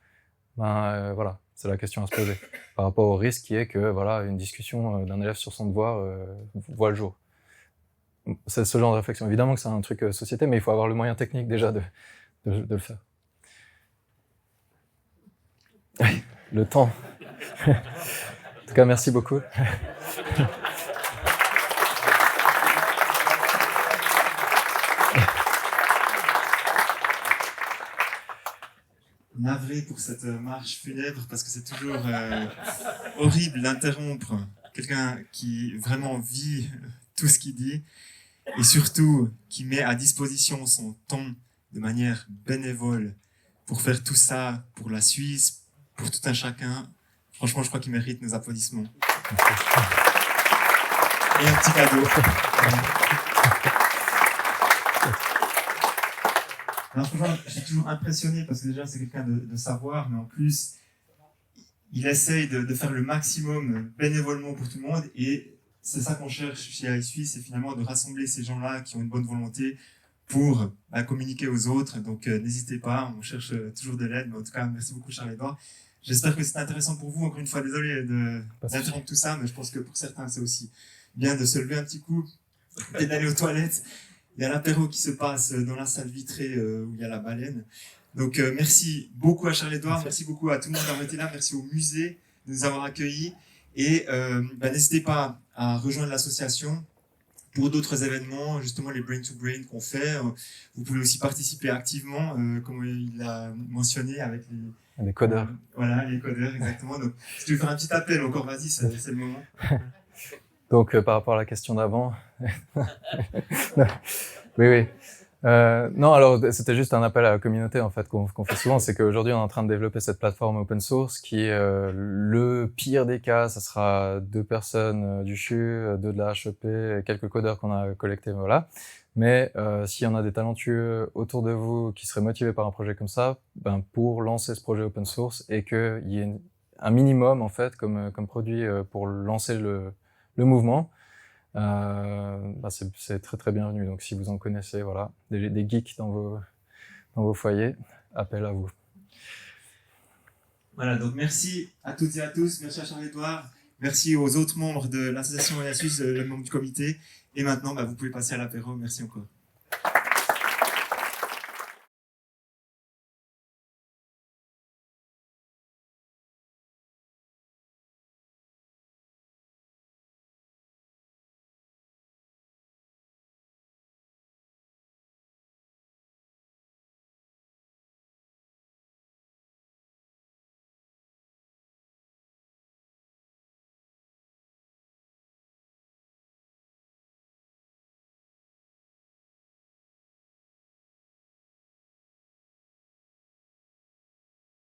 Voilà, c'est la question à se poser. Par rapport au risque qui est que voilà, une discussion d'un élève sur son devoir voit le jour. C'est ce genre de réflexion. Évidemment que c'est un truc société, mais il faut avoir le moyen technique déjà de le faire. Le temps. En tout cas, merci beaucoup. Navré pour cette marche funèbre parce que c'est toujours horrible d'interrompre quelqu'un qui vraiment vit tout ce qu'il dit et surtout qui met à disposition son temps de manière bénévole pour faire tout ça pour la Suisse, pour tout un chacun, franchement, je crois qu'il mérite nos applaudissements. Et un petit cadeau. Alors, franchement, je suis toujours impressionné parce que déjà, c'est quelqu'un de savoir, mais en plus, il essaye de faire le maximum bénévolement pour tout le monde. Et c'est ça qu'on cherche chez iSuisse, c'est finalement de rassembler ces gens-là qui ont une bonne volonté pour communiquer aux autres. Donc, n'hésitez pas, on cherche toujours de l'aide. Mais en tout cas, merci beaucoup, Charles-Édouard. J'espère que c'était intéressant pour vous. Encore une fois, désolé d'interrompre tout ça, mais je pense que pour certains, c'est aussi bien de se lever un petit coup et d'aller aux toilettes. Il y a l'apéro qui se passe dans la salle vitrée où il y a la baleine. Donc, merci beaucoup à Charles-Édouard, merci beaucoup à tout le monde d'avoir été là, merci au musée de nous avoir accueillis. Et n'hésitez pas à rejoindre l'association pour d'autres événements, justement les Brain to Brain qu'on fait. Vous pouvez aussi participer activement, comme il l'a mentionné, avec les codeurs. Voilà, les codeurs, exactement. Donc, si tu veux faire un petit appel encore, vas-y, c'est le moment. Donc, par rapport à la question d'avant, oui. Non, alors c'était juste un appel à la communauté en fait qu'on fait souvent, c'est qu'aujourd'hui on est en train de développer cette plateforme open source qui le pire des cas, ça sera 2 personnes du CHU, 2 de la HEP, et quelques codeurs qu'on a collectés, voilà. Mais s'il y en a des talentueux autour de vous qui seraient motivés par un projet comme ça, pour lancer ce projet open source et qu'il y ait un minimum en fait comme produit pour lancer le mouvement, c'est très très bienvenu. Donc si vous en connaissez, voilà, des geeks dans vos foyers, appel à vous. Voilà, donc merci à toutes et à tous, merci à Charles-Édouard, merci aux autres membres de l'association iSuisse, les membres du comité, et maintenant vous pouvez passer à l'apéro, merci encore.